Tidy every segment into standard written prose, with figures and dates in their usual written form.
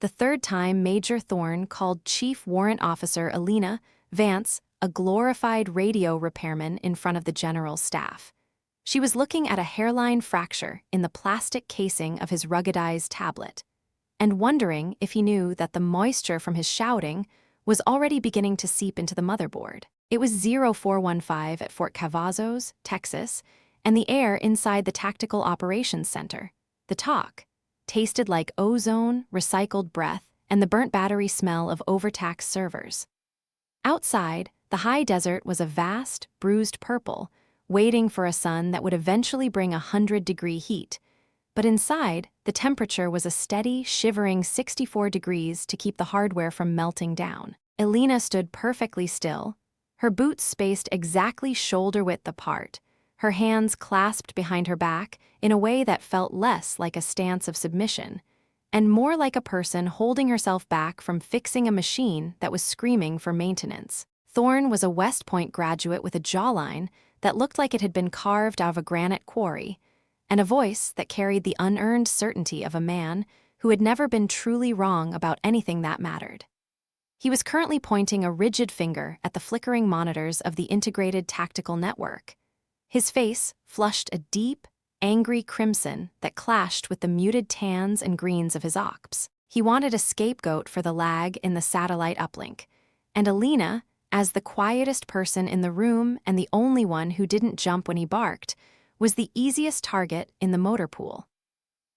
The third time Major Thorne called Chief Warrant Officer Elena Vance, a glorified radio repairman, in front of the general's staff. She was looking at a hairline fracture in the plastic casing of his ruggedized tablet, and wondering if he knew that the moisture from his shouting was already beginning to seep into the motherboard. It was 0415 at Fort Cavazos, Texas, and the air inside the Tactical Operations Center, the TOC, tasted like ozone, recycled breath, and the burnt battery smell of overtaxed servers. Outside, the high desert was a vast, bruised purple, waiting for a sun that would eventually bring 100-degree heat. But inside, the temperature was a steady, shivering 64 degrees to keep the hardware from melting down. Elena stood perfectly still, her boots spaced exactly shoulder-width apart, her hands clasped behind her back in a way that felt less like a stance of submission, and more like a person holding herself back from fixing a machine that was screaming for maintenance. Thorne was a West Point graduate with a jawline that looked like it had been carved out of a granite quarry, and a voice that carried the unearned certainty of a man who had never been truly wrong about anything that mattered. He was currently pointing a rigid finger at the flickering monitors of the integrated tactical network. His face flushed a deep, angry crimson that clashed with the muted tans and greens of his ops. He wanted a scapegoat for the lag in the satellite uplink, and Elena, as the quietest person in the room and the only one who didn't jump when he barked, was the easiest target in the motor pool.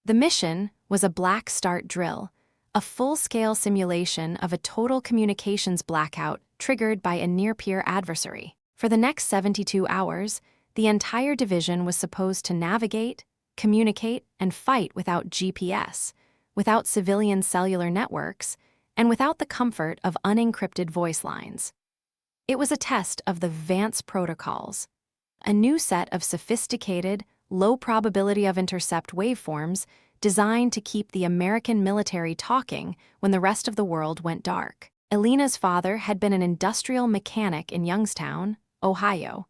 The mission was a black start drill, a full-scale simulation of a total communications blackout triggered by a near-peer adversary. For the next 72 hours, the entire division was supposed to navigate, communicate, and fight without GPS, without civilian cellular networks, and without the comfort of unencrypted voice lines. It was a test of the Vance protocols, a new set of sophisticated, low probability of intercept waveforms designed to keep the American military talking when the rest of the world went dark. Elena's father had been an industrial mechanic in Youngstown, Ohio,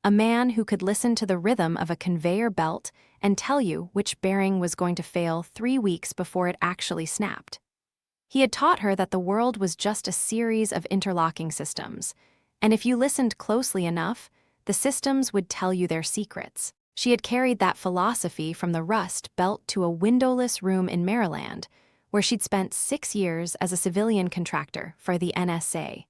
a man who could listen to the rhythm of a conveyor belt and tell you which bearing was going to fail 3 weeks before it actually snapped. He had taught her that the world was just a series of interlocking systems, and if you listened closely enough, the systems would tell you their secrets. She had carried that philosophy from the Rust Belt to a windowless room in Maryland, where she'd spent 6 years as a civilian contractor for the NSA.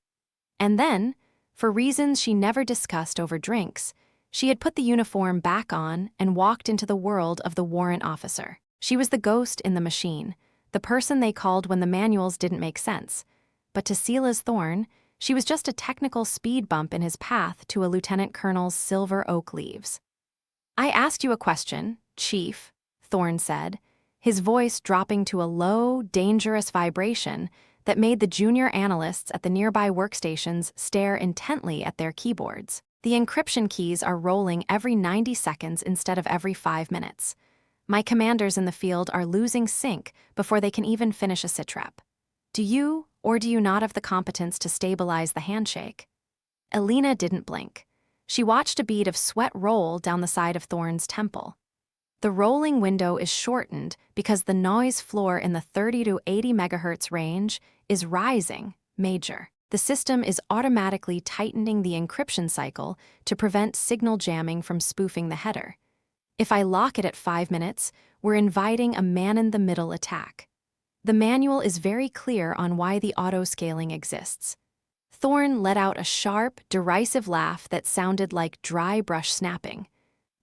And then, for reasons she never discussed over drinks, she had put the uniform back on and walked into the world of the warrant officer. She was the ghost in the machine, the person they called when the manuals didn't make sense. But to Silas Thorne, she was just a technical speed bump in his path to a lieutenant colonel's silver oak leaves. "I asked you a question, Chief," Thorne said, his voice dropping to a low, dangerous vibration that made the junior analysts at the nearby workstations stare intently at their keyboards. "The encryption keys are rolling every 90 seconds instead of every 5 minutes. My commanders in the field are losing sync before they can even finish a sitrep. Do you or do you not have the competence to stabilize the handshake?" Elena didn't blink. She watched a bead of sweat roll down the side of Thorne's temple. The rolling window is shortened because the noise floor in the 30 to 80 megahertz range is rising, Major. The system is automatically tightening the encryption cycle to prevent signal jamming from spoofing the header. If I lock it at 5 minutes, we're inviting a man-in-the-middle attack. The manual is very clear on why the auto-scaling exists. Thorne let out a sharp, derisive laugh that sounded like dry brush snapping.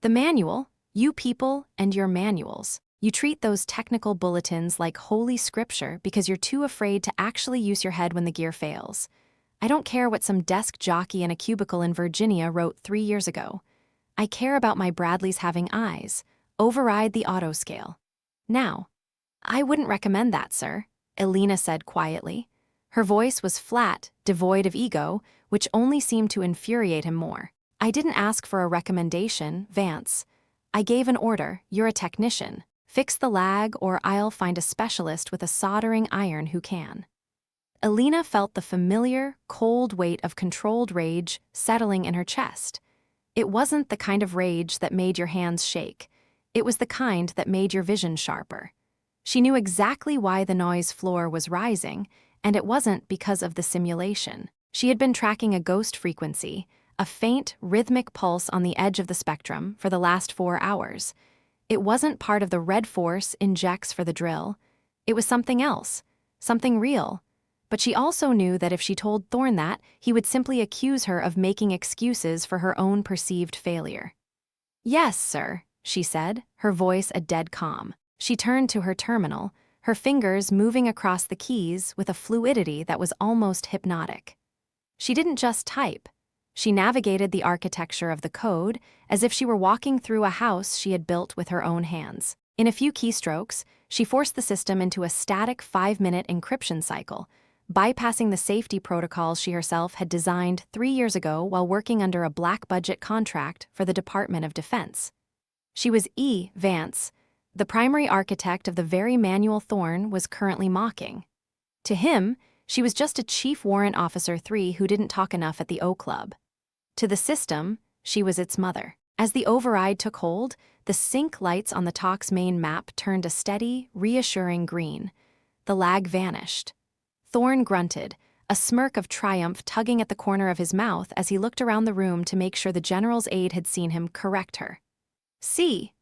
"The manual? You people and your manuals. You treat those technical bulletins like holy scripture because you're too afraid to actually use your head when the gear fails. I don't care what some desk jockey in a cubicle in Virginia wrote 3 years ago. I care about my Bradleys having eyes. Override the autoscale. Now." "I wouldn't recommend that, sir," Elena said quietly. Her voice was flat, devoid of ego, which only seemed to infuriate him more. "I didn't ask for a recommendation, Vance. I gave an order. You're a technician. Fix the lag or I'll find a specialist with a soldering iron who can." Elena felt the familiar, cold weight of controlled rage settling in her chest. It wasn't the kind of rage that made your hands shake. It was the kind that made your vision sharper. She knew exactly why the noise floor was rising, and it wasn't because of the simulation. She had been tracking a ghost frequency, a faint, rhythmic pulse on the edge of the spectrum, for the last 4 hours. It wasn't part of the red force injects for the drill. It was something else, something real. But she also knew that if she told Thorne that, he would simply accuse her of making excuses for her own perceived failure. "Yes, sir," she said, her voice a dead calm. She turned to her terminal, her fingers moving across the keys with a fluidity that was almost hypnotic. She didn't just type. She navigated the architecture of the code as if she were walking through a house she had built with her own hands. In a few keystrokes, she forced the system into a static 5-minute encryption cycle, bypassing the safety protocols she herself had designed 3 years ago while working under a black-budget contract for the Department of Defense. She was E. Vance, the primary architect of the very manual Thorne was currently mocking. To him, she was just a Chief Warrant Officer 3 who didn't talk enough at the O Club. To the system, she was its mother. As the override took hold, the sync lights on the TOC's main map turned a steady, reassuring green. The lag vanished. Thorne grunted, a smirk of triumph tugging at the corner of his mouth as he looked around the room to make sure the general's aide had seen him correct her. "See,"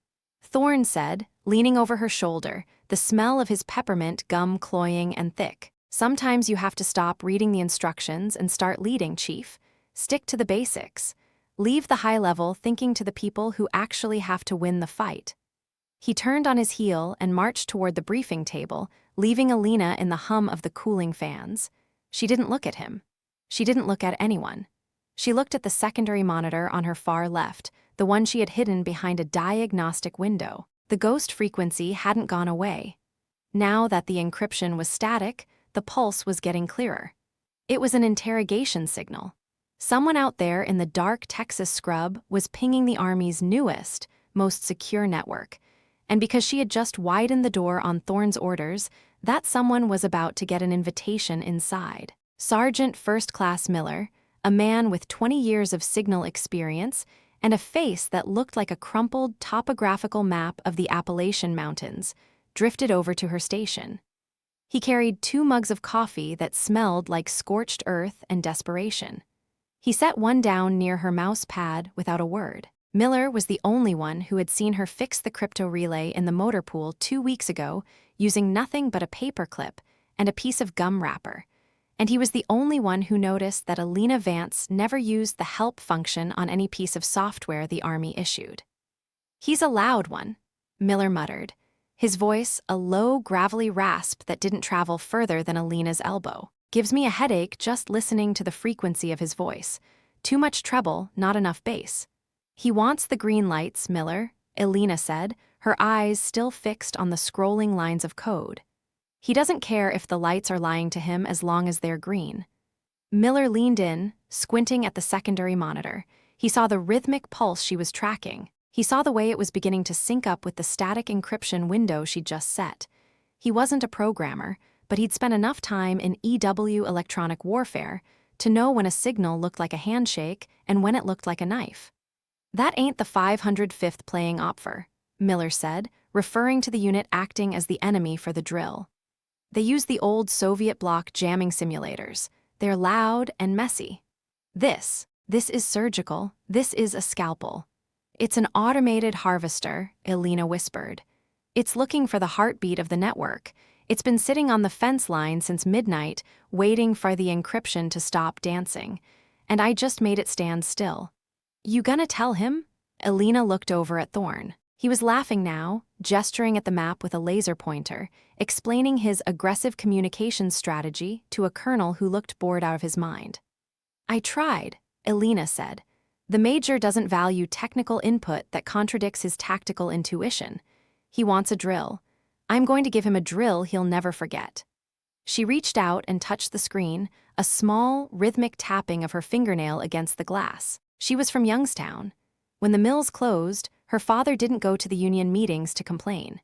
Thorne said, leaning over her shoulder, the smell of his peppermint gum cloying and thick. "Sometimes you have to stop reading the instructions and start leading, Chief. Stick to the basics. Leave the high level thinking to the people who actually have to win the fight." He turned on his heel and marched toward the briefing table, leaving Elena in the hum of the cooling fans. She didn't look at him. She didn't look at anyone. She looked at the secondary monitor on her far left, the one she had hidden behind a diagnostic window. The ghost frequency hadn't gone away. Now that the encryption was static, the pulse was getting clearer. It was an interrogation signal. Someone out there in the dark Texas scrub was pinging the Army's newest, most secure network, and because she had just widened the door on Thorne's orders, that someone was about to get an invitation inside. Sergeant First Class Miller, a man with 20 years of signal experience and a face that looked like a crumpled topographical map of the Appalachian Mountains, drifted over to her station. He carried 2 mugs of coffee that smelled like scorched earth and desperation. He set one down near her mouse pad without a word. Miller was the only one who had seen her fix the crypto relay in the motor pool 2 weeks ago using nothing but a paperclip and a piece of gum wrapper. And he was the only one who noticed that Elena Vance never used the help function on any piece of software the Army issued. "He's a loud one," Miller muttered, his voice a low, gravelly rasp that didn't travel further than Elena's elbow. "Gives me a headache just listening to the frequency of his voice. Too much treble, not enough bass." "He wants the green lights, Miller," Elena said, her eyes still fixed on the scrolling lines of code. "He doesn't care if the lights are lying to him as long as they're green." Miller leaned in, squinting at the secondary monitor. He saw the rhythmic pulse she was tracking. He saw the way it was beginning to sync up with the static encryption window she'd just set. He wasn't a programmer, but he'd spent enough time in EW electronic warfare to know when a signal looked like a handshake and when it looked like a knife. "That ain't the 505th playing Opfer," Miller said, referring to the unit acting as the enemy for the drill. "They use the old Soviet bloc jamming simulators. They're loud and messy. This is surgical. This is a scalpel." "It's an automated harvester," Elena whispered. "It's looking for the heartbeat of the network. It's been sitting on the fence line since midnight, waiting for the encryption to stop dancing. And I just made it stand still." "You gonna tell him?" Elena looked over at Thorne. He was laughing now, gesturing at the map with a laser pointer, explaining his aggressive communications strategy to a colonel who looked bored out of his mind. "I tried," Elena said. "The major doesn't value technical input that contradicts his tactical intuition. He wants a drill. I'm going to give him a drill he'll never forget." She reached out and touched the screen, a small, rhythmic tapping of her fingernail against the glass. She was from Youngstown. When the mills closed, her father didn't go to the union meetings to complain.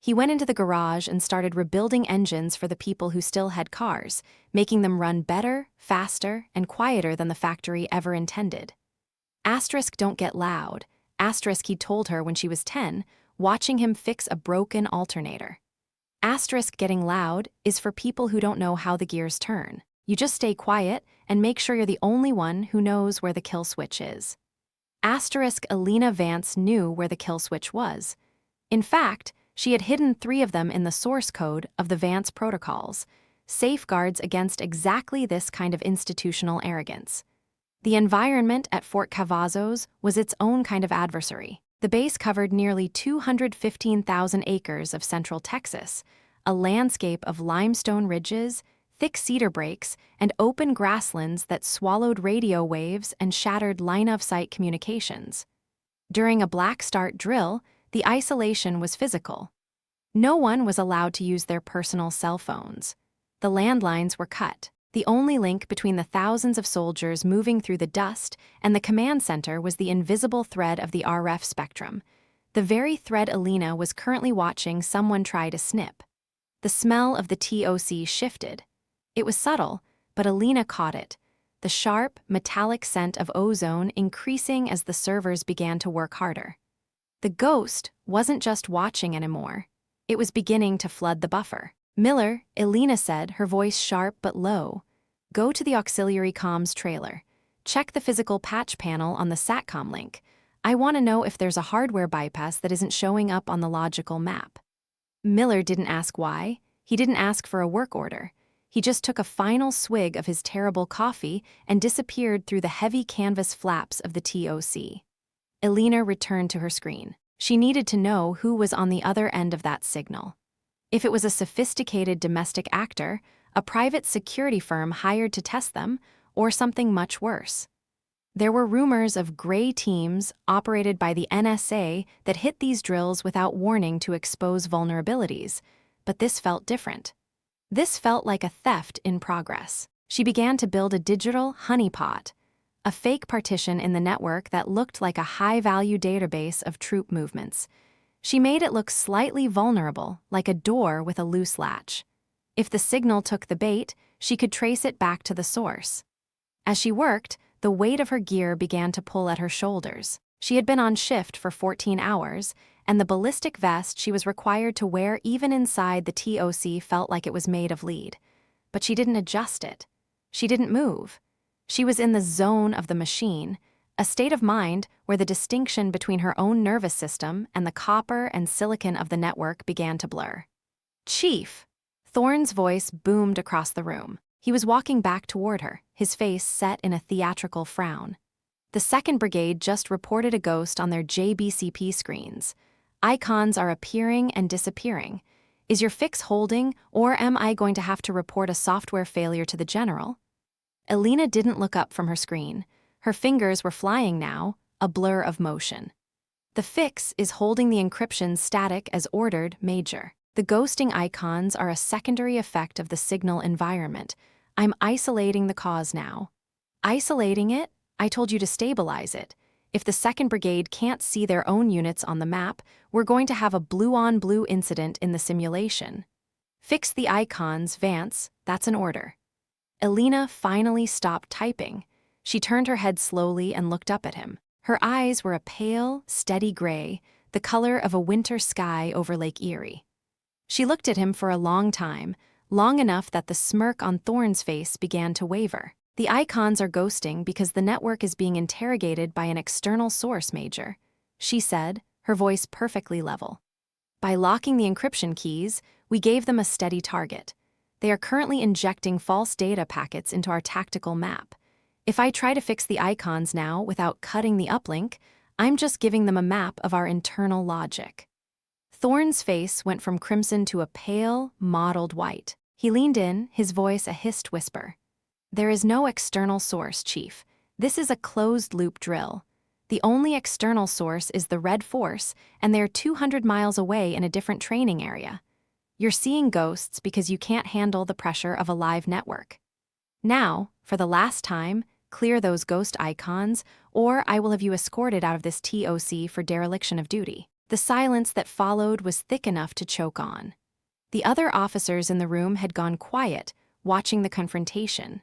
He went into the garage and started rebuilding engines for the people who still had cars, making them run better, faster, and quieter than the factory ever intended. Asterisk don't get loud, asterisk he'd told her when she was 10, watching him fix a broken alternator. Asterisk getting loud is for people who don't know how the gears turn. You just stay quiet and make sure you're the only one who knows where the kill switch is. Asterisk Elena Vance knew where the kill switch was. In fact, she had hidden 3 of them in the source code of the Vance protocols, safeguards against exactly this kind of institutional arrogance. The environment at Fort Cavazos was its own kind of adversary. The base covered nearly 215,000 acres of central Texas, a landscape of limestone ridges, thick cedar breaks, and open grasslands that swallowed radio waves and shattered line-of-sight communications. During a black start drill, the isolation was physical. No one was allowed to use their personal cell phones. The landlines were cut. The only link between the thousands of soldiers moving through the dust and the command center was the invisible thread of the RF spectrum, the very thread Elena was currently watching someone try to snip. The smell of the TOC shifted. It was subtle, but Elena caught it, the sharp, metallic scent of ozone increasing as the servers began to work harder. The ghost wasn't just watching anymore. It was beginning to flood the buffer. Miller, Elena said, her voice sharp but low. Go to the auxiliary comms trailer. Check the physical patch panel on the SATCOM link. I want to know if there's a hardware bypass that isn't showing up on the logical map. Miller didn't ask why. He didn't ask for a work order. He just took a final swig of his terrible coffee and disappeared through the heavy canvas flaps of the TOC. Elena returned to her screen. She needed to know who was on the other end of that signal. If it was a sophisticated domestic actor, a private security firm hired to test them, or something much worse. There were rumors of gray teams operated by the NSA that hit these drills without warning to expose vulnerabilities, but this felt different. This felt like a theft in progress. She began to build a digital honeypot, a fake partition in the network that looked like a high-value database of troop movements. She made it look slightly vulnerable, like a door with a loose latch. If the signal took the bait, she could trace it back to the source. As she worked, the weight of her gear began to pull at her shoulders. She had been on shift for 14 hours, and the ballistic vest she was required to wear even inside the TOC felt like it was made of lead. But she didn't adjust it. She didn't move. She was in the zone of the machine, a state of mind where the distinction between her own nervous system and the copper and silicon of the network began to blur. Chief! Thorne's voice boomed across the room. He was walking back toward her, his face set in a theatrical frown. The 2nd Brigade just reported a ghost on their JBCP screens. Icons are appearing and disappearing. Is your fix holding, or am I going to have to report a software failure to the general? Elena didn't look up from her screen. Her fingers were flying now, a blur of motion. The fix is holding the encryption static as ordered, Major. The ghosting icons are a secondary effect of the signal environment. I'm isolating the cause now. Isolating it? I told you to stabilize it. If the 2nd Brigade can't see their own units on the map, we're going to have a blue-on-blue incident in the simulation. Fix the icons, Vance. That's an order. Elena finally stopped typing. She turned her head slowly and looked up at him. Her eyes were a pale, steady gray, the color of a winter sky over Lake Erie. She looked at him for a long time, long enough that the smirk on Thorne's face began to waver. The icons are ghosting because the network is being interrogated by an external source, Major, she said, her voice perfectly level. By locking the encryption keys, we gave them a steady target. They are currently injecting false data packets into our tactical map. If I try to fix the icons now without cutting the uplink, I'm just giving them a map of our internal logic. Thorne's face went from crimson to a pale, mottled white. He leaned in, his voice a hissed whisper. There is no external source, Chief. This is a closed-loop drill. The only external source is the Red Force, and they're 200 miles away in a different training area. You're seeing ghosts because you can't handle the pressure of a live network. Now, for the last time, clear those ghost icons, or I will have you escorted out of this TOC for dereliction of duty. The silence that followed was thick enough to choke on. The other officers in the room had gone quiet, watching the confrontation.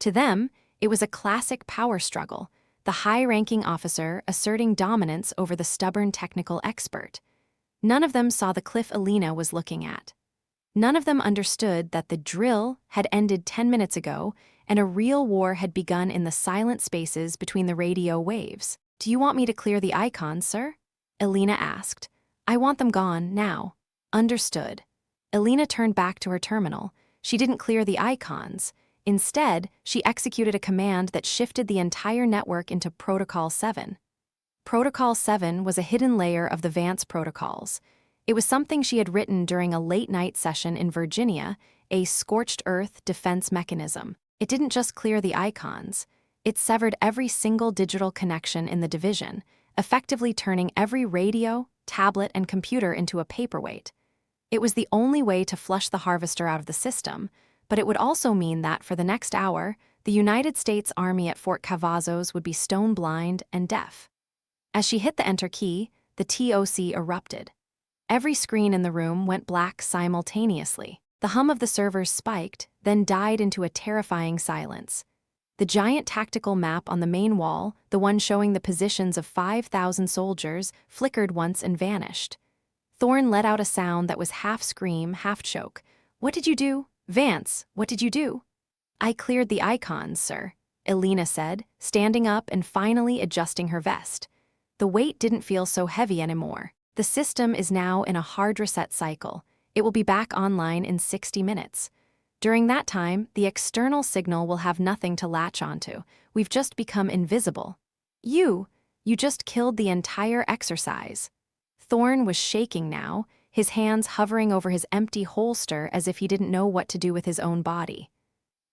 To them, it was a classic power struggle, the high-ranking officer asserting dominance over the stubborn technical expert. None of them saw the cliff Elena was looking at. None of them understood that the drill had ended 10 minutes ago and a real war had begun in the silent spaces between the radio waves. "Do you want me to clear the icons, sir?" Elena asked. "I want them gone, now." "Understood." Elena turned back to her terminal. She didn't clear the icons. Instead, she executed a command that shifted the entire network into Protocol 7. Protocol 7 was a hidden layer of the Vance protocols. It was something she had written during a late-night session in Virginia, a scorched earth defense mechanism. It didn't just clear the icons. It severed every single digital connection in the division, effectively turning every radio, tablet, and computer into a paperweight. It was the only way to flush the harvester out of the system, but it would also mean that for the next hour, the United States Army at Fort Cavazos would be stone blind and deaf. As she hit the enter key, the TOC erupted. Every screen in the room went black simultaneously. The hum of the servers spiked, then died into a terrifying silence. The giant tactical map on the main wall, the one showing the positions of 5,000 soldiers, flickered once and vanished. Thorne let out a sound that was half scream, half choke. "What did you do? Vance, what did you do?" "I cleared the icons, sir," Elena said, standing up and finally adjusting her vest. The weight didn't feel so heavy anymore. "The system is now in a hard reset cycle. It will be back online in 60 minutes. During that time, the external signal will have nothing to latch onto. We've just become invisible." You just killed the entire exercise." Thorne was shaking now, his hands hovering over his empty holster as if he didn't know what to do with his own body.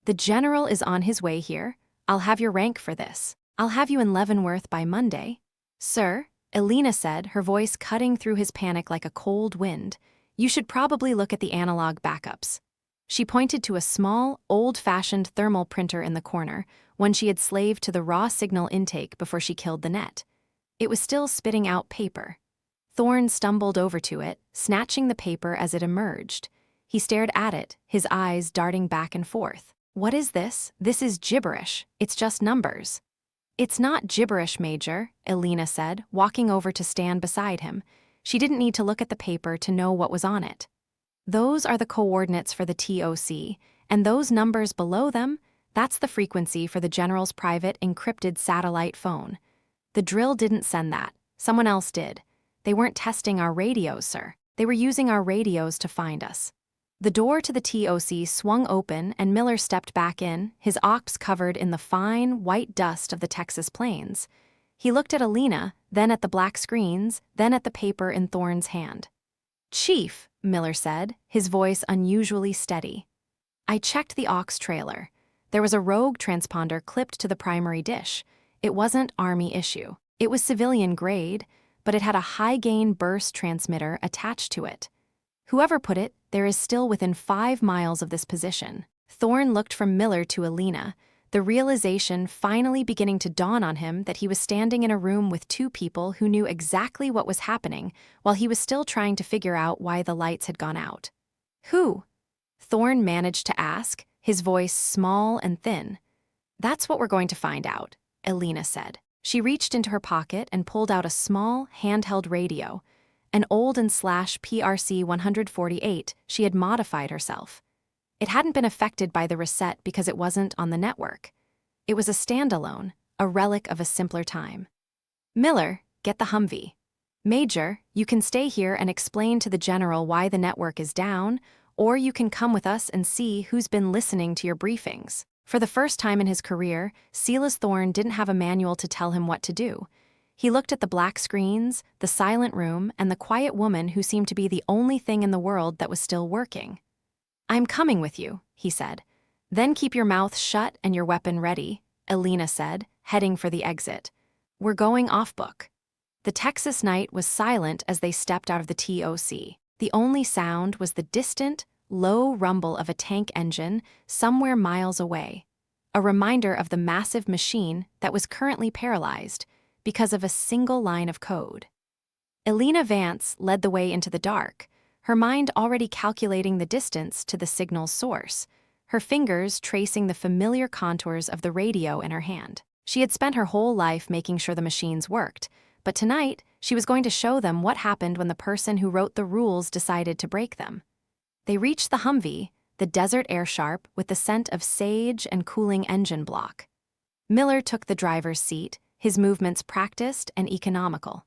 "The general is on his way here. I'll have your rank for this. I'll have you in Leavenworth by Monday." "Sir," Elena said, her voice cutting through his panic like a cold wind, "you should probably look at the analog backups." She pointed to a small, old-fashioned thermal printer in the corner, one she had slaved to the raw signal intake before she killed the net. It was still spitting out paper. Thorne stumbled over to it, snatching the paper as it emerged. He stared at it, his eyes darting back and forth. "What is this? This is gibberish. It's just numbers." "It's not gibberish, Major," Elena said, walking over to stand beside him. She didn't need to look at the paper to know what was on it. "Those are the coordinates for the TOC, and those numbers below them, that's the frequency for the General's private encrypted satellite phone. The drill didn't send that. Someone else did. They weren't testing our radios, sir. They were using our radios to find us." The door to the TOC swung open and Miller stepped back in, his ox covered in the fine, white dust of the Texas plains. He looked at Elena, then at the black screens, then at the paper in Thorne's hand. "Chief," Miller said, his voice unusually steady. "I checked the aux trailer. There was a rogue transponder clipped to the primary dish. It wasn't Army issue. It was civilian grade, but it had a high-gain burst transmitter attached to it. Whoever put it, there is still within 5 miles of this position." Thorne looked from Miller to Elena, the realization finally beginning to dawn on him that he was standing in a room with two people who knew exactly what was happening while he was still trying to figure out why the lights had gone out. "Who?" Thorne managed to ask, his voice small and thin. "That's what we're going to find out," Elena said. She reached into her pocket and pulled out a small, handheld radio, an old and slash PRC 148 she had modified herself. It hadn't been affected by the reset because it wasn't on the network. It was a standalone, a relic of a simpler time. "Miller, get the Humvee. Major, you can stay here and explain to the general why the network is down, or you can come with us and see who's been listening to your briefings." For the first time in his career, Silas Thorne didn't have a manual to tell him what to do. He looked at the black screens, the silent room, and the quiet woman who seemed to be the only thing in the world that was still working. "I'm coming with you," he said. "Then keep your mouth shut and your weapon ready," Elena said, heading for the exit. "We're going off-book." The Texas night was silent as they stepped out of the TOC. The only sound was the distant, low rumble of a tank engine somewhere miles away, a reminder of the massive machine that was currently paralyzed because of a single line of code. Elena Vance led the way into the dark, her mind already calculating the distance to the signal's source, her fingers tracing the familiar contours of the radio in her hand. She had spent her whole life making sure the machines worked, but tonight she was going to show them what happened when the person who wrote the rules decided to break them. They reached the Humvee, the desert air sharp with the scent of sage and cooling engine block. Miller took the driver's seat, his movements practiced and economical.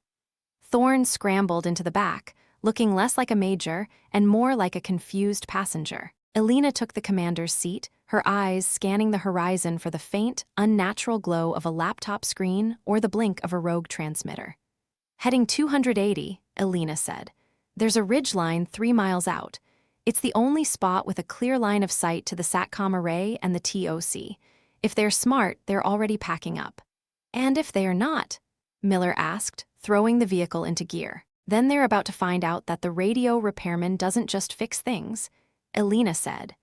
Thorne scrambled into the back, looking less like a major and more like a confused passenger. Elena took the commander's seat, her eyes scanning the horizon for the faint, unnatural glow of a laptop screen or the blink of a rogue transmitter. Heading 280, Elena said. There's a ridgeline 3 miles out. It's the only spot with a clear line of sight to the SATCOM array and the TOC. If they're smart, they're already packing up. And if they are not? Miller asked, throwing the vehicle into gear. Then they're about to find out that the radio repairman doesn't just fix things, Elena said.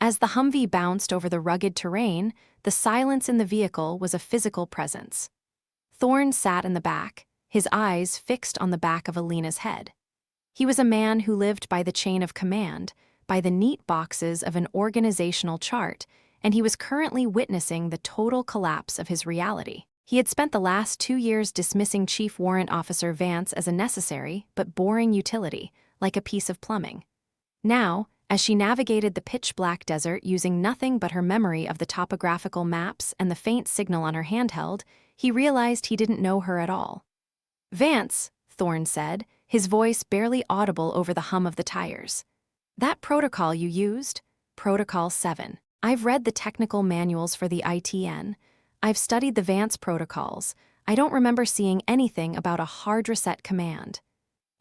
As the Humvee bounced over the rugged terrain, the silence in the vehicle was a physical presence. Thorne sat in the back, his eyes fixed on the back of Elena's head. He was a man who lived by the chain of command, by the neat boxes of an organizational chart, and he was currently witnessing the total collapse of his reality. He had spent the last 2 years dismissing Chief Warrant Officer Vance as a necessary but boring utility, like a piece of plumbing. Now, as she navigated the pitch-black desert using nothing but her memory of the topographical maps and the faint signal on her handheld, he realized he didn't know her at all. "Vance," Thorne said, his voice barely audible over the hum of the tires. "That protocol you used? Protocol 7. I've read the technical manuals for the ITN. I've studied the Vance protocols. I don't remember seeing anything about a hard reset command."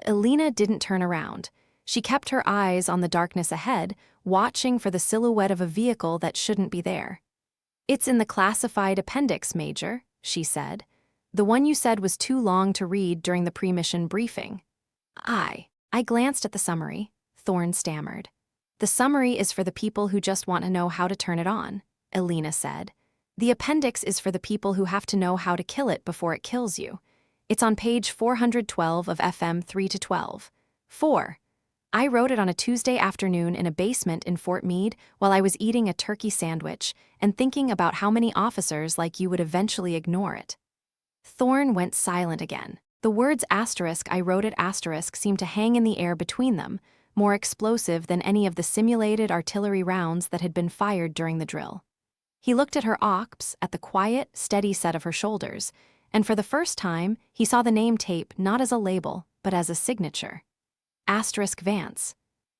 Elena didn't turn around. She kept her eyes on the darkness ahead, watching for the silhouette of a vehicle that shouldn't be there. "It's in the classified appendix, Major," she said. "The one you said was too long to read during the pre-mission briefing." I glanced at the summary," Thorne stammered. "The summary is for the people who just want to know how to turn it on," Elena said. "The appendix is for the people who have to know how to kill it before it kills you. It's on page 412 of FM 3-12. 4. I wrote it on a Tuesday afternoon in a basement in Fort Meade while I was eating a turkey sandwich and thinking about how many officers like you would eventually ignore it." Thorne went silent again. The words asterisk I wrote it asterisk seemed to hang in the air between them, more explosive than any of the simulated artillery rounds that had been fired during the drill. He looked at her ops, at the quiet, steady set of her shoulders, and for the first time, he saw the name tape not as a label, but as a signature. Asterisk Vance.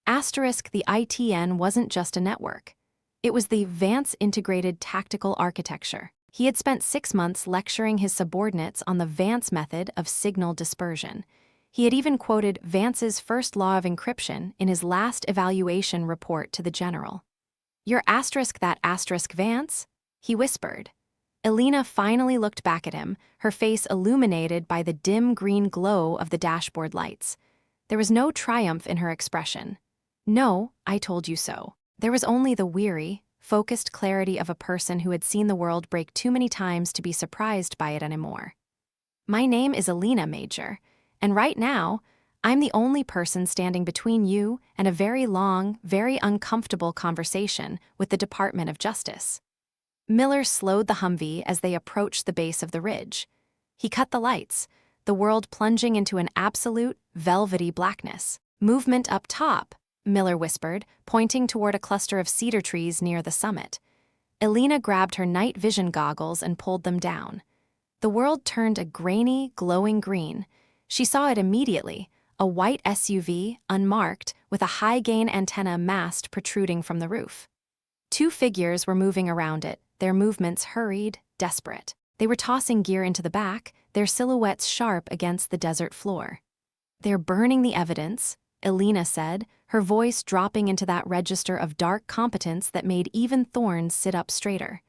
Asterisk the ITN wasn't just a network. It was the Vance Integrated Tactical Architecture. He had spent 6 months lecturing his subordinates on the Vance method of signal dispersion. He had even quoted Vance's first law of encryption in his last evaluation report to the general. "You're asterisk that asterisk Vance?" he whispered. Elena finally looked back at him, her face illuminated by the dim green glow of the dashboard lights. There was no triumph in her expression. "No, I told you so." There was only the weary, focused clarity of a person who had seen the world break too many times to be surprised by it anymore. "My name is Elena, Major, and right now, I'm the only person standing between you and a very long, very uncomfortable conversation with the Department of Justice." Miller slowed the Humvee as they approached the base of the ridge. He cut the lights, the world plunging into an absolute, velvety blackness. "Movement up top," Miller whispered, pointing toward a cluster of cedar trees near the summit. Elena grabbed her night vision goggles and pulled them down. The world turned a grainy, glowing green. She saw it immediately, a white SUV, unmarked, with a high-gain antenna mast protruding from the roof. 2 figures were moving around it, their movements hurried, desperate. They were tossing gear into the back, their silhouettes sharp against the desert floor. "They're burning the evidence," Elena said, her voice dropping into that register of dark competence that made even Thorne sit up straighter.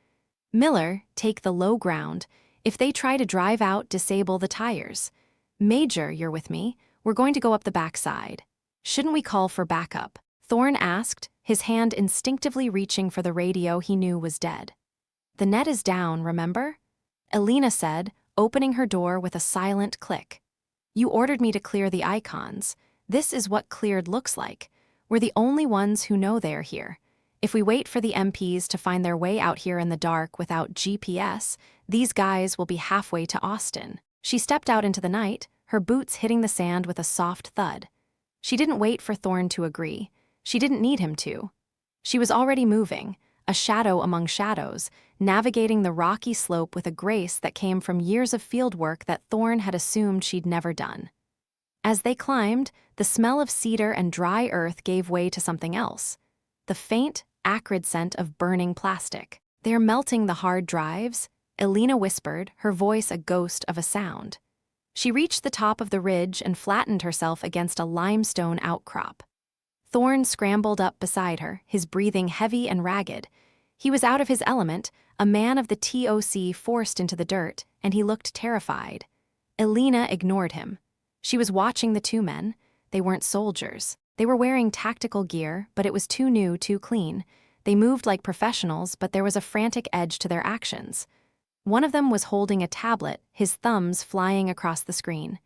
"Miller, take the low ground. If they try to drive out, disable the tires. Major, you're with me. We're going to go up the backside." "Shouldn't we call for backup?" Thorne asked, his hand instinctively reaching for the radio he knew was dead. "The net is down, remember?" Elena said, opening her door with a silent click. "You ordered me to clear the icons. This is what cleared looks like. We're the only ones who know they're here. If we wait for the MPs to find their way out here in the dark without GPS, these guys will be halfway to Austin." She stepped out into the night, her boots hitting the sand with a soft thud. She didn't wait for Thorne to agree. She didn't need him to. She was already moving, a shadow among shadows, navigating the rocky slope with a grace that came from years of fieldwork that Thorne had assumed she'd never done. As they climbed, the smell of cedar and dry earth gave way to something else. The faint, acrid scent of burning plastic. "They're melting the hard drives," Elena whispered, her voice a ghost of a sound. She reached the top of the ridge and flattened herself against a limestone outcrop. Thorne scrambled up beside her, his breathing heavy and ragged. He was out of his element, a man of the TOC forced into the dirt, and he looked terrified. Elena ignored him. She was watching the two men. They weren't soldiers. They were wearing tactical gear, but it was too new, too clean. They moved like professionals, but there was a frantic edge to their actions. One of them was holding a tablet, his thumbs flying across the screen.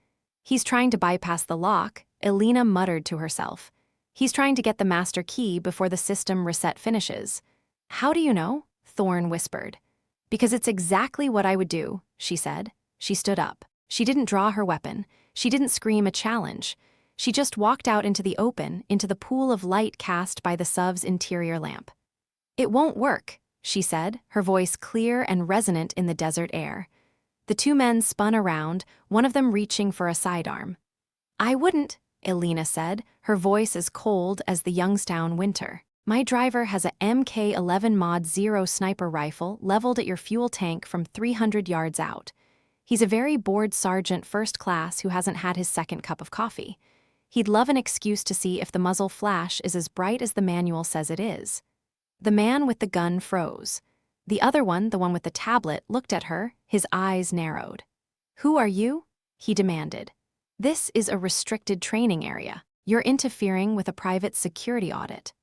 "He's trying to bypass the lock," Elena muttered to herself. "He's trying to get the master key before the system reset finishes." "How do you know?" Thorne whispered. "Because it's exactly what I would do," she said. She stood up. She didn't draw her weapon. She didn't scream a challenge. She just walked out into the open, into the pool of light cast by the SUV's interior lamp. "It won't work," she said, her voice clear and resonant in the desert air. The two men spun around, one of them reaching for a sidearm. "I wouldn't," Elena said, her voice as cold as the Youngstown winter. "My driver has a MK-11 Mod 0 sniper rifle leveled at your fuel tank from 300 yards out. He's a very bored sergeant first class who hasn't had his second cup of coffee. He'd love an excuse to see if the muzzle flash is as bright as the manual says it is." The man with the gun froze. The other one, the one with the tablet, looked at her, his eyes narrowed. "Who are you?" he demanded. "This is a restricted training area. You're interfering with a private security audit."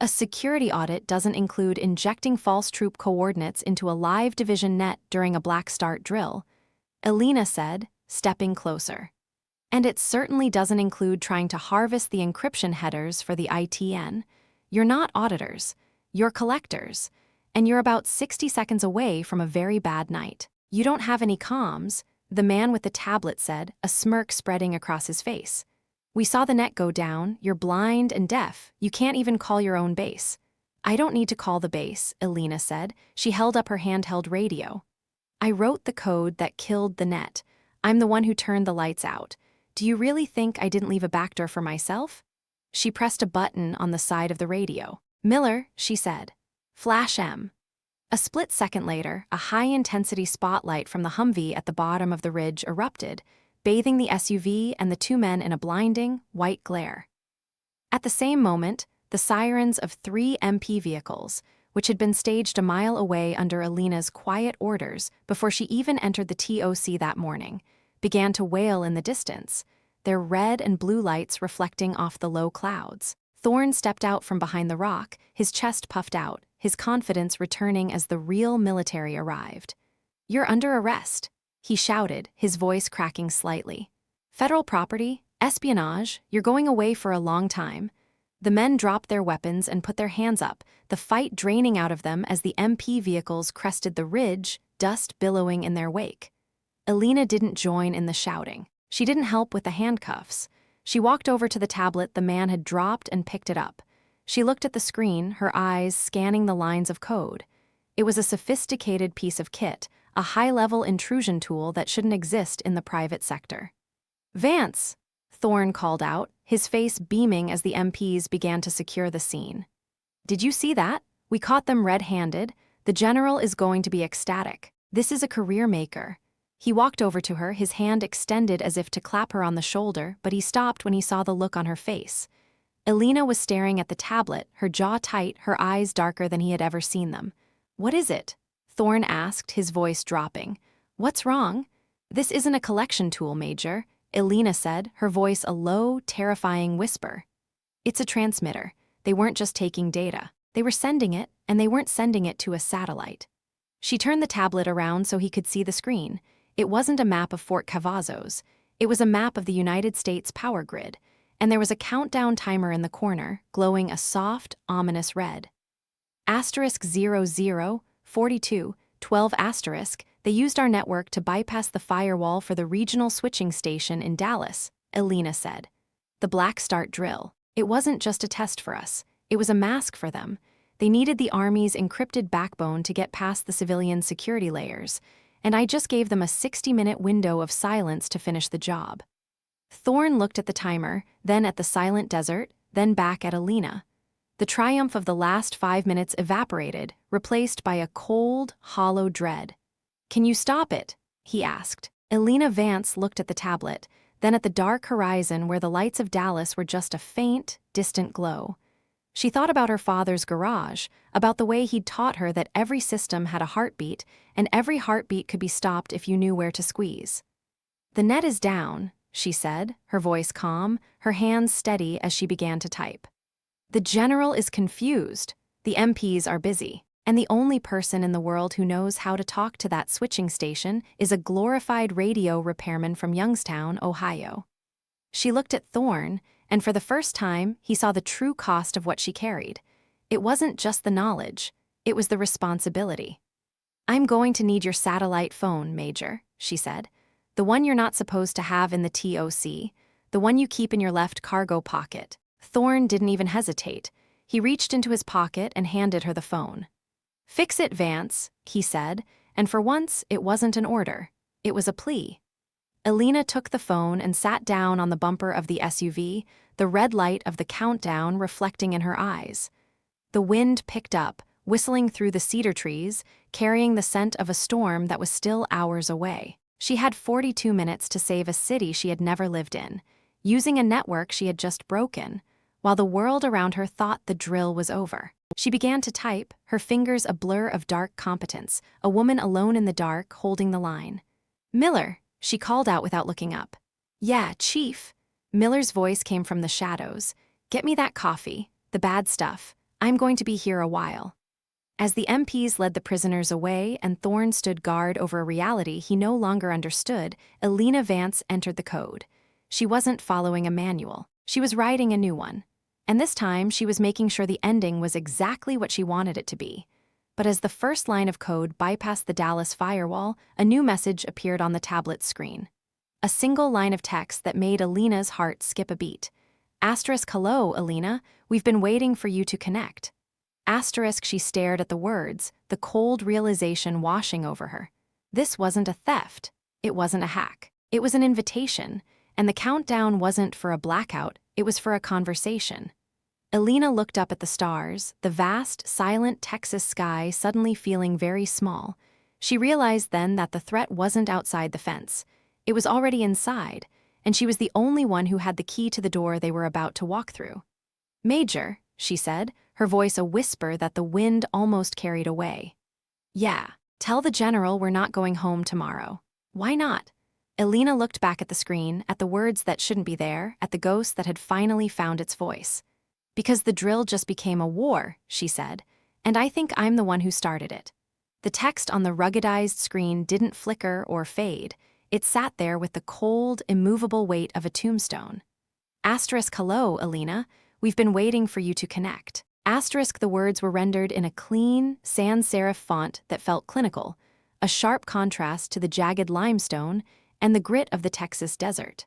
"A security audit doesn't include injecting false troop coordinates into a live division net during a black start drill," Elena said, stepping closer. "And it certainly doesn't include trying to harvest the encryption headers for the ITN. You're not auditors. You're collectors. And you're about 60 seconds away from a very bad night. You don't have any comms," the man with the tablet said, a smirk spreading across his face. "We saw the net go down. You're blind and deaf. You can't even call your own base." "I don't need to call the base," Elena said. She held up her handheld radio. "I wrote the code that killed the net. I'm the one who turned the lights out. Do you really think I didn't leave a backdoor for myself?" She pressed a button on the side of the radio. "Miller," she said. "Flash M." A split second later, a high-intensity spotlight from the Humvee at the bottom of the ridge erupted, bathing the SUV and the two men in a blinding, white glare. At the same moment, the sirens of 3 MP vehicles, which had been staged a mile away under Elena's quiet orders before she even entered the TOC that morning, began to wail in the distance, their red and blue lights reflecting off the low clouds. Thorne stepped out from behind the rock, his chest puffed out, his confidence returning as the real military arrived. "You're under arrest," he shouted, his voice cracking slightly. "Federal property, espionage, you're going away for a long time." The men dropped their weapons and put their hands up, the fight draining out of them as the MP vehicles crested the ridge, dust billowing in their wake. Elena didn't join in the shouting. She didn't help with the handcuffs. She walked over to the tablet the man had dropped and picked it up. She looked at the screen, her eyes scanning the lines of code. It was a sophisticated piece of kit, a high-level intrusion tool that shouldn't exist in the private sector. "Vance!" Thorne called out, his face beaming as the MPs began to secure the scene. "Did you see that? We caught them red-handed. The general is going to be ecstatic. This is a career maker." He walked over to her, his hand extended as if to clap her on the shoulder, but he stopped when he saw the look on her face. Elena was staring at the tablet, her jaw tight, her eyes darker than he had ever seen them. "What is it?" Thorne asked, his voice dropping. "What's wrong?" "This isn't a collection tool, Major," Elena said, her voice a low, terrifying whisper. "It's a transmitter. They weren't just taking data. They were sending it, and they weren't sending it to a satellite." She turned the tablet around so he could see the screen. It wasn't a map of Fort Cavazos. It was a map of the United States power grid, and there was a countdown timer in the corner, glowing a soft, ominous red. *00, 42, 12*. They used our network to bypass the firewall for the regional switching station in Dallas, Elena said. The Black Start drill. It wasn't just a test for us. It was a mask for them. They needed the Army's encrypted backbone to get past the civilian security layers, and I just gave them a 60-minute window of silence to finish the job. Thorne looked at the timer, then at the silent desert, then back at Elena. The triumph of the last 5 minutes evaporated, replaced by a cold, hollow dread. "Can you stop it?" he asked. Elena Vance looked at the tablet, then at the dark horizon where the lights of Dallas were just a faint, distant glow. She thought about her father's garage, about the way he'd taught her that every system had a heartbeat, and every heartbeat could be stopped if you knew where to squeeze. "The net is down," she said, her voice calm, her hands steady as she began to type. "The general is confused, the MPs are busy, and the only person in the world who knows how to talk to that switching station is a glorified radio repairman from Youngstown, Ohio." She looked at Thorne, and for the first time, he saw the true cost of what she carried. It wasn't just the knowledge, it was the responsibility. "I'm going to need your satellite phone, Major," she said. "The one you're not supposed to have in the TOC, the one you keep in your left cargo pocket." Thorne didn't even hesitate. He reached into his pocket and handed her the phone. "Fix it, Vance," he said, and for once it wasn't an order. It was a plea. Elena took the phone and sat down on the bumper of the SUV, the red light of the countdown reflecting in her eyes. The wind picked up, whistling through the cedar trees, carrying the scent of a storm that was still hours away. She had 42 minutes to save a city she had never lived in, using a network she had just broken, while the world around her thought the drill was over. She began to type, her fingers a blur of dark competence, a woman alone in the dark holding the line. "Miller," she called out without looking up. "Yeah, Chief." Miller's voice came from the shadows. "Get me that coffee, the bad stuff. I'm going to be here a while." As the MPs led the prisoners away and Thorne stood guard over a reality he no longer understood, Elena Vance entered the code. She wasn't following a manual. She was writing a new one. And this time, she was making sure the ending was exactly what she wanted it to be. But as the first line of code bypassed the Dallas firewall, a new message appeared on the tablet screen. A single line of text that made Elena's heart skip a beat. "Hello, Elena. We've been waiting for you to connect." She stared at the words, the cold realization washing over her. This wasn't a theft. It wasn't a hack. It was an invitation. And the countdown wasn't for a blackout, it was for a conversation. Elena looked up at the stars, the vast, silent Texas sky suddenly feeling very small. She realized then that the threat wasn't outside the fence. It was already inside, and she was the only one who had the key to the door they were about to walk through. "Major," she said, her voice a whisper that the wind almost carried away. "Yeah, tell the general we're not going home tomorrow." "Why not?" Elena looked back at the screen, at the words that shouldn't be there, at the ghost that had finally found its voice. "Because the drill just became a war," she said, "and I think I'm the one who started it." The text on the ruggedized screen didn't flicker or fade. It sat there with the cold, immovable weight of a tombstone. "Hello, Elena. We've been waiting for you to connect." The words were rendered in a clean, sans serif font that felt clinical, a sharp contrast to the jagged limestone and the grit of the Texas desert.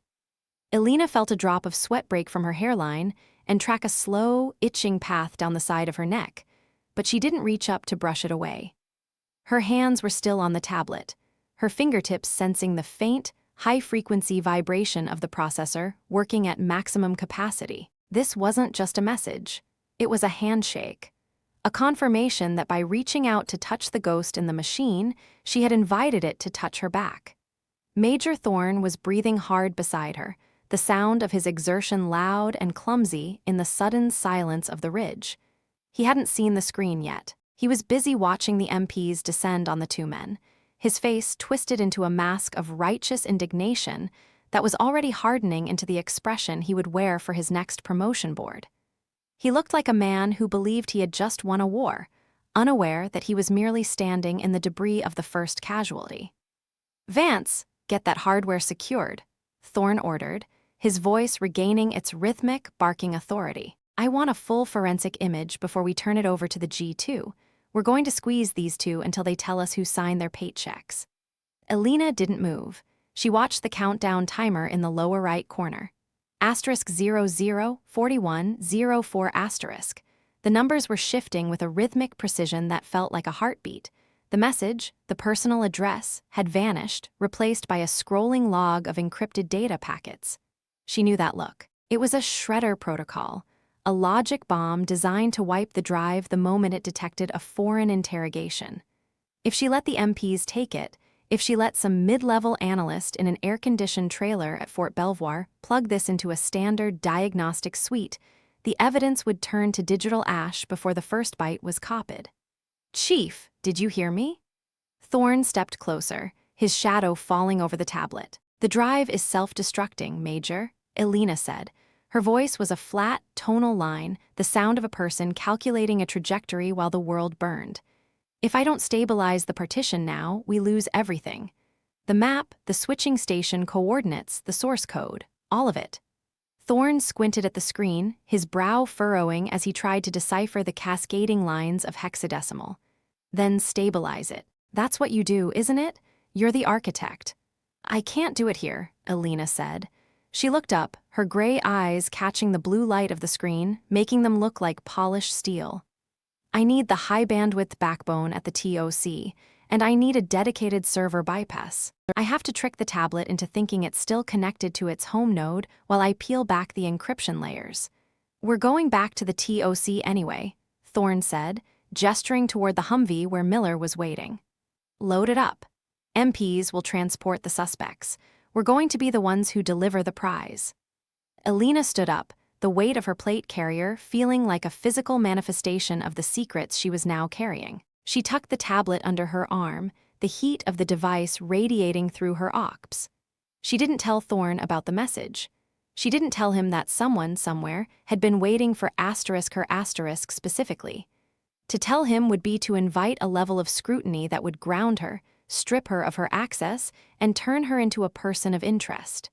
Elena felt a drop of sweat break from her hairline and track a slow, itching path down the side of her neck, but she didn't reach up to brush it away. Her hands were still on the tablet, her fingertips sensing the faint, high-frequency vibration of the processor working at maximum capacity. This wasn't just a message. It was a handshake. A confirmation that by reaching out to touch the ghost in the machine, she had invited it to touch her back. Major Thorne was breathing hard beside her, the sound of his exertion loud and clumsy in the sudden silence of the ridge. He hadn't seen the screen yet. He was busy watching the MPs descend on the two men, his face twisted into a mask of righteous indignation that was already hardening into the expression he would wear for his next promotion board. He looked like a man who believed he had just won a war, unaware that he was merely standing in the debris of the first casualty. "Vance, get that hardware secured," Thorne ordered, his voice regaining its rhythmic, barking authority. "I want a full forensic image before we turn it over to the G2. We're going to squeeze these two until they tell us who signed their paychecks." Elena didn't move. She watched the countdown timer in the lower right corner. Asterisk 004104 asterisk. The numbers were shifting with a rhythmic precision that felt like a heartbeat. The message, the personal address, had vanished, replaced by a scrolling log of encrypted data packets. She knew that look. It was a shredder protocol, a logic bomb designed to wipe the drive the moment it detected a foreign interrogation. If she let the MPs take it, if she let some mid-level analyst in an air-conditioned trailer at Fort Belvoir plug this into a standard diagnostic suite, the evidence would turn to digital ash before the first byte was copied. "Chief, did you hear me?" Thorne stepped closer, his shadow falling over the tablet. "The drive is self-destructing, Major," Elena said. Her voice was a flat, tonal line, the sound of a person calculating a trajectory while the world burned. "If I don't stabilize the partition now, we lose everything. The map, the switching station coordinates, the source code, all of it." Thorne squinted at the screen, his brow furrowing as he tried to decipher the cascading lines of hexadecimal. "Then stabilize it. That's what you do, isn't it? You're the architect." "I can't do it here," Elena said. She looked up, her gray eyes catching the blue light of the screen, making them look like polished steel. "I need the high-bandwidth backbone at the TOC, and I need a dedicated server bypass. I have to trick the tablet into thinking it's still connected to its home node while I peel back the encryption layers." "We're going back to the TOC anyway," Thorne said, gesturing toward the Humvee where Miller was waiting. "Load it up. MPs will transport the suspects. We're going to be the ones who deliver the prize." Elena stood up, the weight of her plate carrier feeling like a physical manifestation of the secrets she was now carrying. She tucked the tablet under her arm, the heat of the device radiating through her ops. She didn't tell Thorne about the message. She didn't tell him that someone somewhere had been waiting for her asterisk specifically. To tell him would be to invite a level of scrutiny that would ground her, strip her of her access, and turn her into a person of interest.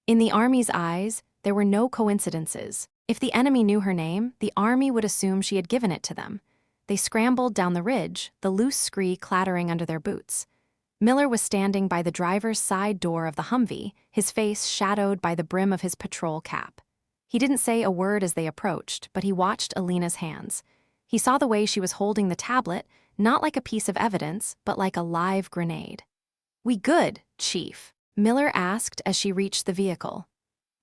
In the Army's eyes, there were no coincidences. If the enemy knew her name, the Army would assume she had given it to them. They scrambled down the ridge, the loose scree clattering under their boots. Miller was standing by the driver's side door of the Humvee, his face shadowed by the brim of his patrol cap. He didn't say a word as they approached, but he watched Elena's hands. He saw the way she was holding the tablet, not like a piece of evidence, but like a live grenade. "We good, Chief?" Miller asked as she reached the vehicle.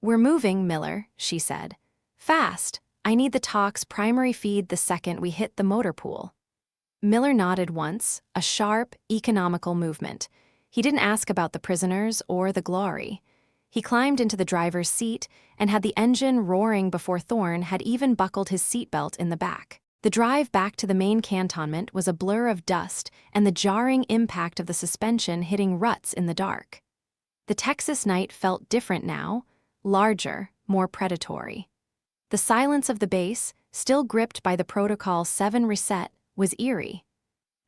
"We're moving, Miller," she said. "Fast. I need the TOC's primary feed the second we hit the motor pool." Miller nodded once, a sharp, economical movement. He didn't ask about the prisoners or the glory. He climbed into the driver's seat and had the engine roaring before Thorne had even buckled his seatbelt in the back. The drive back to the main cantonment was a blur of dust and the jarring impact of the suspension hitting ruts in the dark. The Texas night felt different now, larger, more predatory. The silence of the base, still gripped by the Protocol 7 reset, was eerie.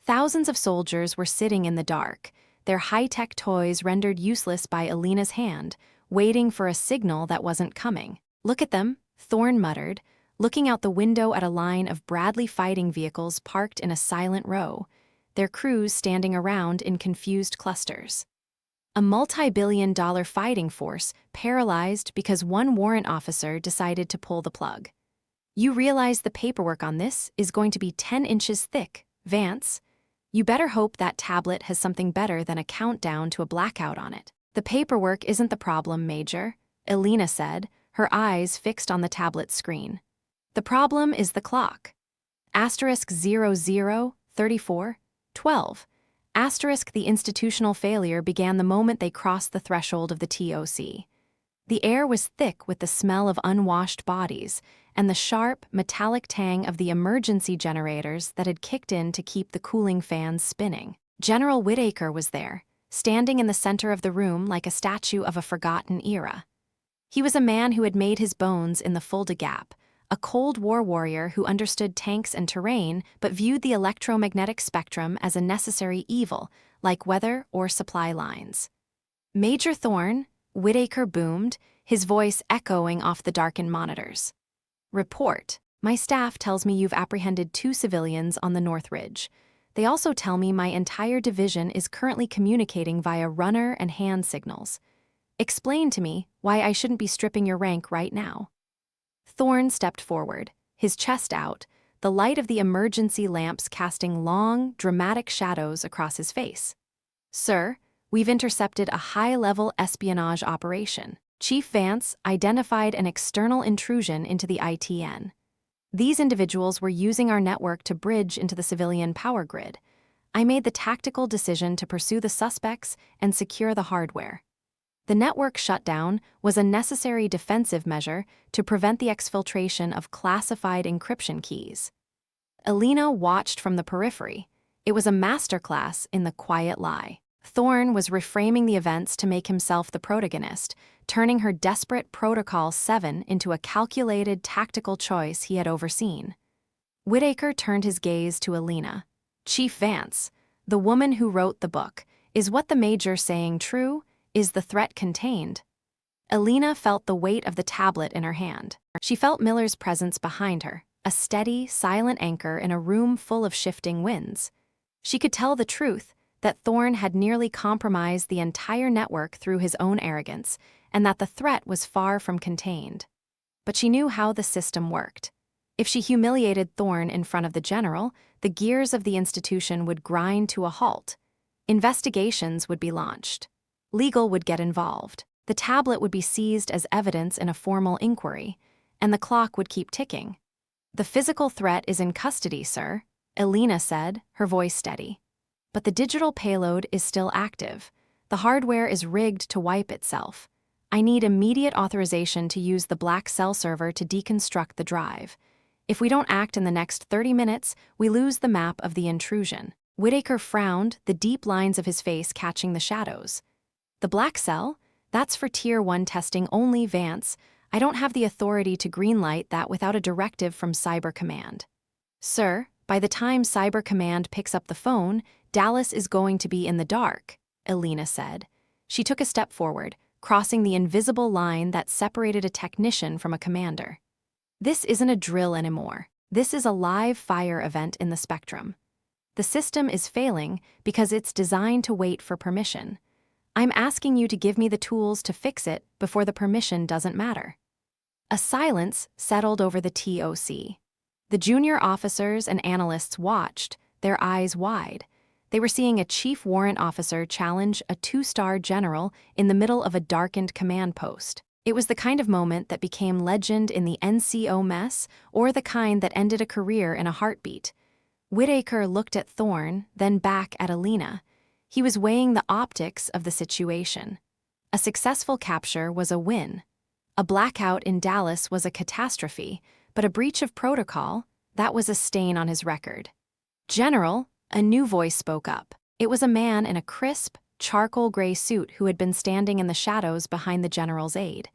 Thousands of soldiers were sitting in the dark, their high-tech toys rendered useless by Elena's hand, waiting for a signal that wasn't coming. "Look at them," Thorne muttered, looking out the window at a line of Bradley fighting vehicles parked in a silent row, their crews standing around in confused clusters. A multi-billion-dollar fighting force paralyzed because one warrant officer decided to pull the plug. "You realize the paperwork on this is going to be 10 inches thick, Vance. You better hope that tablet has something better than a countdown to a blackout on it." "The paperwork isn't the problem, Major," Elena said, her eyes fixed on the tablet screen. "The problem is the clock. Asterisk 003412. Asterisk the institutional failure began the moment they crossed the threshold of the TOC. The air was thick with the smell of unwashed bodies and the sharp, metallic tang of the emergency generators that had kicked in to keep the cooling fans spinning. General Whitaker was there, standing in the center of the room like a statue of a forgotten era. He was a man who had made his bones in the Fulda Gap, a Cold War warrior who understood tanks and terrain but viewed the electromagnetic spectrum as a necessary evil, like weather or supply lines. "Major Thorne," Whitaker boomed, his voice echoing off the darkened monitors. "Report. My staff tells me you've apprehended 2 civilians on the North Ridge. They also tell me my entire division is currently communicating via runner and hand signals. Explain to me why I shouldn't be stripping your rank right now." Thorne stepped forward, his chest out, the light of the emergency lamps casting long, dramatic shadows across his face. "Sir, we've intercepted a high-level espionage operation. Chief Vance identified an external intrusion into the ITN. These individuals were using our network to bridge into the civilian power grid. I made the tactical decision to pursue the suspects and secure the hardware. The network shutdown was a necessary defensive measure to prevent the exfiltration of classified encryption keys." Elena watched from the periphery. It was a masterclass in the quiet lie. Thorne was reframing the events to make himself the protagonist, turning her desperate Protocol 7 into a calculated tactical choice he had overseen. Whitaker turned his gaze to Elena. "Chief Vance, the woman who wrote the book, is what the Major saying true? Is the threat contained?" Elena felt the weight of the tablet in her hand. She felt Miller's presence behind her, a steady, silent anchor in a room full of shifting winds. She could tell the truth, that Thorne had nearly compromised the entire network through his own arrogance, and that the threat was far from contained. But she knew how the system worked. If she humiliated Thorne in front of the general, the gears of the institution would grind to a halt. Investigations would be launched. Legal would get involved. The tablet would be seized as evidence in a formal inquiry, and the clock would keep ticking. "The physical threat is in custody, sir," Elena said, her voice steady. "But the digital payload is still active. The hardware is rigged to wipe itself. I need immediate authorization to use the Black Cell server to deconstruct the drive. If we don't act in the next 30 minutes, we lose the map of the intrusion." Whitaker frowned, the deep lines of his face catching the shadows. "The Black Cell? That's for Tier 1 testing only, Vance. I don't have the authority to greenlight that without a directive from Cyber Command." "Sir, by the time Cyber Command picks up the phone, Dallas is going to be in the dark," Elena said. She took a step forward, crossing the invisible line that separated a technician from a commander. "This isn't a drill anymore. This is a live fire event in the spectrum. The system is failing because it's designed to wait for permission. I'm asking you to give me the tools to fix it before the permission doesn't matter." A silence settled over the TOC. The junior officers and analysts watched, their eyes wide. They were seeing a chief warrant officer challenge a 2-star general in the middle of a darkened command post. It was the kind of moment that became legend in the NCO mess, or the kind that ended a career in a heartbeat. Whitaker looked at Thorne, then back at Elena. He was weighing the optics of the situation. A successful capture was a win. A blackout in Dallas was a catastrophe, but a breach of protocol, that was a stain on his record. "General," a new voice spoke up. It was a man in a crisp, charcoal gray suit who had been standing in the shadows behind the general's aide.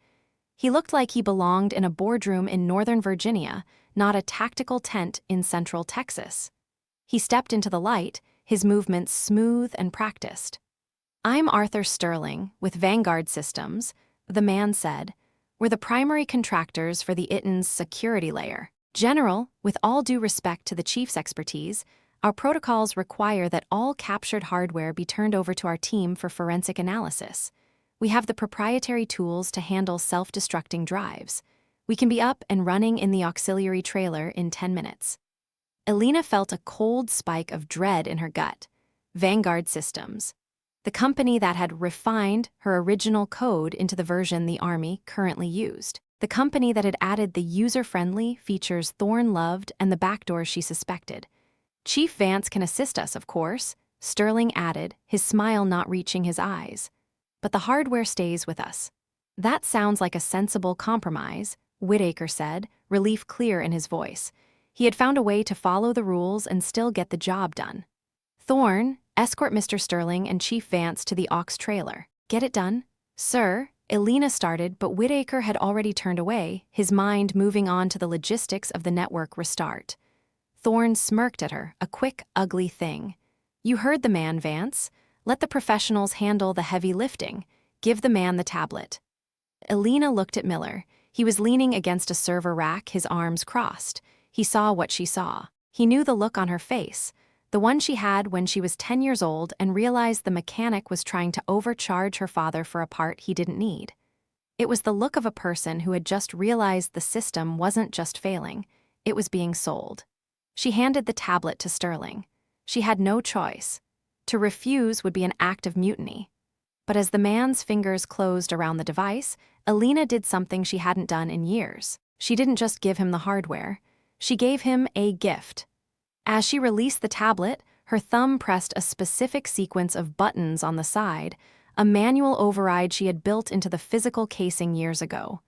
He looked like he belonged in a boardroom in Northern Virginia, not a tactical tent in Central Texas. He stepped into the light, his movements smooth and practiced. "I'm Arthur Sterling, with Vanguard Systems," the man said. "We're the primary contractors for the ITN's security layer. General, with all due respect to the chief's expertise, our protocols require that all captured hardware be turned over to our team for forensic analysis. We have the proprietary tools to handle self-destructing drives. We can be up and running in the auxiliary trailer in 10 minutes. Elena felt a cold spike of dread in her gut. Vanguard Systems, the company that had refined her original code into the version the Army currently used. The company that had added the user-friendly features Thorne loved and the backdoors she suspected. "Chief Vance can assist us, of course," Sterling added, his smile not reaching his eyes. "But the hardware stays with us." "That sounds like a sensible compromise," Whitaker said, relief clear in his voice. He had found a way to follow the rules and still get the job done. "Thorne, escort Mr. Sterling and Chief Vance to the aux trailer. Get it done?" "Sir," Elena started, but Whitaker had already turned away, his mind moving on to the logistics of the network restart. Thorne smirked at her, a quick, ugly thing. "You heard the man, Vance. Let the professionals handle the heavy lifting. Give the man the tablet." Elena looked at Miller. He was leaning against a server rack, his arms crossed. He saw what she saw. He knew the look on her face, the one she had when she was 10 years old and realized the mechanic was trying to overcharge her father for a part he didn't need. It was the look of a person who had just realized the system wasn't just failing, it was being sold. She handed the tablet to Sterling. She had no choice. To refuse would be an act of mutiny. But as the man's fingers closed around the device, Elena did something she hadn't done in years. She didn't just give him the hardware. She gave him a gift. As she released the tablet, her thumb pressed a specific sequence of buttons on the side, a manual override she had built into the physical casing years ago.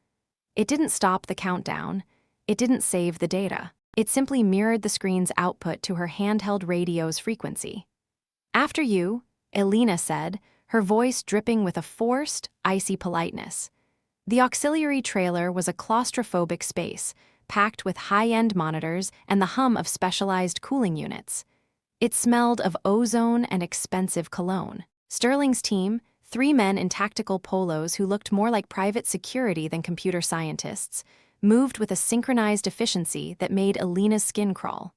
It didn't stop the countdown. It didn't save the data. It simply mirrored the screen's output to her handheld radio's frequency. "After you," Elena said, her voice dripping with a forced, icy politeness. The auxiliary trailer was a claustrophobic space, packed with high-end monitors and the hum of specialized cooling units. It smelled of ozone and expensive cologne. Sterling's team, 3 men in tactical polos who looked more like private security than computer scientists, moved with a synchronized efficiency that made Elena's skin crawl.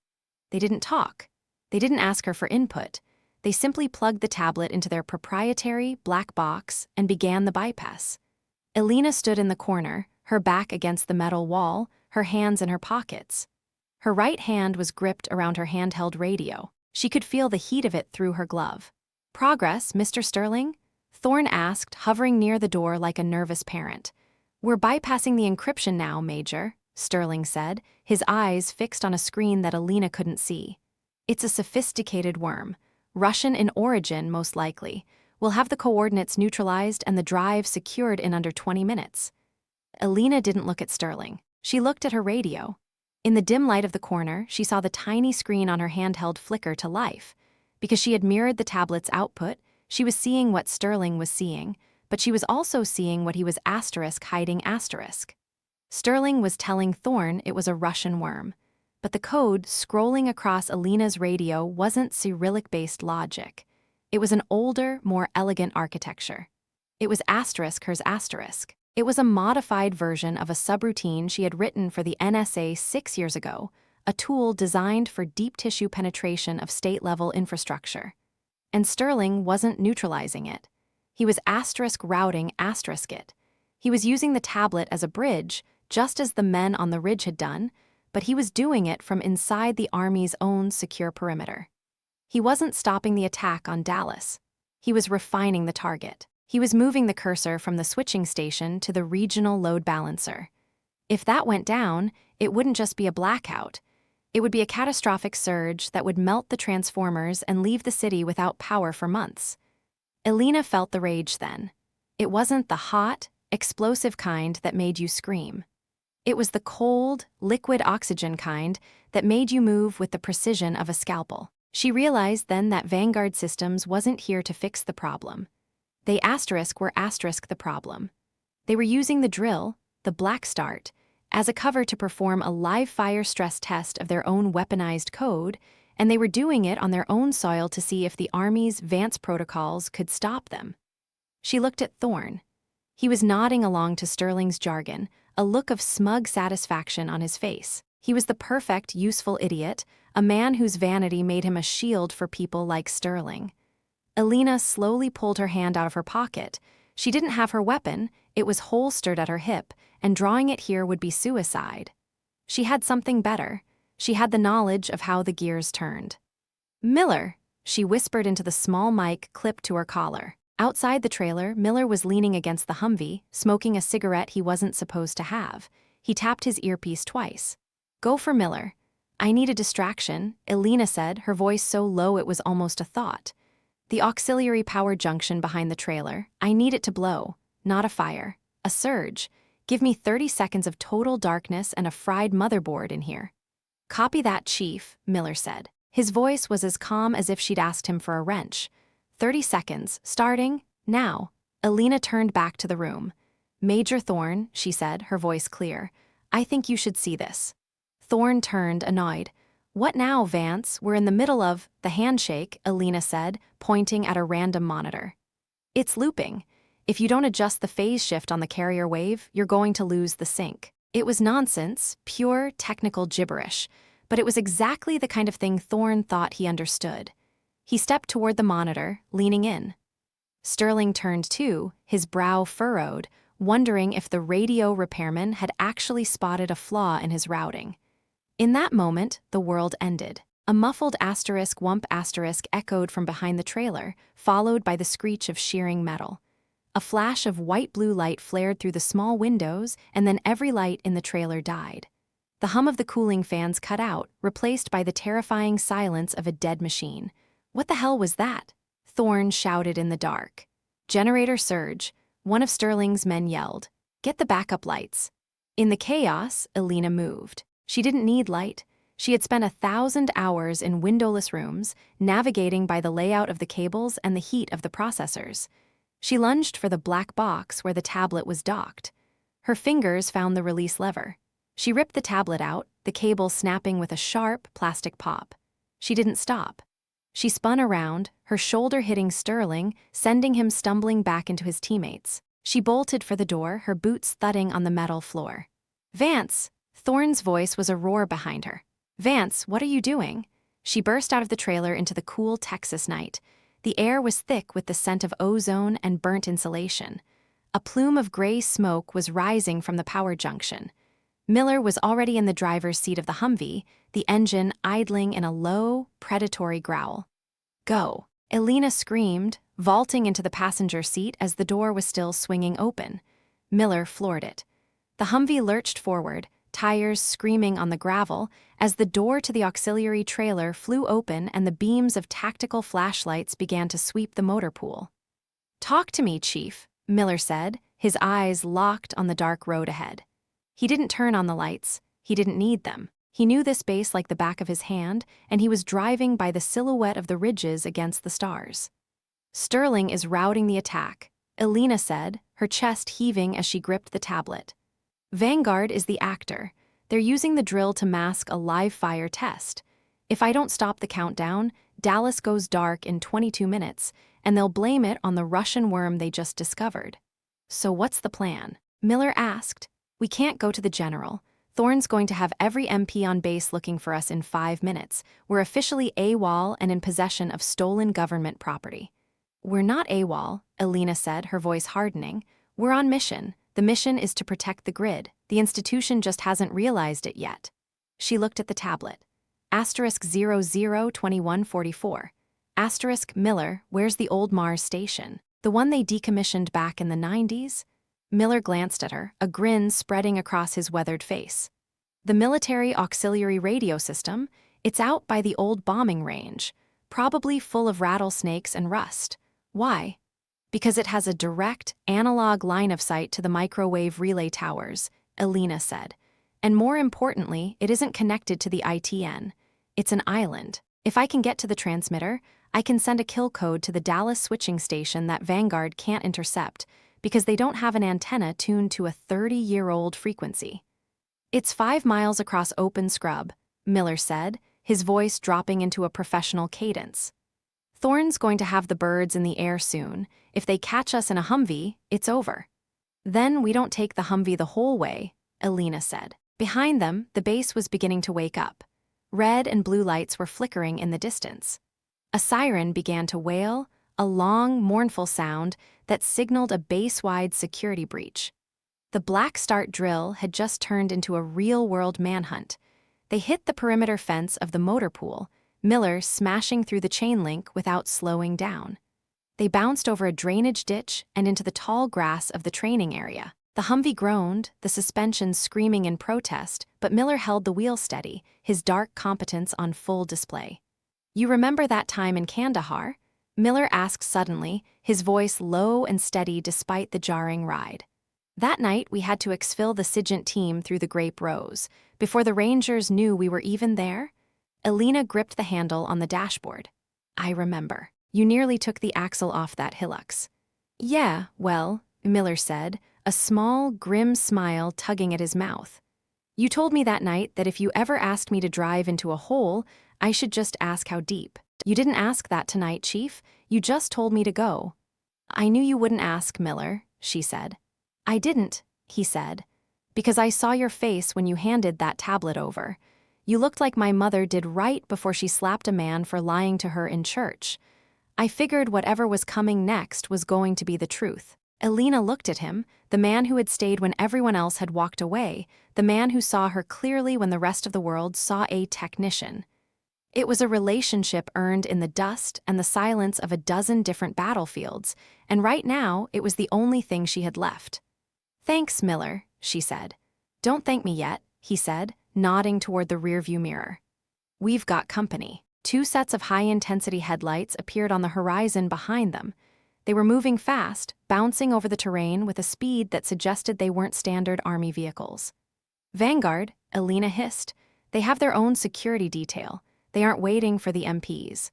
They didn't talk. They didn't ask her for input. They simply plugged the tablet into their proprietary black box and began the bypass. Elena stood in the corner, her back against the metal wall, her hands in her pockets. Her right hand was gripped around her handheld radio. She could feel the heat of it through her glove. "Progress, Mr. Sterling?" Thorne asked, hovering near the door like a nervous parent. "We're bypassing the encryption now, Major," Sterling said, his eyes fixed on a screen that Elena couldn't see. "It's a sophisticated worm. Russian in origin, most likely. We'll have the coordinates neutralized and the drive secured in under 20 minutes. Elena didn't look at Sterling. She looked at her radio. In the dim light of the corner, she saw the tiny screen on her handheld flicker to life. Because she had mirrored the tablet's output, she was seeing what Sterling was seeing, but she was also seeing what he was hiding asterisk. Sterling was telling Thorne it was a Russian worm. But the code scrolling across Elena's radio wasn't Cyrillic-based logic. It was an older, more elegant architecture. It was hers asterisk. It was a modified version of a subroutine she had written for the NSA 6 years ago, a tool designed for deep tissue penetration of state-level infrastructure. And Sterling wasn't neutralizing it. He was routing it. He was using the tablet as a bridge, just as the men on the ridge had done, but he was doing it from inside the Army's own secure perimeter. He wasn't stopping the attack on Dallas. He was refining the target. He was moving the cursor from the switching station to the regional load balancer. If that went down, it wouldn't just be a blackout. It would be a catastrophic surge that would melt the transformers and leave the city without power for months. Elena felt the rage then. It wasn't the hot, explosive kind that made you scream. It was the cold, liquid oxygen kind that made you move with the precision of a scalpel. She realized then that Vanguard Systems wasn't here to fix the problem. They were the problem. They were using the drill, the Black Start, as a cover to perform a live fire stress test of their own weaponized code, and they were doing it on their own soil to see if the Army's Vance protocols could stop them. She looked at Thorne. He was nodding along to Sterling's jargon, a look of smug satisfaction on his face. He was the perfect, useful idiot, a man whose vanity made him a shield for people like Sterling. Elena slowly pulled her hand out of her pocket. She didn't have her weapon, it was holstered at her hip, and drawing it here would be suicide. She had something better. She had the knowledge of how the gears turned. "Miller," she whispered into the small mic clipped to her collar. Outside the trailer, Miller was leaning against the Humvee, smoking a cigarette he wasn't supposed to have. He tapped his earpiece twice. "Go for Miller." "I need a distraction," Elena said, her voice so low it was almost a thought. "The auxiliary power junction behind the trailer. I need it to blow. Not a fire. A surge. Give me 30 seconds of total darkness and a fried motherboard in here." "Copy that, Chief," Miller said. His voice was as calm as if she'd asked him for a wrench. 30 seconds, starting now. Elena turned back to the room. "Major Thorne," she said, her voice clear, "I think you should see this." Thorne turned, annoyed. "What now, Vance? We're in the middle of the handshake," Elena said, pointing at a random monitor. "It's looping. If you don't adjust the phase shift on the carrier wave, you're going to lose the sync." It was nonsense, pure technical gibberish, but it was exactly the kind of thing Thorne thought he understood. He stepped toward the monitor, leaning in. Sterling turned too, his brow furrowed, wondering if the radio repairman had actually spotted a flaw in his routing. In that moment, the world ended. A muffled asterisk whump asterisk echoed from behind the trailer, followed by the screech of shearing metal. A flash of white-blue light flared through the small windows, and then every light in the trailer died. The hum of the cooling fans cut out, replaced by the terrifying silence of a dead machine. What the hell was that? Thorne shouted in the dark. Generator surge. One of Sterling's men yelled, "Get the backup lights." In the chaos, Elena moved. She didn't need light. She had spent 1,000 hours in windowless rooms, navigating by the layout of the cables and the heat of the processors. She lunged for the black box where the tablet was docked. Her fingers found the release lever. She ripped the tablet out, the cable snapping with a sharp, plastic pop. She didn't stop. She spun around, her shoulder hitting Sterling, sending him stumbling back into his teammates. She bolted for the door, her boots thudding on the metal floor. "Vance!" Thorne's voice was a roar behind her. "Vance, what are you doing?" She burst out of the trailer into the cool Texas night. The air was thick with the scent of ozone and burnt insulation. A plume of gray smoke was rising from the power junction. Miller was already in the driver's seat of the Humvee, the engine idling in a low, predatory growl. "Go!" Elena screamed, vaulting into the passenger seat as the door was still swinging open. Miller floored it. The Humvee lurched forward, tires screaming on the gravel, as the door to the auxiliary trailer flew open and the beams of tactical flashlights began to sweep the motor pool. "Talk to me, Chief," Miller said, his eyes locked on the dark road ahead. He didn't turn on the lights. He didn't need them. He knew this base like the back of his hand, and he was driving by the silhouette of the ridges against the stars. "Sterling is routing the attack," Elena said, her chest heaving as she gripped the tablet. "Vanguard is the actor. They're using the drill to mask a live-fire test. If I don't stop the countdown, Dallas goes dark in 22 minutes, and they'll blame it on the Russian worm they just discovered." "So what's the plan?" Miller asked. "We can't go to the general. Thorne's going to have every MP on base looking for us in 5 minutes. We're officially AWOL and in possession of stolen government property." "We're not AWOL," Elena said, her voice hardening. "We're on mission. The mission is to protect the grid. The institution just hasn't realized it yet." She looked at the tablet. *002144. Miller, where's the old Mars station? The one they decommissioned back in the 90s? Miller glanced at her, a grin spreading across his weathered face. "The military auxiliary radio system? It's out by the old bombing range, probably full of rattlesnakes and rust. Why?" "Because it has a direct, analog line of sight to the microwave relay towers," Elena said. "And more importantly, it isn't connected to the ITN. It's an island. If I can get to the transmitter, I can send a kill code to the Dallas switching station that Vanguard can't intercept, because they don't have an antenna tuned to a 30-year-old frequency." "It's 5 miles across open scrub," Miller said, his voice dropping into a professional cadence. "Thorne's going to have the birds in the air soon. If they catch us in a Humvee, it's over." "Then we don't take the Humvee the whole way," Elena said. Behind them, the base was beginning to wake up. Red and blue lights were flickering in the distance. A siren began to wail, a long, mournful sound that signaled a base-wide security breach. The Black Start drill had just turned into a real-world manhunt. They hit the perimeter fence of the motor pool, Miller smashing through the chain link without slowing down. They bounced over a drainage ditch and into the tall grass of the training area. The Humvee groaned, the suspension screaming in protest, but Miller held the wheel steady, his dark competence on full display. "You remember that time in Kandahar?" Miller asked suddenly, his voice low and steady despite the jarring ride. "That night we had to exfil the SIGINT team through the Grape Rose. Before the Rangers knew we were even there?" Elena gripped the handle on the dashboard. "I remember. You nearly took the axle off that Hilux." "Yeah, well," Miller said, a small, grim smile tugging at his mouth. "You told me that night that if you ever asked me to drive into a hole, I should just ask how deep. You didn't ask that tonight, Chief. You just told me to go." "I knew you wouldn't ask, Miller," she said. "I didn't," he said, "because I saw your face when you handed that tablet over. You looked like my mother did right before she slapped a man for lying to her in church. I figured whatever was coming next was going to be the truth. Elena looked at him, the man who had stayed when everyone else had walked away, the man who saw her clearly when the rest of the world saw a technician. It was a relationship earned in the dust and the silence of a dozen different battlefields, and right now it was the only thing she had left. "Thanks, Miller," she said. "Don't thank me yet," he said, nodding toward the rearview mirror. "We've got company." 2 sets of high-intensity headlights appeared on the horizon behind them. They were moving fast, bouncing over the terrain with a speed that suggested they weren't standard Army vehicles. "Vanguard," Elena hissed. "They have their own security detail. They aren't waiting for the MPs."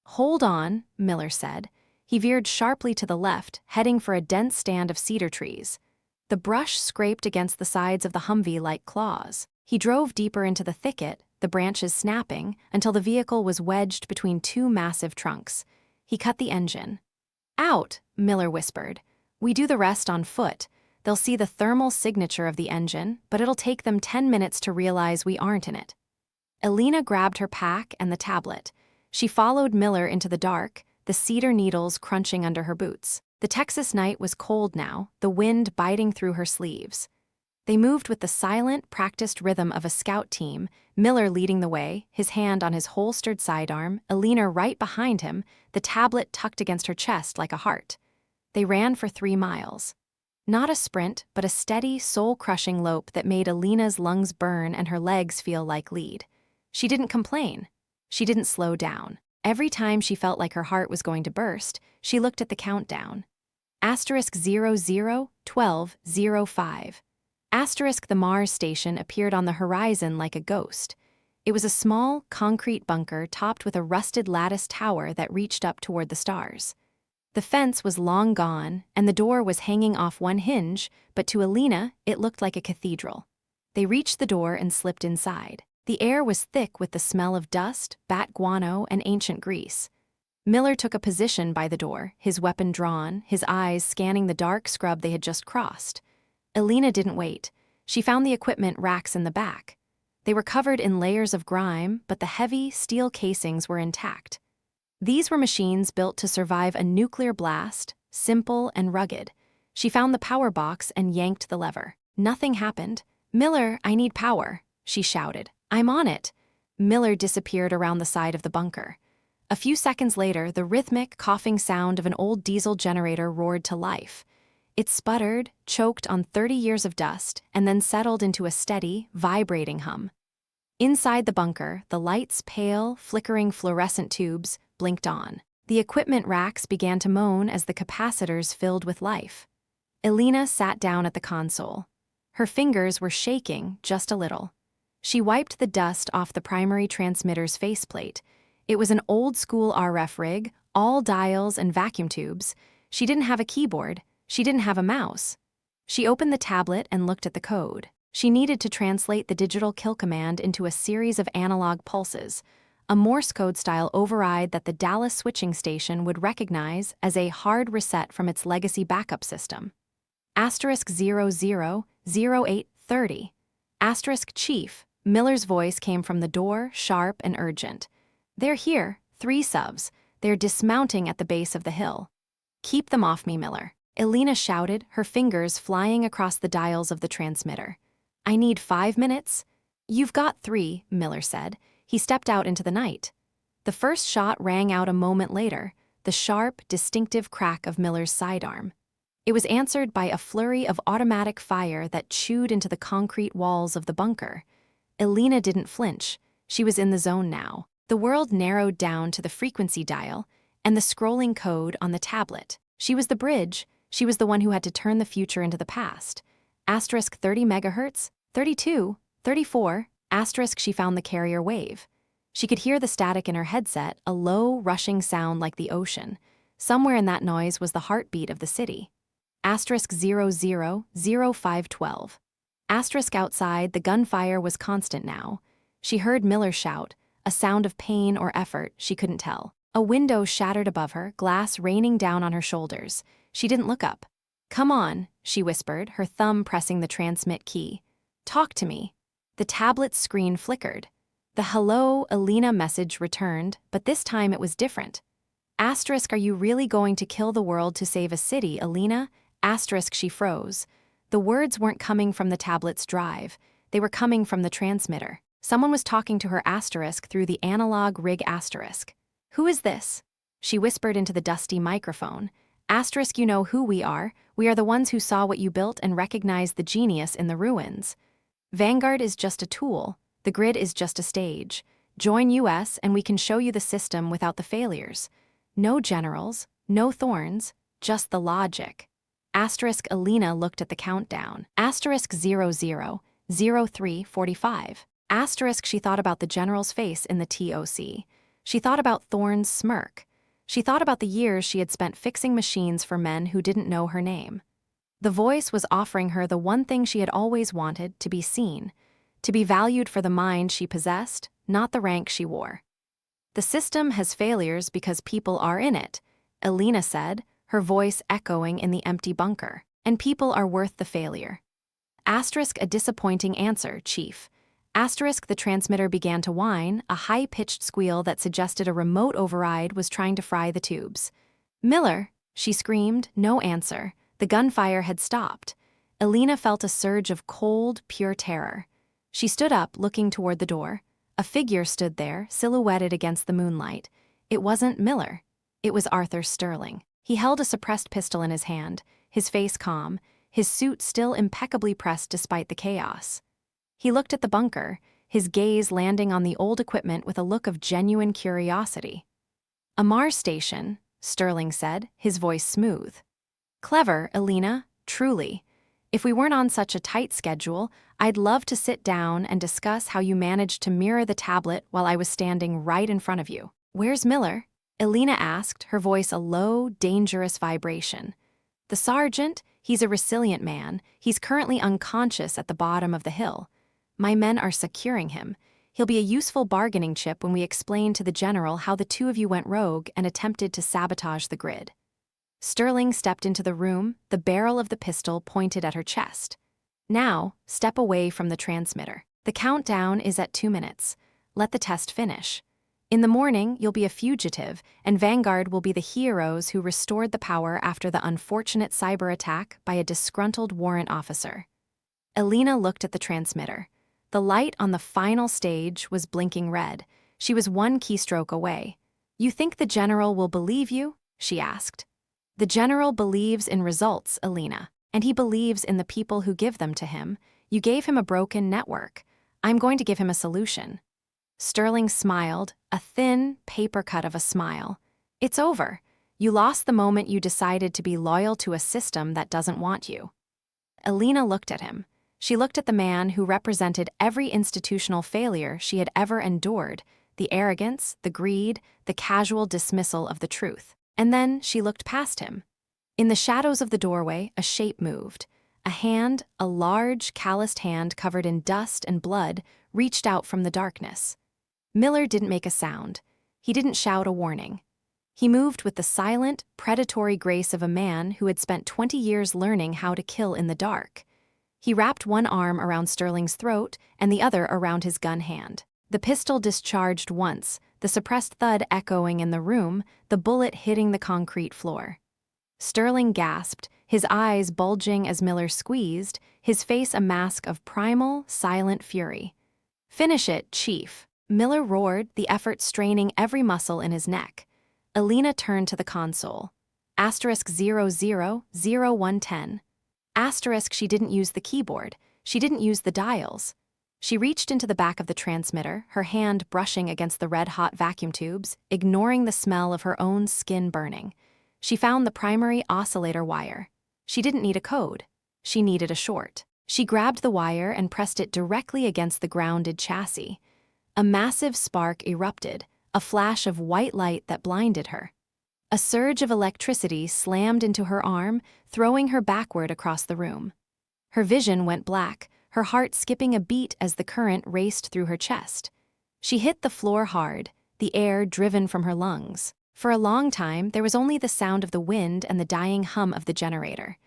"Hold on," Miller said. He veered sharply to the left, heading for a dense stand of cedar trees. The brush scraped against the sides of the Humvee like claws. He drove deeper into the thicket, the branches snapping, until the vehicle was wedged between 2 massive trunks. He cut the engine. "Out," Miller whispered. "We do the rest on foot. They'll see the thermal signature of the engine, but it'll take them 10 minutes to realize we aren't in it." Elena grabbed her pack and the tablet. She followed Miller into the dark, the cedar needles crunching under her boots. The Texas night was cold now, the wind biting through her sleeves. They moved with the silent, practiced rhythm of a scout team, Miller leading the way, his hand on his holstered sidearm, Elena right behind him, the tablet tucked against her chest like a heart. They ran for 3 miles. Not a sprint, but a steady, soul-crushing lope that made Elena's lungs burn and her legs feel like lead. She didn't complain. She didn't slow down. Every time she felt like her heart was going to burst, she looked at the countdown. *0012:05. The Mars station appeared on the horizon like a ghost. It was a small, concrete bunker topped with a rusted lattice tower that reached up toward the stars. The fence was long gone, and the door was hanging off one hinge, but to Elena, it looked like a cathedral. They reached the door and slipped inside. The air was thick with the smell of dust, bat guano, and ancient grease. Miller took a position by the door, his weapon drawn, his eyes scanning the dark scrub they had just crossed. Elena didn't wait. She found the equipment racks in the back. They were covered in layers of grime, but the heavy, steel casings were intact. These were machines built to survive a nuclear blast, simple and rugged. She found the power box and yanked the lever. Nothing happened. "Miller, I need power," she shouted. "I'm on it." Miller disappeared around the side of the bunker. A few seconds later, the rhythmic, coughing sound of an old diesel generator roared to life. It sputtered, choked on 30 years of dust, and then settled into a steady, vibrating hum. Inside the bunker, the lights, pale, flickering fluorescent tubes, blinked on. The equipment racks began to moan as the capacitors filled with life. Elena sat down at the console. Her fingers were shaking just a little. She wiped the dust off the primary transmitter's faceplate. It was an old-school RF rig, all dials and vacuum tubes. She didn't have a keyboard. She didn't have a mouse. She opened the tablet and looked at the code. She needed to translate the digital kill command into a series of analog pulses, a Morse code-style override that the Dallas switching station would recognize as a hard reset from its legacy backup system. *000830. *Chief. Miller's voice came from the door, sharp and urgent. "They're here, 3 subs. They're dismounting at the base of the hill." "Keep them off me, Miller," Elena shouted, her fingers flying across the dials of the transmitter. "I need 5 minutes." "You've got 3, Miller said. He stepped out into the night. The first shot rang out a moment later, the sharp, distinctive crack of Miller's sidearm. It was answered by a flurry of automatic fire that chewed into the concrete walls of the bunker. Elena didn't flinch. She was in the zone now. The world narrowed down to the frequency dial and the scrolling code on the tablet. She was the bridge. She was the one who had to turn the future into the past. *30 megahertz, 32, 34, she found the carrier wave. She could hear the static in her headset, a low, rushing sound like the ocean. Somewhere in that noise was the heartbeat of the city. *000512. Outside, the gunfire was constant now. She heard Miller shout, a sound of pain or effort, she couldn't tell. A window shattered above her, glass raining down on her shoulders. She didn't look up. "Come on," she whispered, her thumb pressing the transmit key. "Talk to me." The tablet's screen flickered. The "Hello, Elena" message returned, but this time it was different. Asterisk, are you really going to kill the world to save a city, Elena? Asterisk, she froze. The words weren't coming from the tablet's drive. They were coming from the transmitter. Someone was talking to her asterisk through the analog rig asterisk. Who is this? She whispered into the dusty microphone. Asterisk, you know who we are. We are the ones who saw what you built and recognized the genius in the ruins. Vanguard is just a tool. The grid is just a stage. Join US and we can show you the system without the failures. No generals, no thorns, just the logic. Asterisk, Elena looked at the countdown. Asterisk 000345. Asterisk, she thought about the general's face in the TOC. She thought about Thorne's smirk. She thought about the years she had spent fixing machines for men who didn't know her name. The voice was offering her the one thing she had always wanted, to be seen, to be valued for the mind she possessed, not the rank she wore. The system has failures because people are in it, Elena said, her voice echoing in the empty bunker. And people are worth the failure. Asterisk, a disappointing answer, Chief. Asterisk, the transmitter began to whine, a high-pitched squeal that suggested a remote override was trying to fry the tubes. Miller, she screamed, no answer. The gunfire had stopped. Elena felt a surge of cold, pure terror. She stood up, looking toward the door. A figure stood there, silhouetted against the moonlight. It wasn't Miller. It was Arthur Sterling. He held a suppressed pistol in his hand, his face calm, his suit still impeccably pressed despite the chaos. He looked at the bunker, his gaze landing on the old equipment with a look of genuine curiosity. "A Mars station," Sterling said, his voice smooth. "Clever, Elena, truly. If we weren't on such a tight schedule, I'd love to sit down and discuss how you managed to mirror the tablet while I was standing right in front of you." "Where's Miller?" Elena asked, her voice a low, dangerous vibration. "The sergeant, he's a resilient man. He's currently unconscious at the bottom of the hill. My men are securing him. He'll be a useful bargaining chip when we explain to the general how the two of you went rogue and attempted to sabotage the grid." Sterling stepped into the room, the barrel of the pistol pointed at her chest. "Now, step away from the transmitter. The countdown is at 2 minutes. Let the test finish. In the morning, you'll be a fugitive, and Vanguard will be the heroes who restored the power after the unfortunate cyber attack by a disgruntled warrant officer." Elena looked at the transmitter. The light on the final stage was blinking red. She was one keystroke away. "You think the general will believe you?" she asked. "The general believes in results, Elena, and he believes in the people who give them to him. You gave him a broken network. I'm going to give him a solution." Sterling smiled, a thin paper cut of a smile. "It's over. You lost the moment you decided to be loyal to a system that doesn't want you." Elena looked at him. She looked at the man who represented every institutional failure she had ever endured, the arrogance, the greed, the casual dismissal of the truth. And then she looked past him. In the shadows of the doorway, a shape moved. A hand, a large, calloused hand covered in dust and blood, reached out from the darkness. Miller didn't make a sound. He didn't shout a warning. He moved with the silent, predatory grace of a man who had spent 20 years learning how to kill in the dark. He wrapped one arm around Sterling's throat and the other around his gun hand. The pistol discharged once, the suppressed thud echoing in the room, the bullet hitting the concrete floor. Sterling gasped, his eyes bulging as Miller squeezed, his face a mask of primal, silent fury. "Finish it, Chief," Miller roared, the effort straining every muscle in his neck. Elena turned to the console. Asterisk 000110. Asterisk, she didn't use the keyboard. She didn't use the dials. She reached into the back of the transmitter, her hand brushing against the red-hot vacuum tubes, ignoring the smell of her own skin burning. She found the primary oscillator wire. She didn't need a code. She needed a short. She grabbed the wire and pressed it directly against the grounded chassis. A massive spark erupted, a flash of white light that blinded her. A surge of electricity slammed into her arm, throwing her backward across the room. Her vision went black, her heart skipping a beat as the current raced through her chest. She hit the floor hard, the air driven from her lungs. For a long time, there was only the sound of the wind and the dying hum of the generator.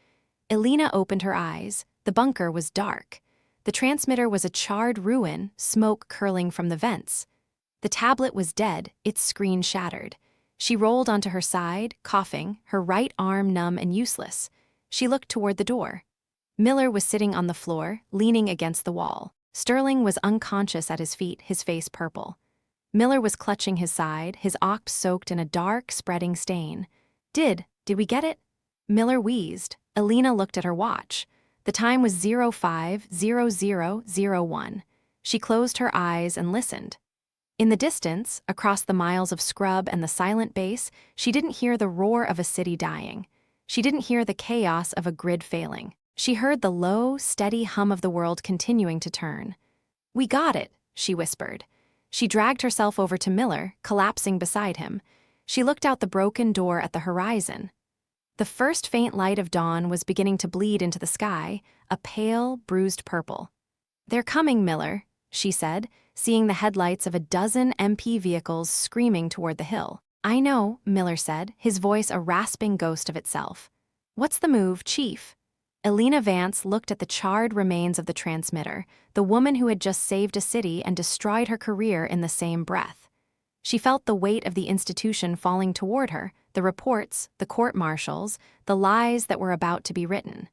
Elena opened her eyes. The bunker was dark. The transmitter was a charred ruin, smoke curling from the vents. The tablet was dead, its screen shattered. She rolled onto her side, coughing, her right arm numb and useless. She looked toward the door. Miller was sitting on the floor, leaning against the wall. Sterling was unconscious at his feet, his face purple. Miller was clutching his side, his ox soaked in a dark, spreading stain. Did we get it? Miller wheezed. Elena looked at her watch. The time was 05:00:01. She closed her eyes and listened. In the distance, across the miles of scrub and the silent base, she didn't hear the roar of a city dying. She didn't hear the chaos of a grid failing. She heard the low, steady hum of the world continuing to turn. "We got it," she whispered. She dragged herself over to Miller, collapsing beside him. She looked out the broken door at the horizon. The first faint light of dawn was beginning to bleed into the sky, a pale, bruised purple. "They're coming, Miller," she said, seeing the headlights of a dozen MP vehicles screaming toward the hill. "I know," Miller said, his voice a rasping ghost of itself. "What's the move, Chief?" Elena Vance looked at the charred remains of the transmitter, the woman who had just saved a city and destroyed her career in the same breath. She felt the weight of the institution falling toward her, the reports, the court-martials, the lies that were about to be written.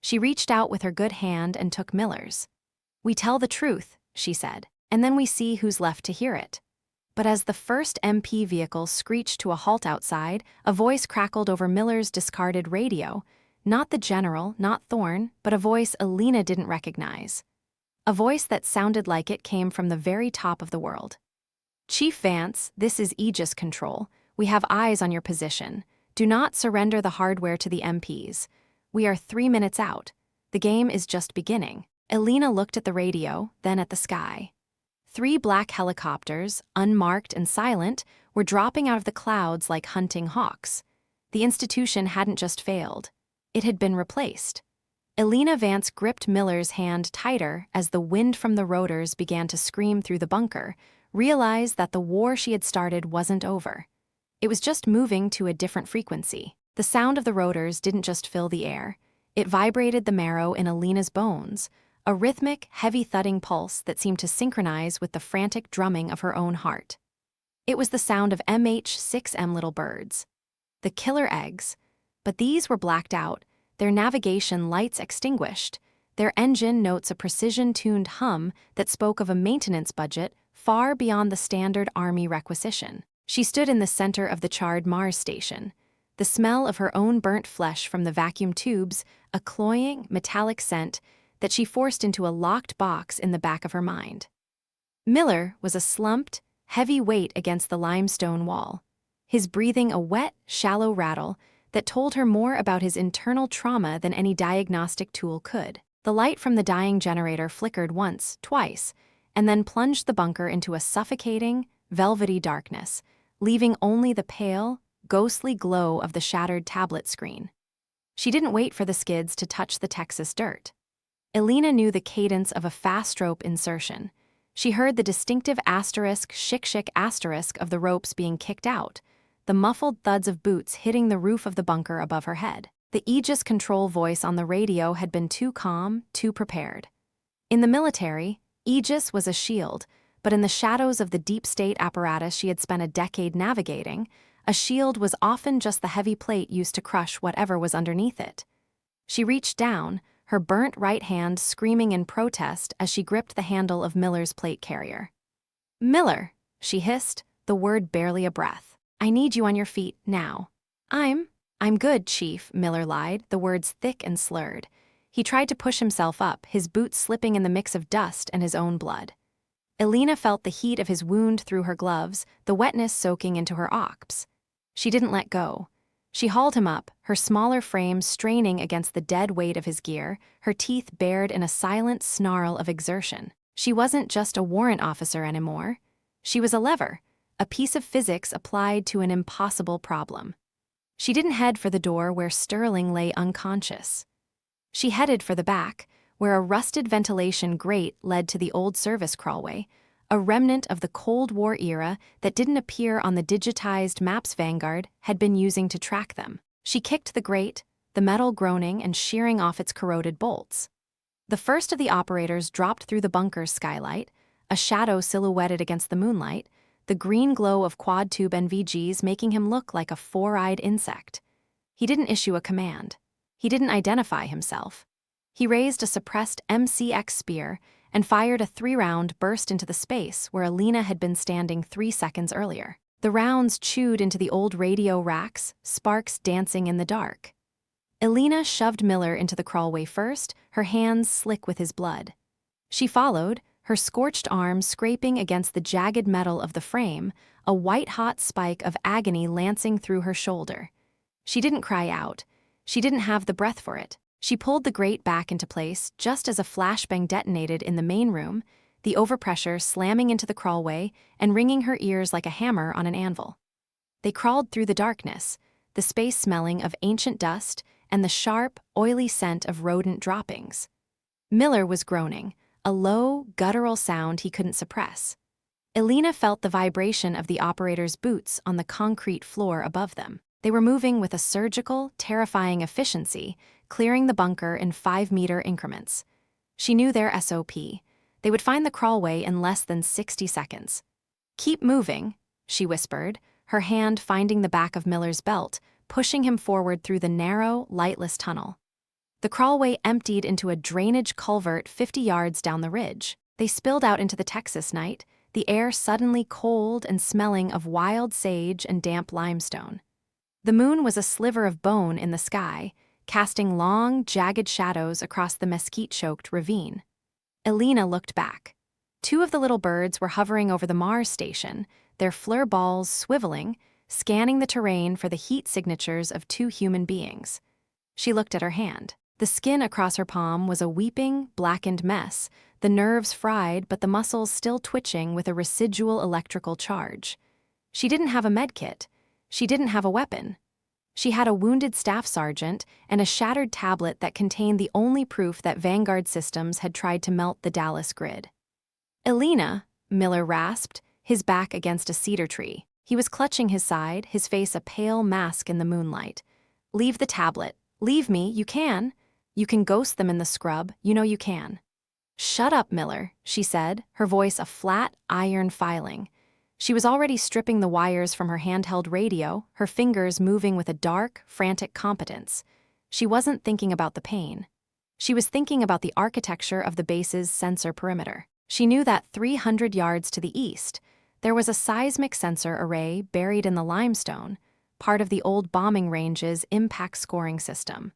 She reached out with her good hand and took Miller's. "We tell the truth," she said, "and then we see who's left to hear it." But as the first MP vehicle screeched to a halt outside, a voice crackled over Miller's discarded radio. Not the general, not Thorne, but a voice Elena didn't recognize. A voice that sounded like it came from the very top of the world. "Chief Vance, this is Aegis Control. We have eyes on your position. Do not surrender the hardware to the MPs. We are 3 minutes out. The game is just beginning." Elena looked at the radio, then at the sky. 3 black helicopters, unmarked and silent, were dropping out of the clouds like hunting hawks. The institution hadn't just failed. It had been replaced. Elena Vance gripped Miller's hand tighter as the wind from the rotors began to scream through the bunker, realized that the war she had started wasn't over. It was just moving to a different frequency. The sound of the rotors didn't just fill the air. It vibrated the marrow in Elena's bones, a rhythmic, heavy thudding pulse that seemed to synchronize with the frantic drumming of her own heart. It was the sound of MH6M little birds. The killer eggs. But these were blacked out, their navigation lights extinguished, their engine notes a precision-tuned hum that spoke of a maintenance budget far beyond the standard Army requisition. She stood in the center of the charred Mars station. The smell of her own burnt flesh from the vacuum tubes, a cloying, metallic scent that she forced into a locked box in the back of her mind. Miller was a slumped, heavy weight against the limestone wall, his breathing a wet, shallow rattle that told her more about his internal trauma than any diagnostic tool could. The light from the dying generator flickered once, twice, and then plunged the bunker into a suffocating, velvety darkness, leaving only the pale, ghostly glow of the shattered tablet screen. She didn't wait for the skids to touch the Texas dirt. Elena knew the cadence of a fast rope insertion. She heard the distinctive asterisk, shick asterisk of the ropes being kicked out, the muffled thuds of boots hitting the roof of the bunker above her head. The Aegis Control voice on the radio had been too calm, too prepared. In the military, Aegis was a shield, but in the shadows of the deep state apparatus she had spent a decade navigating, a shield was often just the heavy plate used to crush whatever was underneath it. She reached down, her burnt right hand screaming in protest as she gripped the handle of Miller's plate carrier. "Miller," she hissed, the word barely a breath. "I need you on your feet, now." I'm good, Chief," Miller lied, the words thick and slurred. He tried to push himself up, his boots slipping in the mix of dust and his own blood. Elena felt the heat of his wound through her gloves, the wetness soaking into her ox. She didn't let go. She hauled him up, her smaller frame straining against the dead weight of his gear, her teeth bared in a silent snarl of exertion. She wasn't just a warrant officer anymore. She was a lever, a piece of physics applied to an impossible problem. She didn't head for the door where Sterling lay unconscious. She headed for the back, where a rusted ventilation grate led to the old service crawlway, a remnant of the Cold War era that didn't appear on the digitized maps Vanguard had been using to track them. She kicked the grate, the metal groaning and shearing off its corroded bolts. The first of the operators dropped through the bunker's skylight, a shadow silhouetted against the moonlight, the green glow of quad-tube NVGs making him look like a four-eyed insect. He didn't issue a command. He didn't identify himself. He raised a suppressed MCX spear and fired a 3-round burst into the space where Elena had been standing 3 seconds earlier. The rounds chewed into the old radio racks, sparks dancing in the dark. Elena shoved Miller into the crawlway first, her hands slick with his blood. She followed, her scorched arms scraping against the jagged metal of the frame, a white-hot spike of agony lancing through her shoulder. She didn't cry out. She didn't have the breath for it. She pulled the grate back into place just as a flashbang detonated in the main room, the overpressure slamming into the crawlway and ringing her ears like a hammer on an anvil. They crawled through the darkness, the space smelling of ancient dust and the sharp, oily scent of rodent droppings. Miller was groaning, a low, guttural sound he couldn't suppress. Elena felt the vibration of the operator's boots on the concrete floor above them. They were moving with a surgical, terrifying efficiency, clearing the bunker in 5-meter increments. She knew their SOP. They would find the crawlway in less than 60 seconds. "Keep moving," she whispered, her hand finding the back of Miller's belt, pushing him forward through the narrow, lightless tunnel. The crawlway emptied into a drainage culvert 50 yards down the ridge. They spilled out into the Texas night, the air suddenly cold and smelling of wild sage and damp limestone. The moon was a sliver of bone in the sky, casting long, jagged shadows across the mesquite-choked ravine. Elena looked back. 2 of the little birds were hovering over the Mars station, their fleur balls swiveling, scanning the terrain for the heat signatures of 2 human beings. She looked at her hand. The skin across her palm was a weeping, blackened mess, the nerves fried but the muscles still twitching with a residual electrical charge. She didn't have a medkit. She didn't have a weapon. She had a wounded staff sergeant and a shattered tablet that contained the only proof that Vanguard Systems had tried to melt the Dallas grid. "Elena," Miller rasped, his back against a cedar tree. He was clutching his side, his face a pale mask in the moonlight. "Leave the tablet. Leave me, you can. You can ghost them in the scrub, you know you can." "Shut up, Miller," she said, her voice a flat, iron filing. She was already stripping the wires from her handheld radio, her fingers moving with a dark, frantic competence. She wasn't thinking about the pain. She was thinking about the architecture of the base's sensor perimeter. She knew that 300 yards to the east, there was a seismic sensor array buried in the limestone, part of the old bombing range's impact scoring system.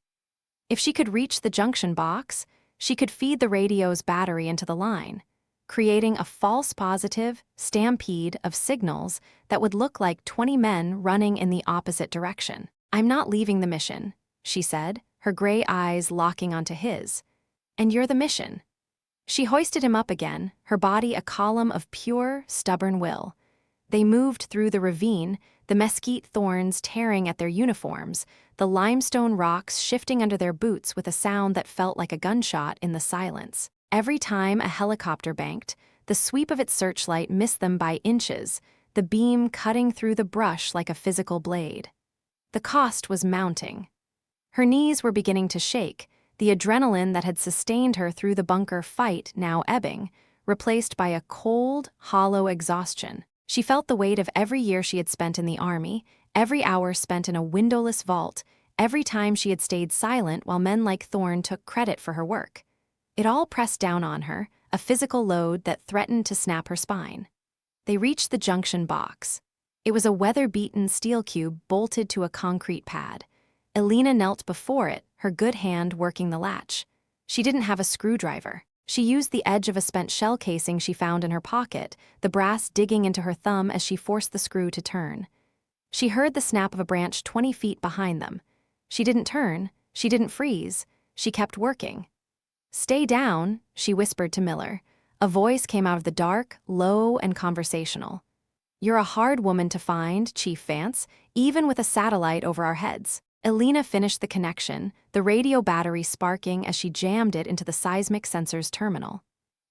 If she could reach the junction box, she could feed the radio's battery into the line, creating a false positive stampede of signals that would look like 20 men running in the opposite direction. "I'm not leaving the mission," she said, her gray eyes locking onto his. "And you're the mission." She hoisted him up again, her body a column of pure, stubborn will. They moved through the ravine, the mesquite thorns tearing at their uniforms, the limestone rocks shifting under their boots with a sound that felt like a gunshot in the silence. Every time a helicopter banked, the sweep of its searchlight missed them by inches, the beam cutting through the brush like a physical blade. The cost was mounting. Her knees were beginning to shake, the adrenaline that had sustained her through the bunker fight now ebbing, replaced by a cold, hollow exhaustion. She felt the weight of every year she had spent in the army, every hour spent in a windowless vault, every time she had stayed silent while men like Thorne took credit for her work. It all pressed down on her, a physical load that threatened to snap her spine. They reached the junction box. It was a weather-beaten steel cube bolted to a concrete pad. Elena knelt before it, her good hand working the latch. She didn't have a screwdriver. She used the edge of a spent shell casing she found in her pocket, the brass digging into her thumb as she forced the screw to turn. She heard the snap of a branch 20 feet behind them. She didn't turn. She didn't freeze. She kept working. "Stay down," she whispered to Miller. A voice came out of the dark, low and conversational. "You're a hard woman to find, Chief Vance, even with a satellite over our heads." Elena finished the connection, the radio battery sparking as she jammed it into the seismic sensor's terminal.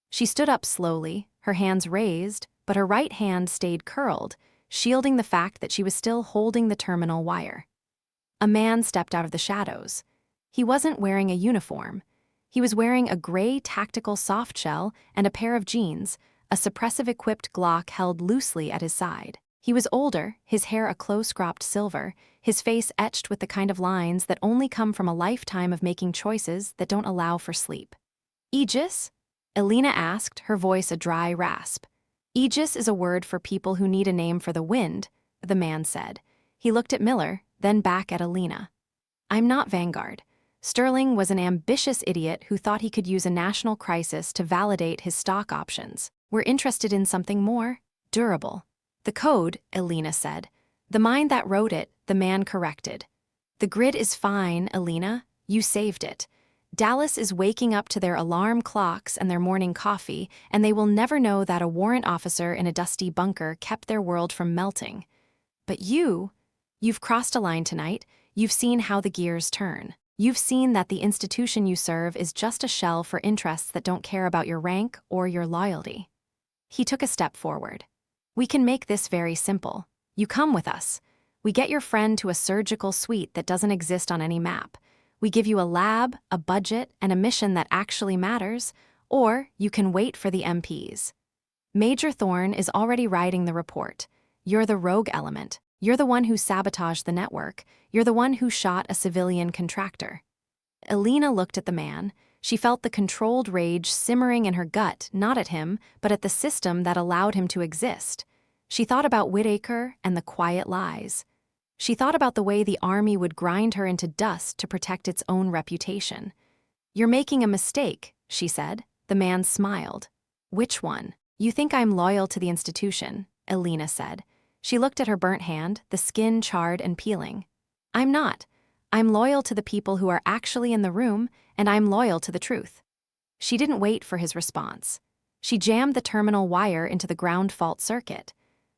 She stood up slowly, her hands raised, but her right hand stayed curled, shielding the fact that she was still holding the terminal wire. A man stepped out of the shadows. He wasn't wearing a uniform. He was wearing a gray tactical softshell and a pair of jeans, a suppressive-equipped Glock held loosely at his side. He was older, his hair a close-cropped silver, his face etched with the kind of lines that only come from a lifetime of making choices that don't allow for sleep. Aegis? Elena asked, her voice a dry rasp. Aegis is a word for people who need a name for the wind, the man said. He looked at Miller, then back at Elena. I'm not Vanguard. Sterling was an ambitious idiot who thought he could use a national crisis to validate his stock options. We're interested in something more durable. The code, Elena said. The mind that wrote it, the man corrected. The grid is fine, Elena. You saved it. Dallas is waking up to their alarm clocks and their morning coffee, and they will never know that a warrant officer in a dusty bunker kept their world from melting. But you've crossed a line tonight. You've seen how the gears turn. You've seen that the institution you serve is just a shell for interests that don't care about your rank or your loyalty. He took a step forward. We can make this very simple. You come with us. We get your friend to a surgical suite that doesn't exist on any map. We give you a lab, a budget, and a mission that actually matters, or you can wait for the MPs. Major Thorne is already writing the report. You're the rogue element. You're the one who sabotaged the network. You're the one who shot a civilian contractor. Elena looked at the man. She felt the controlled rage simmering in her gut, not at him, but at the system that allowed him to exist. She thought about Whitaker and the quiet lies. She thought about the way the army would grind her into dust to protect its own reputation. You're making a mistake, she said. The man smiled. Which one? You think I'm loyal to the institution, Elena said. She looked at her burnt hand, the skin charred and peeling. I'm not. I'm loyal to the people who are actually in the room, and I'm loyal to the truth. She didn't wait for his response. She jammed the terminal wire into the ground fault circuit.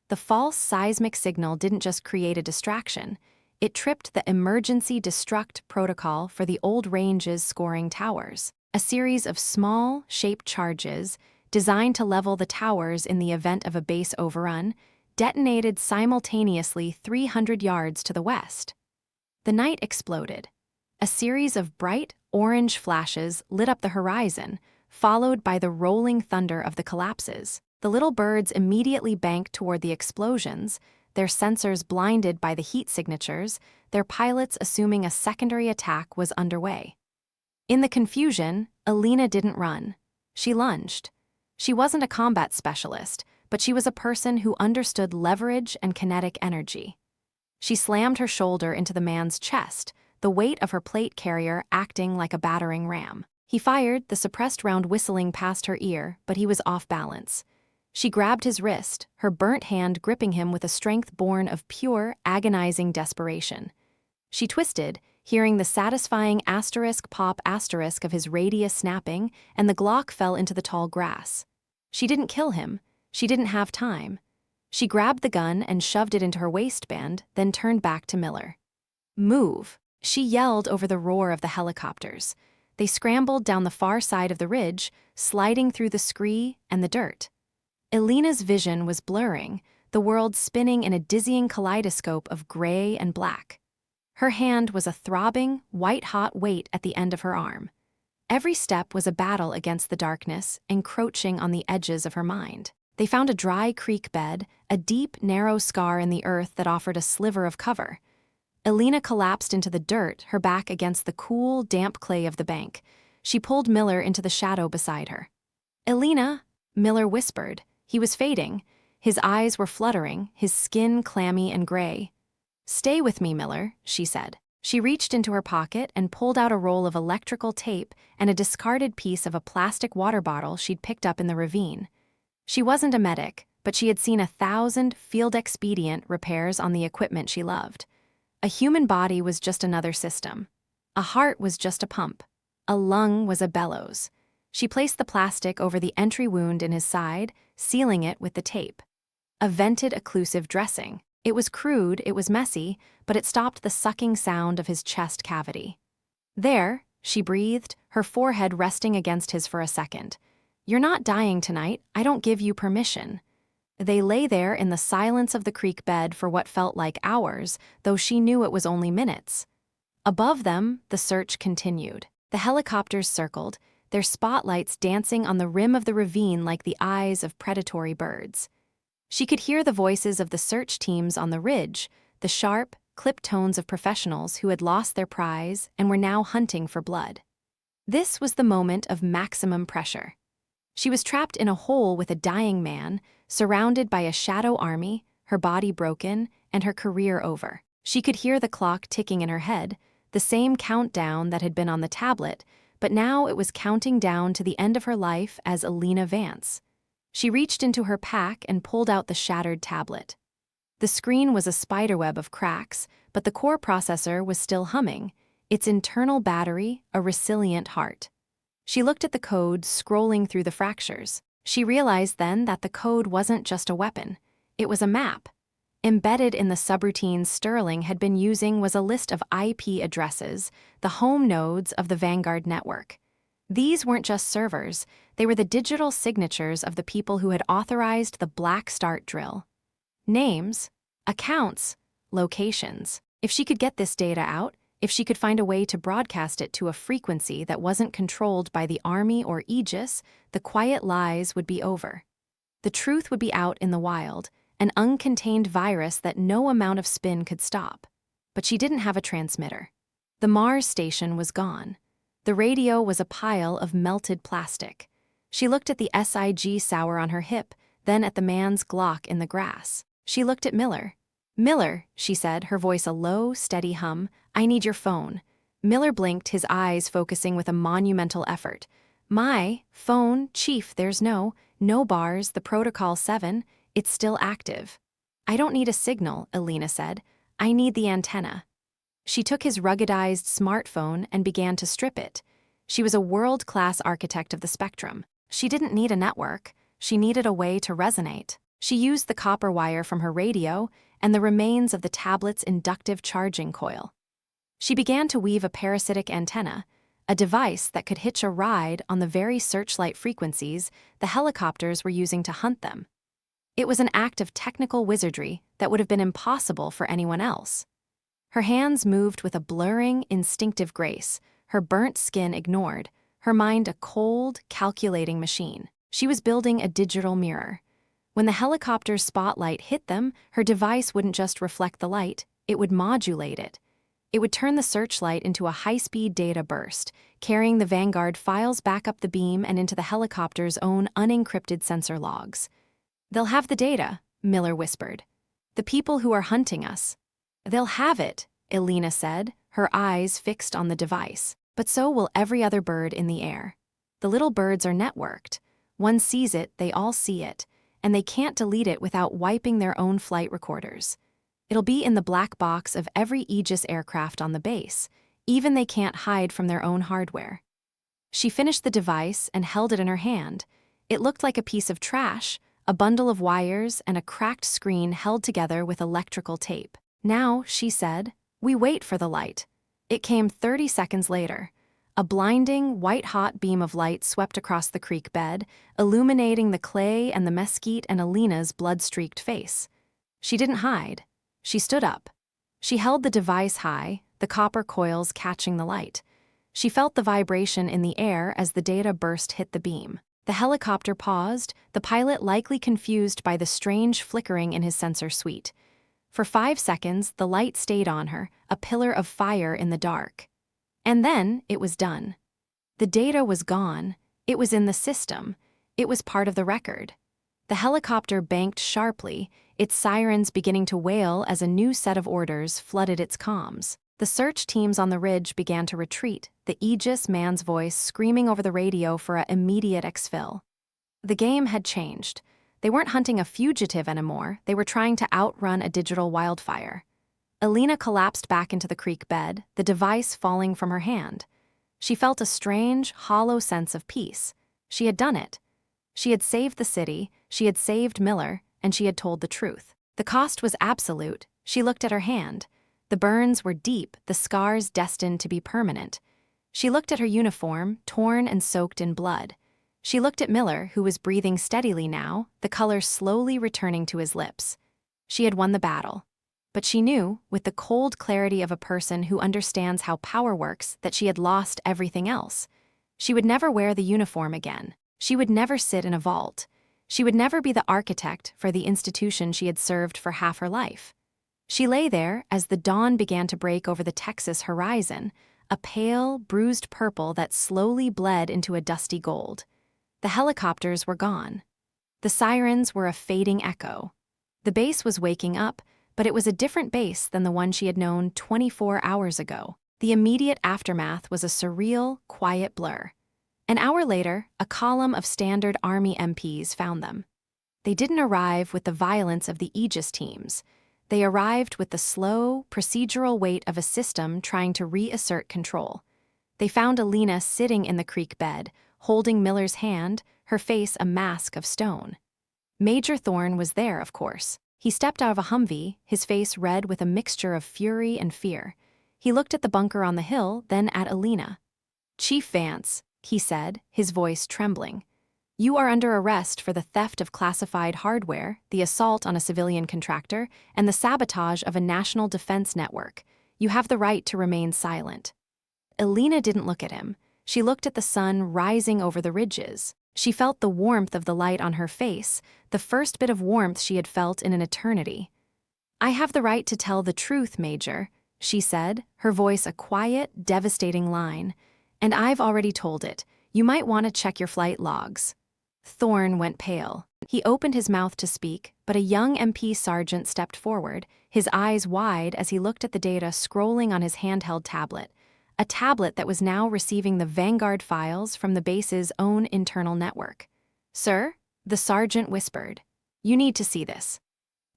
The false seismic signal didn't just create a distraction. It tripped the emergency destruct protocol for the old range's scoring towers, a series of small, shaped charges designed to level the towers in the event of a base overrun, detonated simultaneously 300 yards to the west. The night exploded. A series of bright, orange flashes lit up the horizon, followed by the rolling thunder of the collapses. The little birds immediately banked toward the explosions, their sensors blinded by the heat signatures, their pilots assuming a secondary attack was underway. In the confusion, Elena didn't run. She lunged. She wasn't a combat specialist, but she was a person who understood leverage and kinetic energy. She slammed her shoulder into the man's chest, the weight of her plate carrier acting like a battering ram. He fired, the suppressed round whistling past her ear, but he was off balance. She grabbed his wrist, her burnt hand gripping him with a strength born of pure, agonizing desperation. She twisted, hearing the satisfying asterisk pop asterisk of his radius snapping, and the Glock fell into the tall grass. She didn't kill him. She didn't have time. She grabbed the gun and shoved it into her waistband, then turned back to Miller. Move, she yelled over the roar of the helicopters. They scrambled down the far side of the ridge, sliding through the scree and the dirt. Elena's vision was blurring, the world spinning in a dizzying kaleidoscope of gray and black. Her hand was a throbbing, white-hot weight at the end of her arm. Every step was a battle against the darkness, encroaching on the edges of her mind. They found a dry creek bed, a deep, narrow scar in the earth that offered a sliver of cover. Elena collapsed into the dirt, her back against the cool, damp clay of the bank. She pulled Miller into the shadow beside her. Elena, Miller whispered. He was fading. His eyes were fluttering, his skin clammy and gray. Stay with me, Miller, she said. She reached into her pocket and pulled out a roll of electrical tape and a discarded piece of a plastic water bottle she'd picked up in the ravine. She wasn't a medic, but she had seen 1,000 field-expedient repairs on the equipment she loved. A human body was just another system. A heart was just a pump. A lung was a bellows. She placed the plastic over the entry wound in his side, sealing it with the tape. A vented occlusive dressing. It was crude, it was messy, but it stopped the sucking sound of his chest cavity. There, she breathed, her forehead resting against his for a second. You're not dying tonight, I don't give you permission. They lay there in the silence of the creek bed for what felt like hours, though she knew it was only minutes. Above them, the search continued. The helicopters circled, their spotlights dancing on the rim of the ravine like the eyes of predatory birds. She could hear the voices of the search teams on the ridge, the sharp, clipped tones of professionals who had lost their prize and were now hunting for blood. This was the moment of maximum pressure. She was trapped in a hole with a dying man, surrounded by a shadow army, her body broken, and her career over. She could hear the clock ticking in her head, the same countdown that had been on the tablet, but now it was counting down to the end of her life as Elena Vance. She reached into her pack and pulled out the shattered tablet. The screen was a spiderweb of cracks, but the core processor was still humming, its internal battery a resilient heart. She looked at the code scrolling through the fractures. She realized then that the code wasn't just a weapon. It was a map. Embedded in the subroutines Sterling had been using was a list of IP addresses, the home nodes of the Vanguard network. These weren't just servers, they were the digital signatures of the people who had authorized the Black Start drill. Names, accounts, locations. If she could get this data out, if she could find a way to broadcast it to a frequency that wasn't controlled by the Army or Aegis, the quiet lies would be over. The truth would be out in the wild, an uncontained virus that no amount of spin could stop. But she didn't have a transmitter. The Mars station was gone. The radio was a pile of melted plastic. She looked at the SIG sour on her hip, then at the man's Glock in the grass. She looked at Miller. "Miller," she said, her voice a low, steady hum, "I need your phone." Miller blinked, his eyes focusing with a monumental effort. "My phone, Chief, there's no bars, the Protocol 7, it's still active." "I don't need a signal," Elena said. "I need the antenna." She took his ruggedized smartphone and began to strip it. She was a world-class architect of the spectrum. She didn't need a network. She needed a way to resonate. She used the copper wire from her radio and the remains of the tablet's inductive charging coil. She began to weave a parasitic antenna, a device that could hitch a ride on the very searchlight frequencies the helicopters were using to hunt them. It was an act of technical wizardry that would have been impossible for anyone else. Her hands moved with a blurring, instinctive grace, her burnt skin ignored, her mind a cold, calculating machine. She was building a digital mirror. When the helicopter's spotlight hit them, her device wouldn't just reflect the light, it would modulate it. It would turn the searchlight into a high-speed data burst, carrying the Vanguard files back up the beam and into the helicopter's own unencrypted sensor logs. "They'll have the data," Miller whispered. "The people who are hunting us. They'll have it," Elena said, her eyes fixed on the device. "But so will every other bird in the air. The little birds are networked. One sees it, they all see it, and they can't delete it without wiping their own flight recorders. It'll be in the black box of every Aegis aircraft on the base. Even they can't hide from their own hardware." She finished the device and held it in her hand. It looked like a piece of trash, a bundle of wires and a cracked screen held together with electrical tape. "Now," she said, "we wait for the light." It came 30 seconds later. A blinding, white-hot beam of light swept across the creek bed, illuminating the clay and the mesquite and Elena's blood-streaked face. She didn't hide. She stood up. She held the device high, the copper coils catching the light. She felt the vibration in the air as the data burst hit the beam. The helicopter paused, the pilot likely confused by the strange flickering in his sensor suite. For 5 seconds, the light stayed on her, a pillar of fire in the dark. And then it was done. The data was gone. It was in the system. It was part of the record. The helicopter banked sharply, its sirens beginning to wail as a new set of orders flooded its comms. The search teams on the ridge began to retreat, the Aegis man's voice screaming over the radio for an immediate exfil. The game had changed. They weren't hunting a fugitive anymore, they were trying to outrun a digital wildfire. Elena collapsed back into the creek bed, the device falling from her hand. She felt a strange, hollow sense of peace. She had done it. She had saved the city, she had saved Miller, and she had told the truth. The cost was absolute. She looked at her hand. The burns were deep, the scars destined to be permanent. She looked at her uniform, torn and soaked in blood. She looked at Miller, who was breathing steadily now, the color slowly returning to his lips. She had won the battle. But she knew, with the cold clarity of a person who understands how power works, that she had lost everything else. She would never wear the uniform again. She would never sit in a vault. She would never be the architect for the institution she had served for half her life. She lay there as the dawn began to break over the Texas horizon, a pale, bruised purple that slowly bled into a dusty gold. The helicopters were gone. The sirens were a fading echo. The base was waking up, but it was a different base than the one she had known 24 hours ago. The immediate aftermath was a surreal, quiet blur. An hour later, a column of standard Army MPs found them. They didn't arrive with the violence of the Aegis teams. They arrived with the slow, procedural weight of a system trying to reassert control. They found Elena sitting in the creek bed, holding Miller's hand, her face a mask of stone. Major Thorne was there, of course. He stepped out of a Humvee, his face red with a mixture of fury and fear. He looked at the bunker on the hill, then at Elena. "Chief Vance," he said, his voice trembling. "You are under arrest for the theft of classified hardware, the assault on a civilian contractor, and the sabotage of a national defense network. You have the right to remain silent." Elena didn't look at him. She looked at the sun rising over the ridges. She felt the warmth of the light on her face, the first bit of warmth she had felt in an eternity. "I have the right to tell the truth, Major," she said, her voice a quiet, devastating line. "And I've already told it. You might want to check your flight logs." Thorne went pale. He opened his mouth to speak, but a young MP sergeant stepped forward, his eyes wide as he looked at the data scrolling on his handheld tablet, a tablet that was now receiving the Vanguard files from the base's own internal network. "Sir," the sergeant whispered, "you need to see this."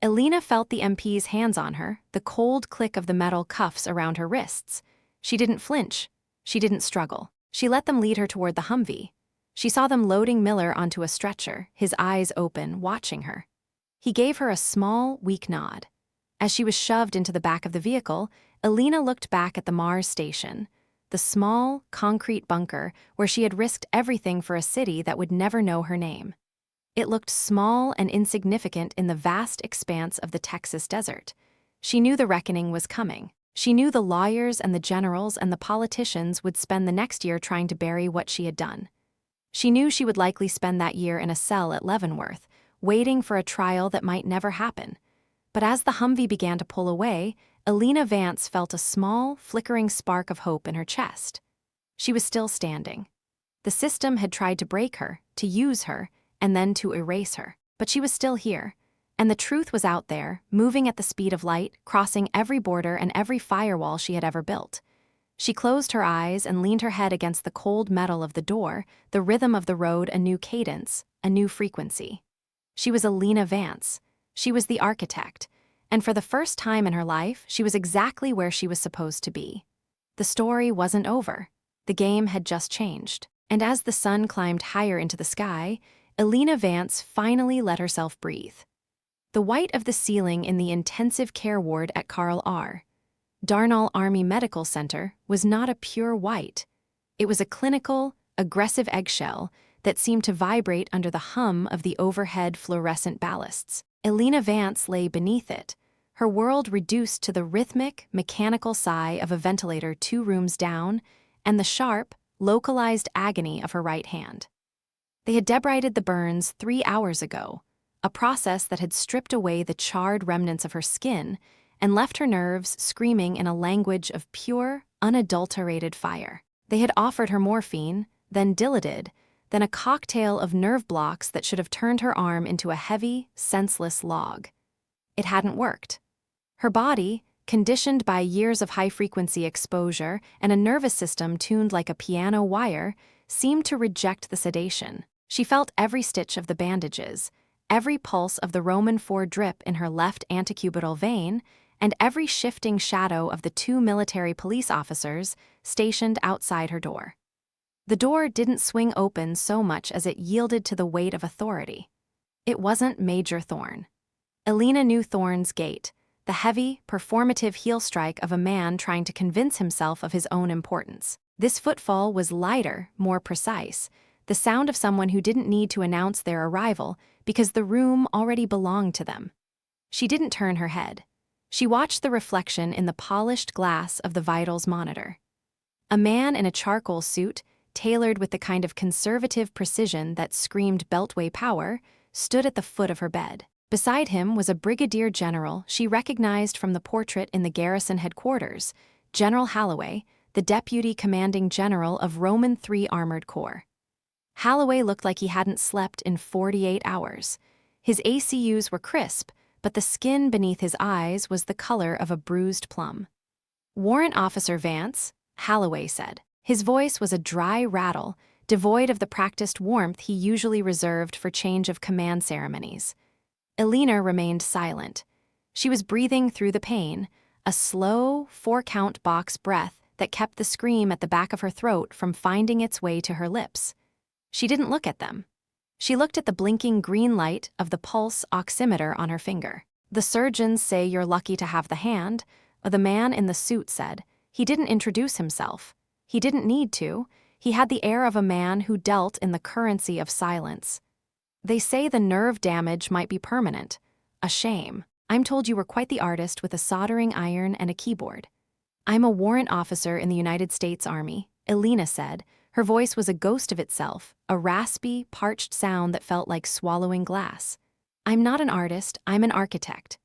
Elena felt the MP's hands on her, the cold click of the metal cuffs around her wrists. She didn't flinch. She didn't struggle. She let them lead her toward the Humvee. She saw them loading Miller onto a stretcher, his eyes open, watching her. He gave her a small, weak nod. As she was shoved into the back of the vehicle, Elena looked back at the Mars station, the small, concrete bunker where she had risked everything for a city that would never know her name. It looked small and insignificant in the vast expanse of the Texas desert. She knew the reckoning was coming. She knew the lawyers and the generals and the politicians would spend the next year trying to bury what she had done. She knew she would likely spend that year in a cell at Leavenworth, waiting for a trial that might never happen. But as the Humvee began to pull away, Elena Vance felt a small, flickering spark of hope in her chest. She was still standing. The system had tried to break her, to use her, and then to erase her. But she was still here. And the truth was out there, moving at the speed of light, crossing every border and every firewall she had ever built. She closed her eyes and leaned her head against the cold metal of the door, the rhythm of the road a new cadence, a new frequency. She was Elena Vance. She was the architect. And for the first time in her life, she was exactly where she was supposed to be. The story wasn't over. The game had just changed. And as the sun climbed higher into the sky, Elena Vance finally let herself breathe. The white of the ceiling in the intensive care ward at Carl R. Darnall Army Medical Center was not a pure white. It was a clinical, aggressive eggshell that seemed to vibrate under the hum of the overhead fluorescent ballasts. Elena Vance lay beneath it, her world reduced to the rhythmic, mechanical sigh of a ventilator 2 rooms down and the sharp, localized agony of her right hand. They had debrided the burns 3 hours ago, a process that had stripped away the charred remnants of her skin and left her nerves screaming in a language of pure, unadulterated fire. They had offered her morphine, then Dilaudid, then a cocktail of nerve blocks that should have turned her arm into a heavy, senseless log. It hadn't worked. Her body, conditioned by years of high-frequency exposure and a nervous system tuned like a piano wire, seemed to reject the sedation. She felt every stitch of the bandages, every pulse of the Roman 4 drip in her left antecubital vein, and every shifting shadow of the 2 military police officers stationed outside her door. The door didn't swing open so much as it yielded to the weight of authority. It wasn't Major Thorne. Elena knew Thorne's gait, the heavy, performative heel strike of a man trying to convince himself of his own importance. This footfall was lighter, more precise, the sound of someone who didn't need to announce their arrival because the room already belonged to them. She didn't turn her head. She watched the reflection in the polished glass of the vitals monitor. A man in a charcoal suit, tailored with the kind of conservative precision that screamed Beltway power, stood at the foot of her bed. Beside him was a brigadier general she recognized from the portrait in the garrison headquarters, General Holloway, the deputy commanding general of Roman III Armored Corps. Holloway looked like he hadn't slept in 48 hours. His ACUs were crisp, but the skin beneath his eyes was the color of a bruised plum. "Warrant Officer Vance," Holloway said. His voice was a dry rattle, devoid of the practiced warmth he usually reserved for change of command ceremonies. Elena remained silent. She was breathing through the pain, a slow, 4-count box breath that kept the scream at the back of her throat from finding its way to her lips. She didn't look at them. She looked at the blinking green light of the pulse oximeter on her finger. "The surgeons say you're lucky to have the hand," the man in the suit said. He didn't introduce himself. He didn't need to. He had the air of a man who dealt in the currency of silence. "They say the nerve damage might be permanent. A shame. I'm told you were quite the artist with a soldering iron and a keyboard." "I'm a warrant officer in the United States Army," Elena said. Her voice was a ghost of itself, a raspy, parched sound that felt like swallowing glass. "I'm not an artist, I'm an architect."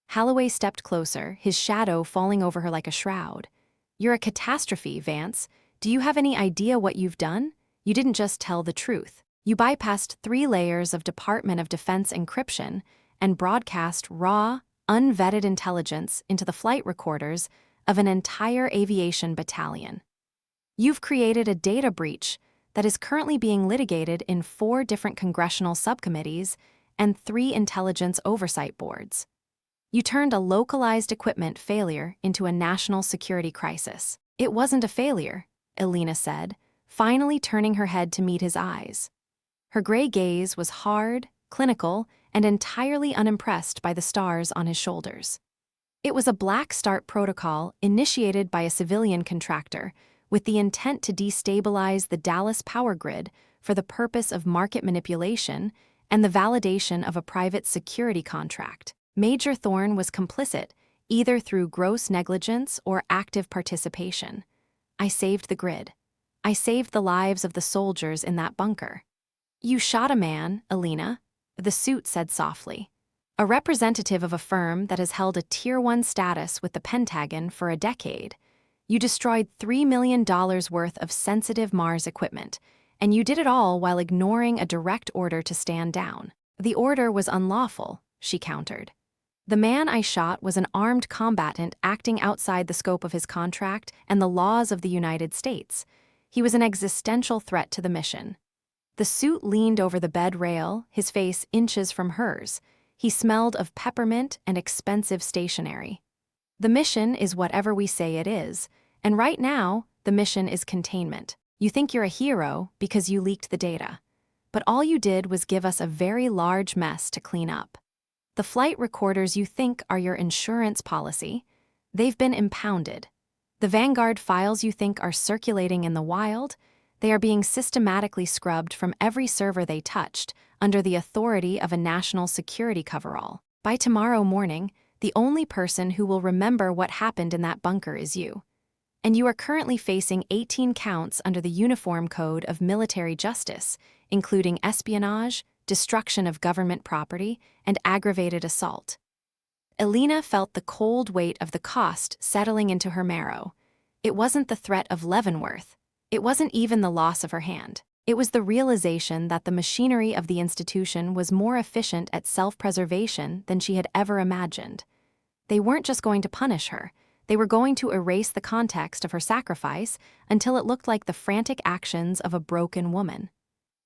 Holloway stepped closer, his shadow falling over her like a shroud. "You're a catastrophe, Vance. Do you have any idea what you've done? You didn't just tell the truth. You bypassed 3 layers of Department of Defense encryption and broadcast raw, unvetted intelligence into the flight recorders of an entire aviation battalion. You've created a data breach that is currently being litigated in 4 different congressional subcommittees and 3 intelligence oversight boards. You turned a localized equipment failure into a national security crisis." "It wasn't a failure," Elena said, finally turning her head to meet his eyes. Her gray gaze was hard, clinical, and entirely unimpressed by the stars on his shoulders. "It was a black start protocol initiated by a civilian contractor with the intent to destabilize the Dallas power grid for the purpose of market manipulation and the validation of a private security contract. Major Thorne was complicit, either through gross negligence or active participation. I saved the grid. I saved the lives of the soldiers in that bunker." "You shot a man, Elena," the suit said softly. "A representative of a firm that has held a Tier 1 status with the Pentagon for a decade. You destroyed $3 million worth of sensitive Mars equipment, and you did it all while ignoring a direct order to stand down." "The order was unlawful," she countered. "The man I shot was an armed combatant acting outside the scope of his contract and the laws of the United States. He was an existential threat to the mission." The suit leaned over the bed rail, his face inches from hers. He smelled of peppermint and expensive stationery. "The mission is whatever we say it is, and right now, the mission is containment. You think you're a hero because you leaked the data. But all you did was give us a very large mess to clean up. The flight recorders you think are your insurance policy, they've been impounded. The Vanguard files you think are circulating in the wild, they are being systematically scrubbed from every server they touched under the authority of a national security coverall. By tomorrow morning, the only person who will remember what happened in that bunker is you. And you are currently facing 18 counts under the Uniform Code of Military Justice, including espionage, destruction of government property, and aggravated assault." Elena felt the cold weight of the cost settling into her marrow. It wasn't the threat of Leavenworth. It wasn't even the loss of her hand. It was the realization that the machinery of the institution was more efficient at self-preservation than she had ever imagined. They weren't just going to punish her. They were going to erase the context of her sacrifice until it looked like the frantic actions of a broken woman.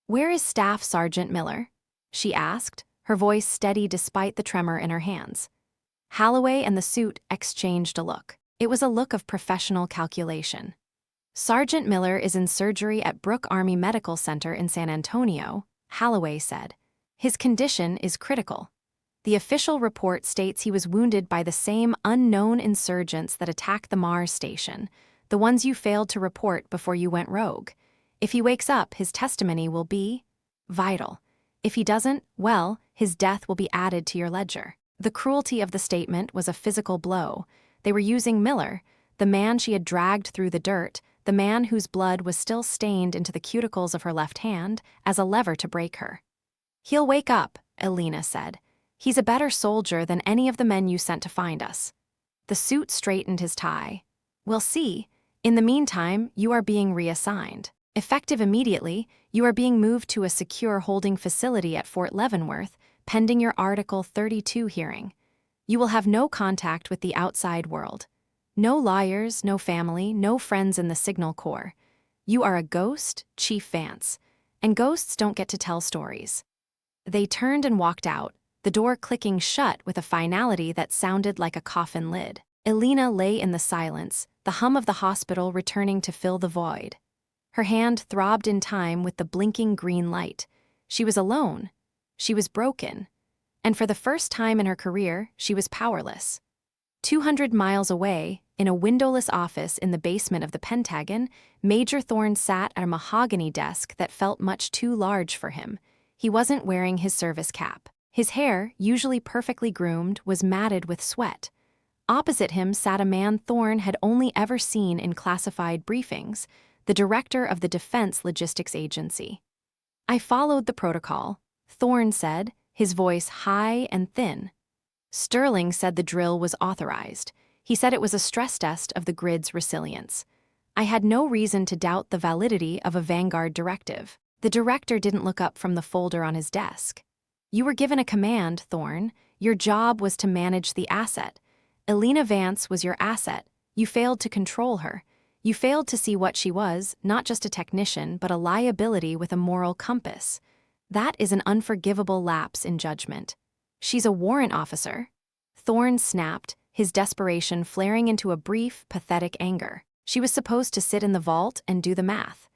"Where is Staff Sergeant Miller?" she asked, her voice steady despite the tremor in her hands. Holloway and the suit exchanged a look. It was a look of professional calculation. "Sergeant Miller is in surgery at Brooke Army Medical Center in San Antonio," Holloway said. "His condition is critical. The official report states he was wounded by the same unknown insurgents that attacked the Mars station, the ones you failed to report before you went rogue. If he wakes up, his testimony will be vital. If he doesn't, well, his death will be added to your ledger." The cruelty of the statement was a physical blow. They were using Miller, the man she had dragged through the dirt, the man whose blood was still stained into the cuticles of her left hand, as a lever to break her. "He'll wake up," Elena said. "He's a better soldier than any of the men you sent to find us." The suit straightened his tie. "We'll see. In the meantime, you are being reassigned. Effective immediately, you are being moved to a secure holding facility at Fort Leavenworth, pending your Article 32 hearing. You will have no contact with the outside world. No lawyers, no family, no friends in the Signal Corps. You are a ghost, Chief Vance, and ghosts don't get to tell stories." They turned and walked out, the door clicking shut with a finality that sounded like a coffin lid. Elena lay in the silence, the hum of the hospital returning to fill the void. Her hand throbbed in time with the blinking green light. She was alone. She was broken. And for the first time in her career, she was powerless. 200 miles away, in a windowless office in the basement of the Pentagon, Major Thorne sat at a mahogany desk that felt much too large for him. He wasn't wearing his service cap. His hair, usually perfectly groomed, was matted with sweat. Opposite him sat a man Thorne had only ever seen in classified briefings, the director of the Defense Logistics Agency. "I followed the protocol," Thorne said, his voice high and thin. Sterling said the drill was authorized. He said it was a stress test of the grid's resilience. "I had no reason to doubt the validity of a Vanguard directive." The director didn't look up from the folder on his desk. "You were given a command, Thorne. Your job was to manage the asset. Elena Vance was your asset. You failed to control her. You failed to see what she was, not just a technician, but a liability with a moral compass. That is an unforgivable lapse in judgment. She's a warrant officer." Thorne snapped, his desperation flaring into a brief, pathetic anger. "She was supposed to sit in the vault and do the math.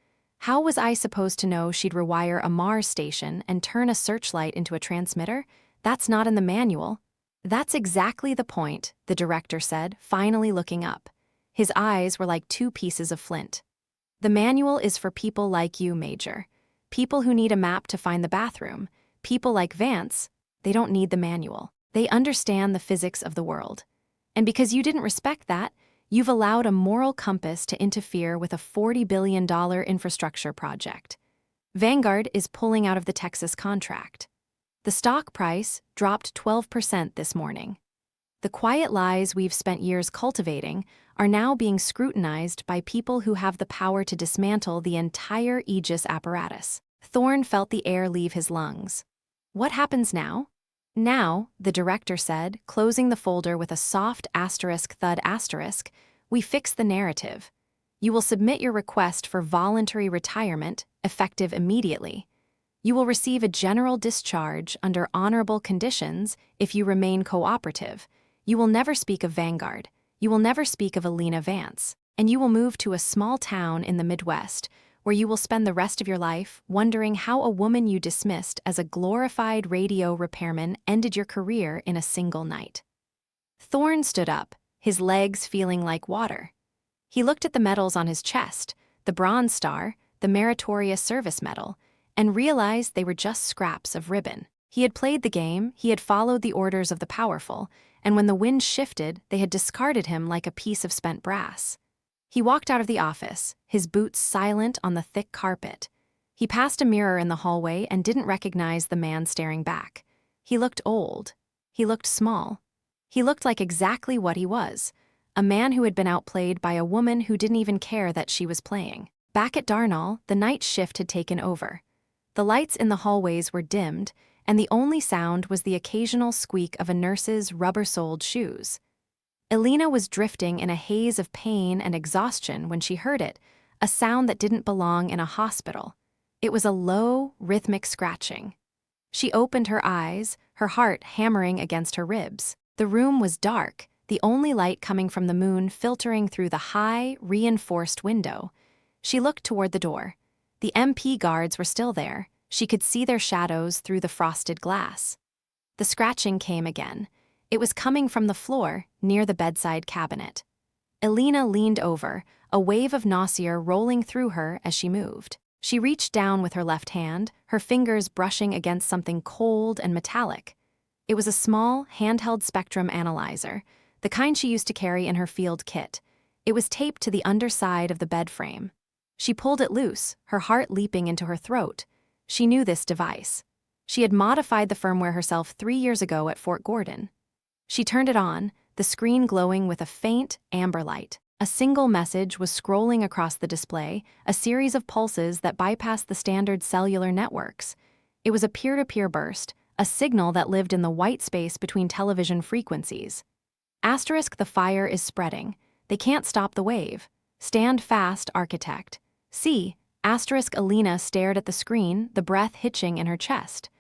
How was I supposed to know she'd rewire a Mars station and turn a searchlight into a transmitter? That's not in the manual." "That's exactly the point," the director said, finally looking up. His eyes were like two pieces of flint. "The manual is for people like you, Major. People who need a map to find the bathroom. People like Vance, they don't need the manual. They understand the physics of the world. And because you didn't respect that, you've allowed a moral compass to interfere with a $40 billion infrastructure project. Vanguard is pulling out of the Texas contract. The stock price dropped 12% this morning. The quiet lies we've spent years cultivating are now being scrutinized by people who have the power to dismantle the entire Aegis apparatus." Thorne felt the air leave his lungs. "What happens now?" "Now," the director said, closing the folder with a soft thud asterisk, "we fix the narrative. You will submit your request for voluntary retirement, effective immediately. You will receive a general discharge under honorable conditions if you remain cooperative. You will never speak of Vanguard. You will never speak of Elena Vance. And you will move to a small town in the Midwest, where you will spend the rest of your life wondering how a woman you dismissed as a glorified radio repairman ended your career in a single night." Thorne stood up, his legs feeling like water. He looked at the medals on his chest, the Bronze Star, the Meritorious Service Medal, and realized they were just scraps of ribbon. He had played the game, he had followed the orders of the powerful, and when the wind shifted, they had discarded him like a piece of spent brass. He walked out of the office, his boots silent on the thick carpet. He passed a mirror in the hallway and didn't recognize the man staring back. He looked old. He looked small. He looked like exactly what he was, a man who had been outplayed by a woman who didn't even care that she was playing. Back at Darnall, the night shift had taken over. The lights in the hallways were dimmed, and the only sound was the occasional squeak of a nurse's rubber-soled shoes. Elena was drifting in a haze of pain and exhaustion when she heard it, a sound that didn't belong in a hospital. It was a low, rhythmic scratching. She opened her eyes, her heart hammering against her ribs. The room was dark, the only light coming from the moon filtering through the high, reinforced window. She looked toward the door. The MP guards were still there. She could see their shadows through the frosted glass. The scratching came again. It was coming from the floor, near the bedside cabinet. Elena leaned over, a wave of nausea rolling through her as she moved. She reached down with her left hand, her fingers brushing against something cold and metallic. It was a small, handheld spectrum analyzer, the kind she used to carry in her field kit. It was taped to the underside of the bed frame. She pulled it loose, her heart leaping into her throat. She knew this device. She had modified the firmware herself 3 years ago at Fort Gordon. She turned it on, the screen glowing with a faint, amber light. A single message was scrolling across the display, a series of pulses that bypassed the standard cellular networks. It was a peer-to-peer burst, a signal that lived in the white space between television frequencies. Asterisk, the fire is spreading. They can't stop the wave. Stand fast, architect. See, asterisk, Elena stared at the screen, the breath hitching in her chest.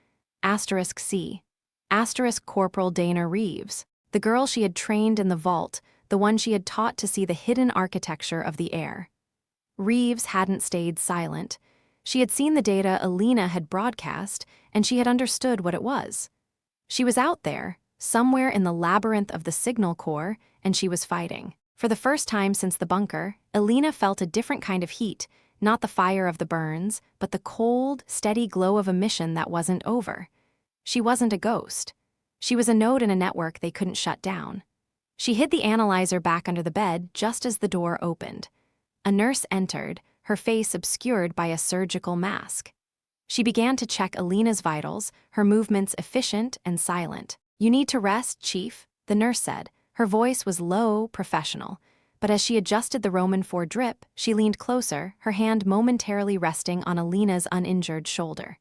Asterisk C. Asterisk, Corporal Dana Reeves, the girl she had trained in the vault, the one she had taught to see the hidden architecture of the air. Reeves hadn't stayed silent. She had seen the data Elena had broadcast, and she had understood what it was. She was out there, somewhere in the labyrinth of the signal core, and she was fighting. For the first time since the bunker, Elena felt a different kind of heat, not the fire of the burns, but the cold, steady glow of a mission that wasn't over. She wasn't a ghost. She was a node in a network they couldn't shut down. She hid the analyzer back under the bed just as the door opened. A nurse entered, her face obscured by a surgical mask. She began to check Elena's vitals, her movements efficient and silent. "You need to rest, Chief," the nurse said. Her voice was low, professional. But as she adjusted the Roman 4 drip, she leaned closer, her hand momentarily resting on Elena's uninjured shoulder.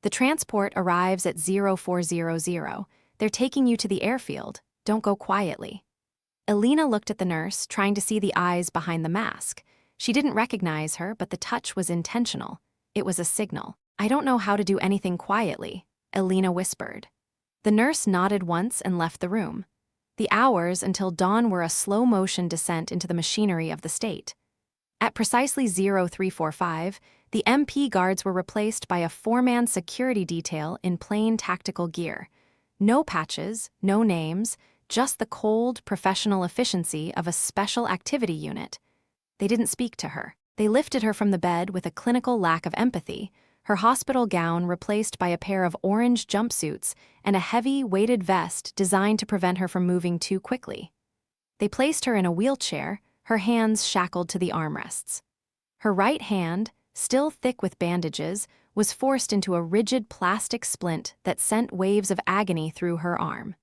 "The transport arrives at 0400. They're taking you to the airfield. Don't go quietly." Elena looked at the nurse, trying to see the eyes behind the mask. She didn't recognize her, but the touch was intentional. It was a signal. "I don't know how to do anything quietly," Elena whispered. The nurse nodded once and left the room. The hours until dawn were a slow-motion descent into the machinery of the state. At precisely 0345, the MP guards were replaced by a 4-man security detail in plain tactical gear. No patches, no names, just the cold, professional efficiency of a special activity unit. They didn't speak to her. They lifted her from the bed with a clinical lack of empathy, her hospital gown replaced by a pair of orange jumpsuits and a heavy, weighted vest designed to prevent her from moving too quickly. They placed her in a wheelchair, her hands shackled to the armrests. Her right hand, still thick with bandages, was forced into a rigid plastic splint that sent waves of agony through her arm.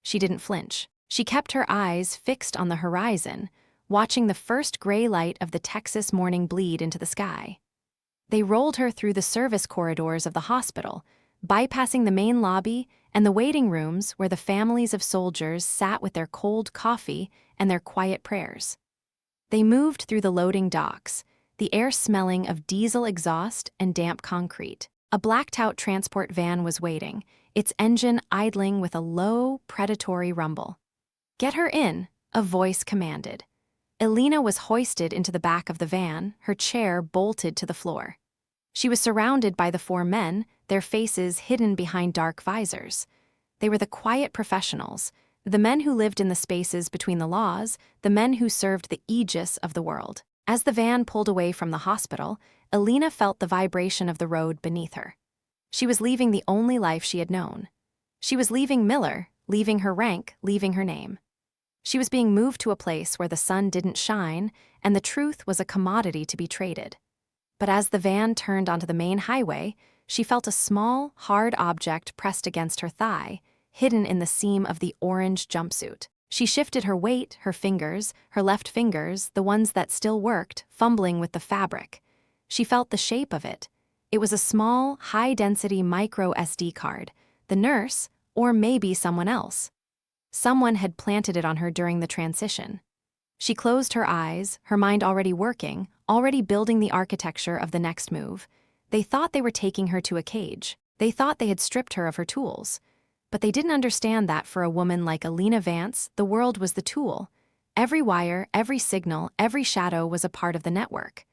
She didn't flinch. She kept her eyes fixed on the horizon, watching the first gray light of the Texas morning bleed into the sky. They rolled her through the service corridors of the hospital, bypassing the main lobby and the waiting rooms where the families of soldiers sat with their cold coffee and their quiet prayers. They moved through the loading docks, the air smelling of diesel exhaust and damp concrete. A blacked-out transport van was waiting, its engine idling with a low, predatory rumble. "Get her in," a voice commanded. Elena was hoisted into the back of the van, her chair bolted to the floor. She was surrounded by the 4 men, their faces hidden behind dark visors. They were the quiet professionals, the men who lived in the spaces between the laws, the men who served the aegis of the world. As the van pulled away from the hospital, Elena felt the vibration of the road beneath her. She was leaving the only life she had known. She was leaving Miller, leaving her rank, leaving her name. She was being moved to a place where the sun didn't shine, and the truth was a commodity to be traded. But as the van turned onto the main highway, she felt a small, hard object pressed against her thigh, hidden in the seam of the orange jumpsuit. She shifted her weight, her fingers, her left fingers, the ones that still worked, fumbling with the fabric. She felt the shape of it. It was a small, high-density micro SD card. The nurse, or maybe someone else. Someone had planted it on her during the transition. She closed her eyes, her mind already working, already building the architecture of the next move. They thought they were taking her to a cage. They thought they had stripped her of her tools. But they didn't understand that for a woman like Elena Vance, the world was the tool. Every wire, every signal, every shadow was a part of the network.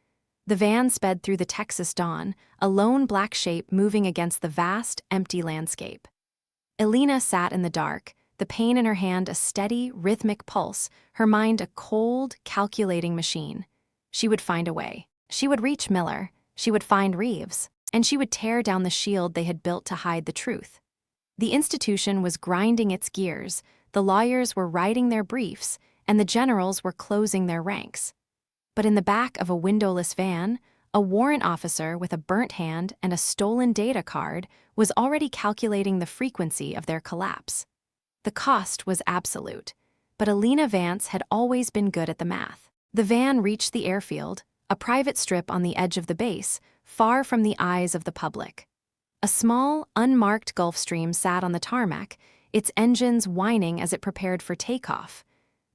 The van sped through the Texas dawn, a lone black shape moving against the vast, empty landscape. Elena sat in the dark, the pain in her hand a steady, rhythmic pulse, her mind a cold, calculating machine. She would find a way. She would reach Miller, she would find Reeves, and she would tear down the shield they had built to hide the truth. The institution was grinding its gears, the lawyers were writing their briefs, and the generals were closing their ranks. But in the back of a windowless van, a warrant officer with a burnt hand and a stolen data card was already calculating the frequency of their collapse. The cost was absolute, but Elena Vance had always been good at the math. The van reached the airfield, a private strip on the edge of the base, far from the eyes of the public. A small, unmarked Gulfstream sat on the tarmac, its engines whining as it prepared for takeoff.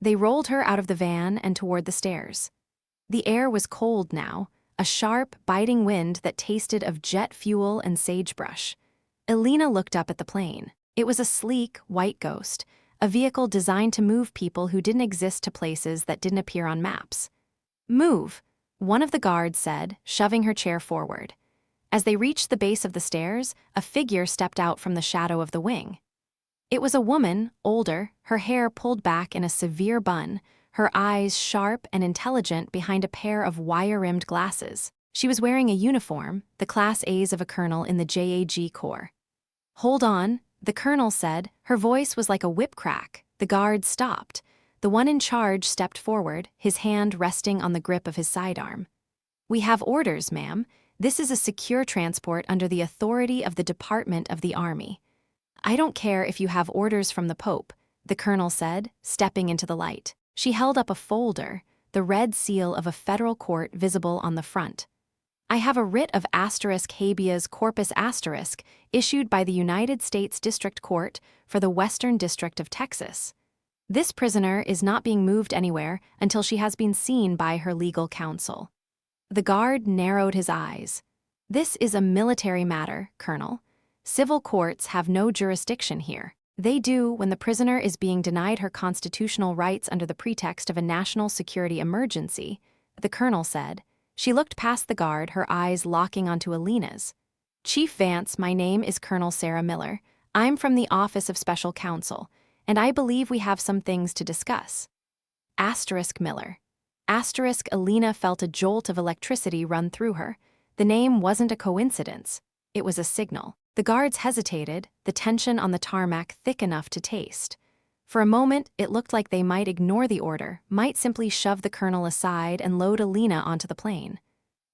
They rolled her out of the van and toward the stairs. The air was cold now, a sharp, biting wind that tasted of jet fuel and sagebrush. Elena looked up at the plane. It was a sleek, white Ghost, a vehicle designed to move people who didn't exist to places that didn't appear on maps. "Move," one of the guards said, shoving her chair forward. As they reached the base of the stairs, a figure stepped out from the shadow of the wing. It was a woman, older, her hair pulled back in a severe bun, her eyes sharp and intelligent behind a pair of wire-rimmed glasses. She was wearing a uniform, the Class A's of a colonel in the JAG Corps. "Hold on," the colonel said. Her voice was like a whip crack. The guard stopped. The one in charge stepped forward, his hand resting on the grip of his sidearm. "We have orders, ma'am. This is a secure transport under the authority of the Department of the Army." "I don't care if you have orders from the Pope," the colonel said, stepping into the light. She held up a folder, the red seal of a federal court visible on the front. "I have a writ of *habeas corpus*, issued by the United States District Court for the Western District of Texas. This prisoner is not being moved anywhere until she has been seen by her legal counsel." The guard narrowed his eyes. "This is a military matter, Colonel. Civil courts have no jurisdiction here. They do when the prisoner is being denied her constitutional rights under the pretext of a national security emergency," the colonel said. She looked past the guard, her eyes locking onto Elena's. "Chief Vance, my name is Colonel Sarah Miller. I'm from the Office of Special Counsel, and I believe we have some things to discuss." Miller. Elena felt a jolt of electricity run through her. The name wasn't a coincidence. It was a signal. The guards hesitated, the tension on the tarmac thick enough to taste. For a moment, it looked like they might ignore the order, might simply shove the colonel aside and load Elena onto the plane.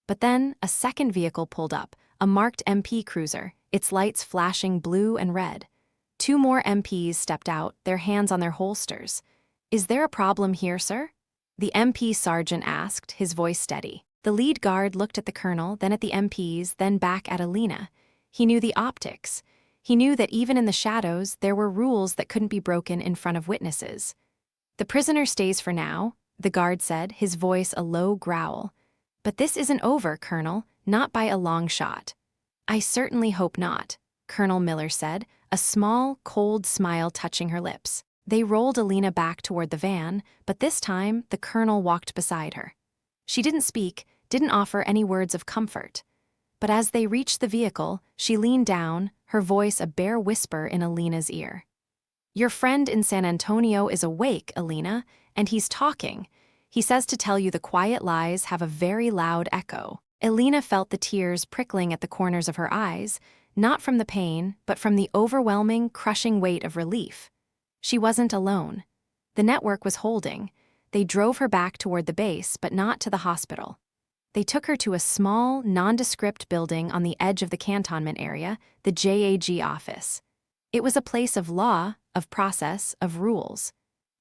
But then, a second vehicle pulled up, a marked MP cruiser, its lights flashing blue and red. Two more MPs stepped out, their hands on their holsters. "Is there a problem here, sir?" the MP sergeant asked, his voice steady. The lead guard looked at the colonel, then at the MPs, then back at Elena. He knew the optics. He knew that even in the shadows, there were rules that couldn't be broken in front of witnesses. "The prisoner stays for now," the guard said, his voice a low growl. "But this isn't over, Colonel, not by a long shot." "I certainly hope not," Colonel Miller said, a small, cold smile touching her lips. They rolled Elena back toward the van, but this time the colonel walked beside her. She didn't speak, didn't offer any words of comfort. But as they reached the vehicle, she leaned down, her voice a bare whisper in Elena's ear. "Your friend in San Antonio is awake, Elena, and he's talking. He says to tell you the quiet lies have a very loud echo." Elena felt the tears prickling at the corners of her eyes, not from the pain, but from the overwhelming, crushing weight of relief. She wasn't alone. The network was holding. They drove her back toward the base, but not to the hospital. They took her to a small, nondescript building on the edge of the cantonment area, the JAG office. It was a place of law, of process, of rules.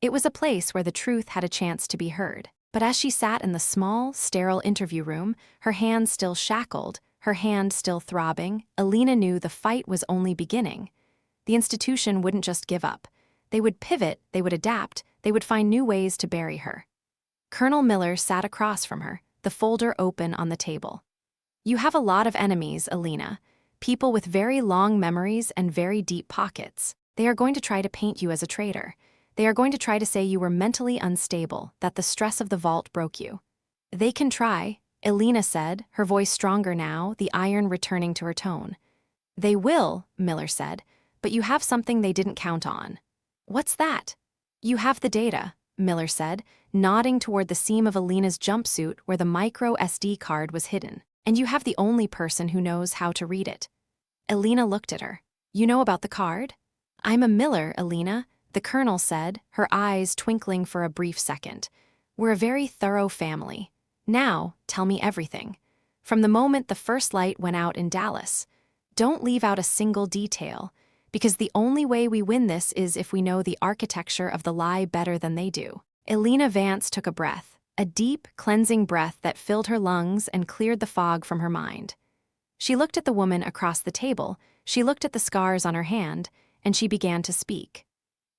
It was a place where the truth had a chance to be heard. But as she sat in the small, sterile interview room, her hands still shackled, her hand still throbbing, Elena knew the fight was only beginning. The institution wouldn't just give up. They would pivot, they would adapt, they would find new ways to bury her. Colonel Miller sat across from her, the folder open on the table. "You have a lot of enemies, Elena. People with very long memories and very deep pockets. They are going to try to paint you as a traitor. They are going to try to say you were mentally unstable, that the stress of the vault broke you. They can try," Elena said, her voice stronger now, the iron returning to her tone. "They will," Miller said, "but you have something they didn't count on." "What's that?" "You have the data," Miller said, nodding toward the seam of Elena's jumpsuit where the micro SD card was hidden. "And you have the only person who knows how to read it." Elena looked at her. "You know about the card?" "I'm a Miller, Elena," the colonel said, her eyes twinkling for a brief second. We're a very thorough family. Now, tell me everything. From the moment the first light went out in Dallas. Don't leave out a single detail, because the only way we win this is if we know the architecture of the lie better than they do. Elena Vance took a breath, a deep, cleansing breath that filled her lungs and cleared the fog from her mind. She looked at the woman across the table, she looked at the scars on her hand, and she began to speak.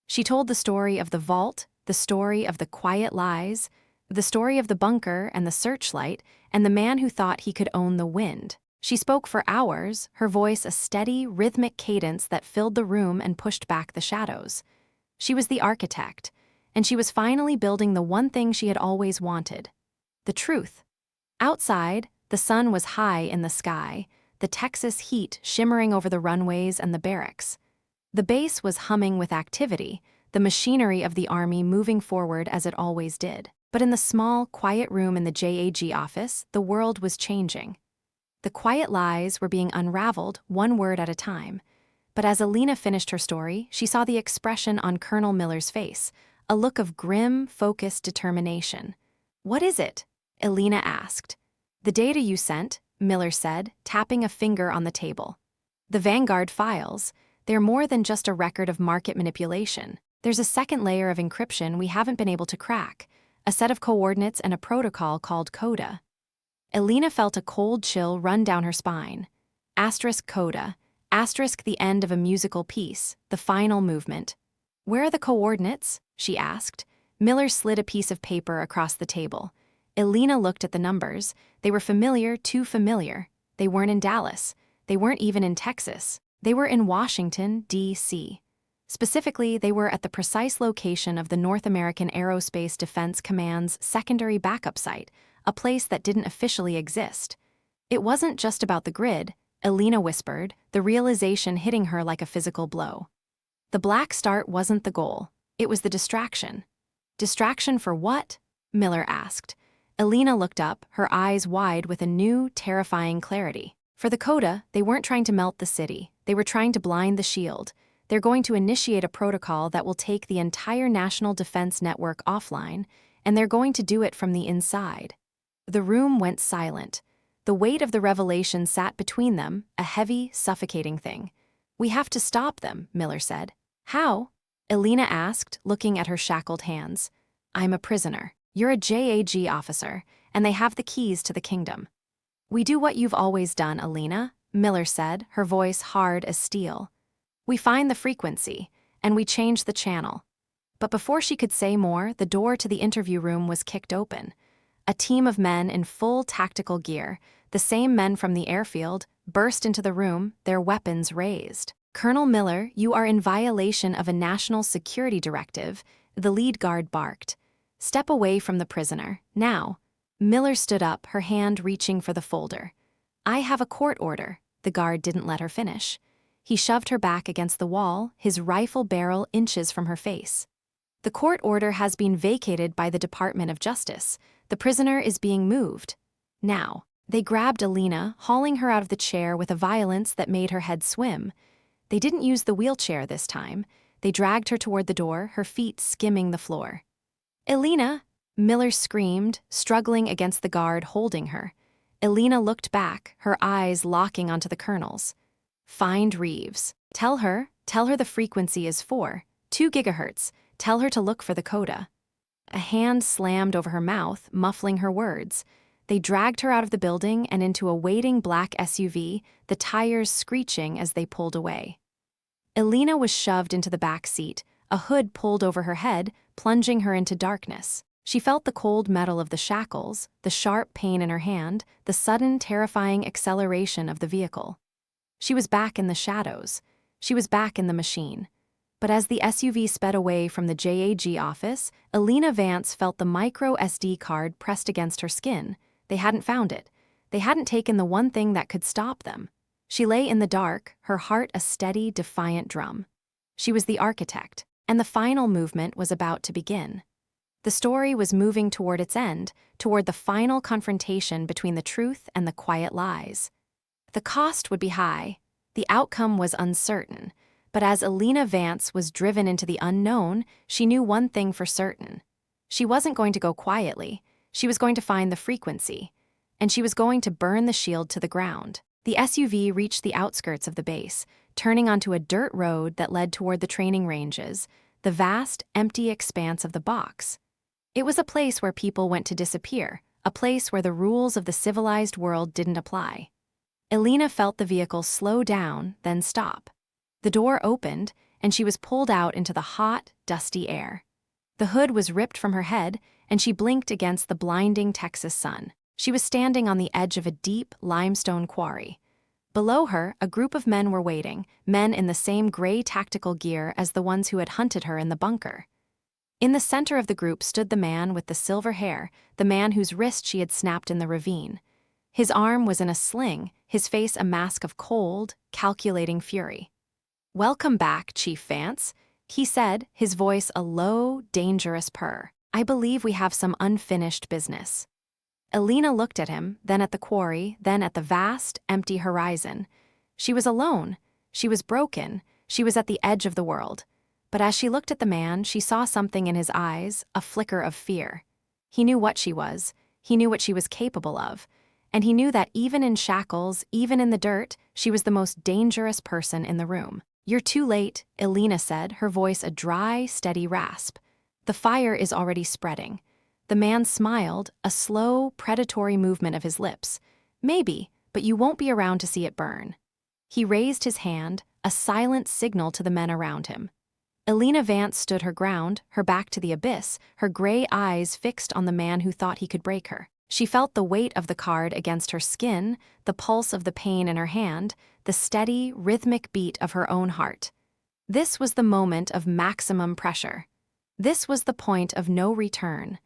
She told the story of the vault, the story of the quiet lies, the story of the bunker and the searchlight, and the man who thought he could own the wind. She spoke for hours, her voice a steady, rhythmic cadence that filled the room and pushed back the shadows. She was the architect, and she was finally building the one thing she had always wanted: the truth. Outside, the sun was high in the sky, the Texas heat shimmering over the runways and the barracks. The base was humming with activity, the machinery of the army moving forward as it always did. But in the small, quiet room in the JAG office, the world was changing. The quiet lies were being unraveled, one word at a time. But as Elena finished her story, she saw the expression on Colonel Miller's face, a look of grim, focused determination. "What is it?" Elena asked. "The data you sent," Miller said, tapping a finger on the table. "The Vanguard files, they're more than just a record of market manipulation. There's a second layer of encryption we haven't been able to crack, a set of coordinates and a protocol called CODA." Elena felt a cold chill run down her spine. Asterisk CODA, asterisk the end of a musical piece, the final movement. "Where are the coordinates?" she asked. Miller slid a piece of paper across the table. Elena looked at the numbers. They were familiar, too familiar. They weren't in Dallas. They weren't even in Texas. They were in Washington, D.C. Specifically, they were at the precise location of the North American Aerospace Defense Command's secondary backup site, a place that didn't officially exist. It wasn't just about the grid, Elena whispered, the realization hitting her like a physical blow. The black start wasn't the goal. It was the distraction. Distraction for what? Miller asked. Elena looked up, her eyes wide with a new, terrifying clarity. For the CODA, they weren't trying to melt the city. They were trying to blind the shield. They're going to initiate a protocol that will take the entire national defense network offline, and they're going to do it from the inside. The room went silent. The weight of the revelation sat between them, a heavy, suffocating thing. "We have to stop them," Miller said. "How?" Elena asked, looking at her shackled hands. "I'm a prisoner. You're a JAG officer, and they have the keys to the kingdom." "We do what you've always done, Elena," Miller said, her voice hard as steel. "We find the frequency, and we change the channel." But before she could say more, the door to the interview room was kicked open. A team of men in full tactical gear, the same men from the airfield, burst into the room, their weapons raised. "Colonel Miller, you are in violation of a national security directive," the lead guard barked. "Step away from the prisoner, now." Miller stood up, her hand reaching for the folder. "I have a court order." The guard didn't let her finish. He shoved her back against the wall, his rifle barrel inches from her face. "The court order has been vacated by the Department of Justice. The prisoner is being moved. Now." They grabbed Elena, hauling her out of the chair with a violence that made her head swim. They didn't use the wheelchair this time. They dragged her toward the door, her feet skimming the floor. "Elena!" Miller screamed, struggling against the guard holding her. Elena looked back, her eyes locking onto the colonel's. "Find Reeves. Tell her the frequency is 2 gigahertz. Tell her to look for the CODA." A hand slammed over her mouth, muffling her words. They dragged her out of the building and into a waiting black SUV, the tires screeching as they pulled away. Elena was shoved into the back seat, a hood pulled over her head, plunging her into darkness. She felt the cold metal of the shackles, the sharp pain in her hand, the sudden, terrifying acceleration of the vehicle. She was back in the shadows. She was back in the machine. But as the SUV sped away from the JAG office, Elena Vance felt the micro SD card pressed against her skin. They hadn't found it. They hadn't taken the one thing that could stop them. She lay in the dark, her heart a steady, defiant drum. She was the architect, and the final movement was about to begin. The story was moving toward its end, toward the final confrontation between the truth and the quiet lies. The cost would be high. The outcome was uncertain. But as Elena Vance was driven into the unknown, she knew one thing for certain. She wasn't going to go quietly. She was going to find the frequency. And she was going to burn the shield to the ground. The SUV reached the outskirts of the base, turning onto a dirt road that led toward the training ranges, the vast, empty expanse of the box. It was a place where people went to disappear, a place where the rules of the civilized world didn't apply. Elena felt the vehicle slow down, then stop. The door opened, and she was pulled out into the hot, dusty air. The hood was ripped from her head, and she blinked against the blinding Texas sun. She was standing on the edge of a deep, limestone quarry. Below her, a group of men were waiting, men in the same gray tactical gear as the ones who had hunted her in the bunker. In the center of the group stood the man with the silver hair, the man whose wrist she had snapped in the ravine. His arm was in a sling, his face a mask of cold, calculating fury. "Welcome back, Chief Vance," he said, his voice a low, dangerous purr. "I believe we have some unfinished business." Elena looked at him, then at the quarry, then at the vast, empty horizon. She was alone. She was broken. She was at the edge of the world. But as she looked at the man, she saw something in his eyes, a flicker of fear. He knew what she was. He knew what she was capable of. And he knew that even in shackles, even in the dirt, she was the most dangerous person in the room. "You're too late," Elena said, her voice a dry, steady rasp. "The fire is already spreading." The man smiled, a slow, predatory movement of his lips. "Maybe, but you won't be around to see it burn." He raised his hand, a silent signal to the men around him. Elena Vance stood her ground, her back to the abyss, her gray eyes fixed on the man who thought he could break her. She felt the weight of the card against her skin, the pulse of the pain in her hand, the steady, rhythmic beat of her own heart. This was the moment of maximum pressure. This was the point of no return.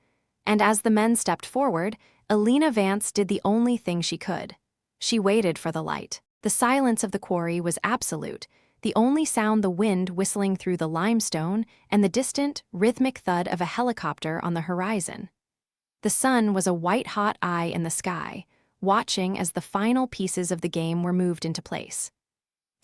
And as the men stepped forward, Elena Vance did the only thing she could. She waited for the light. The silence of the quarry was absolute, the only sound the wind whistling through the limestone and the distant, rhythmic thud of a helicopter on the horizon. The sun was a white-hot eye in the sky, watching as the final pieces of the game were moved into place.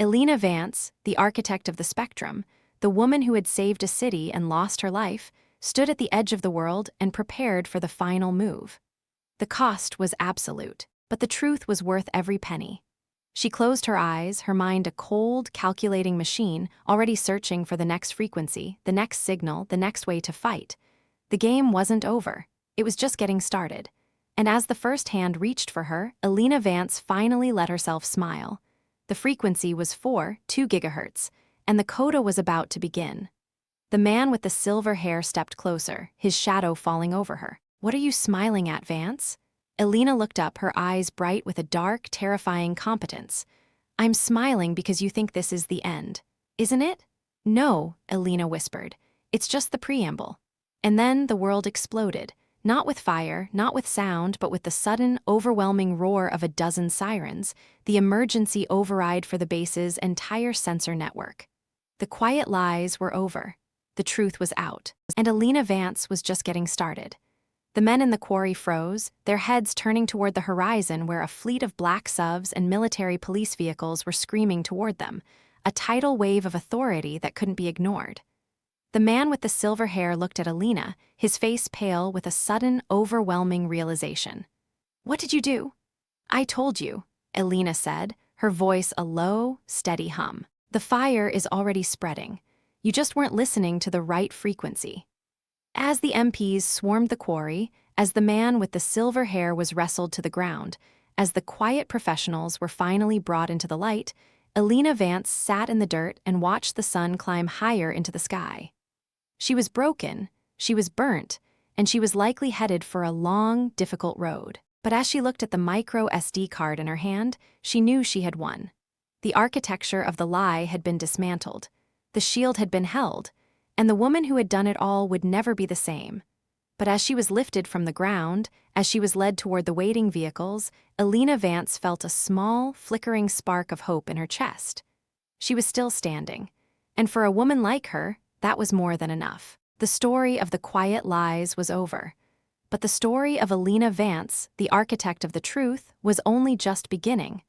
Elena Vance, the architect of the spectrum, the woman who had saved a city and lost her life, stood at the edge of the world and prepared for the final move. The cost was absolute, but the truth was worth every penny. She closed her eyes, her mind a cold, calculating machine, already searching for the next frequency, the next signal, the next way to fight. The game wasn't over. It was just getting started. And as the first hand reached for her, Elena Vance finally let herself smile. The frequency was 2 gigahertz, and the coda was about to begin. The man with the silver hair stepped closer, his shadow falling over her. "What are you smiling at, Vance?" Elena looked up, her eyes bright with a dark, terrifying competence. "I'm smiling because you think this is the end. Isn't it?" "No," Elena whispered. "It's just the preamble." And then the world exploded. Not with fire, not with sound, but with the sudden, overwhelming roar of a dozen sirens, the emergency override for the base's entire sensor network. The quiet lies were over. The truth was out. And Elena Vance was just getting started. The men in the quarry froze, their heads turning toward the horizon where a fleet of black subs and military police vehicles were screaming toward them, a tidal wave of authority that couldn't be ignored. The man with the silver hair looked at Elena, his face pale with a sudden, overwhelming realization. "What did you do?" "I told you," Elena said, her voice a low, steady hum. "The fire is already spreading. You just weren't listening to the right frequency." As the MPs swarmed the quarry, as the man with the silver hair was wrestled to the ground, as the quiet professionals were finally brought into the light, Elena Vance sat in the dirt and watched the sun climb higher into the sky. She was broken, she was burnt, and she was likely headed for a long, difficult road. But as she looked at the micro SD card in her hand, she knew she had won. The architecture of the lie had been dismantled. The shield had been held, and the woman who had done it all would never be the same. But as she was lifted from the ground, as she was led toward the waiting vehicles, Elena Vance felt a small, flickering spark of hope in her chest. She was still standing, and for a woman like her, that was more than enough. The story of the quiet lies was over. But the story of Elena Vance, the architect of the truth, was only just beginning.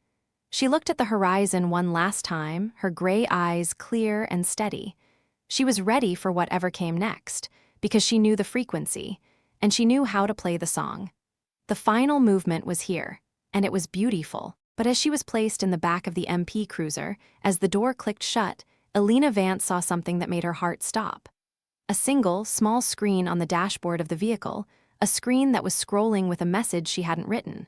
She looked at the horizon one last time, her gray eyes clear and steady. She was ready for whatever came next, because she knew the frequency, and she knew how to play the song. The final movement was here, and it was beautiful. But as she was placed in the back of the MP cruiser, as the door clicked shut, Elena Vance saw something that made her heart stop. A single, small screen on the dashboard of the vehicle, a screen that was scrolling with a message she hadn't written.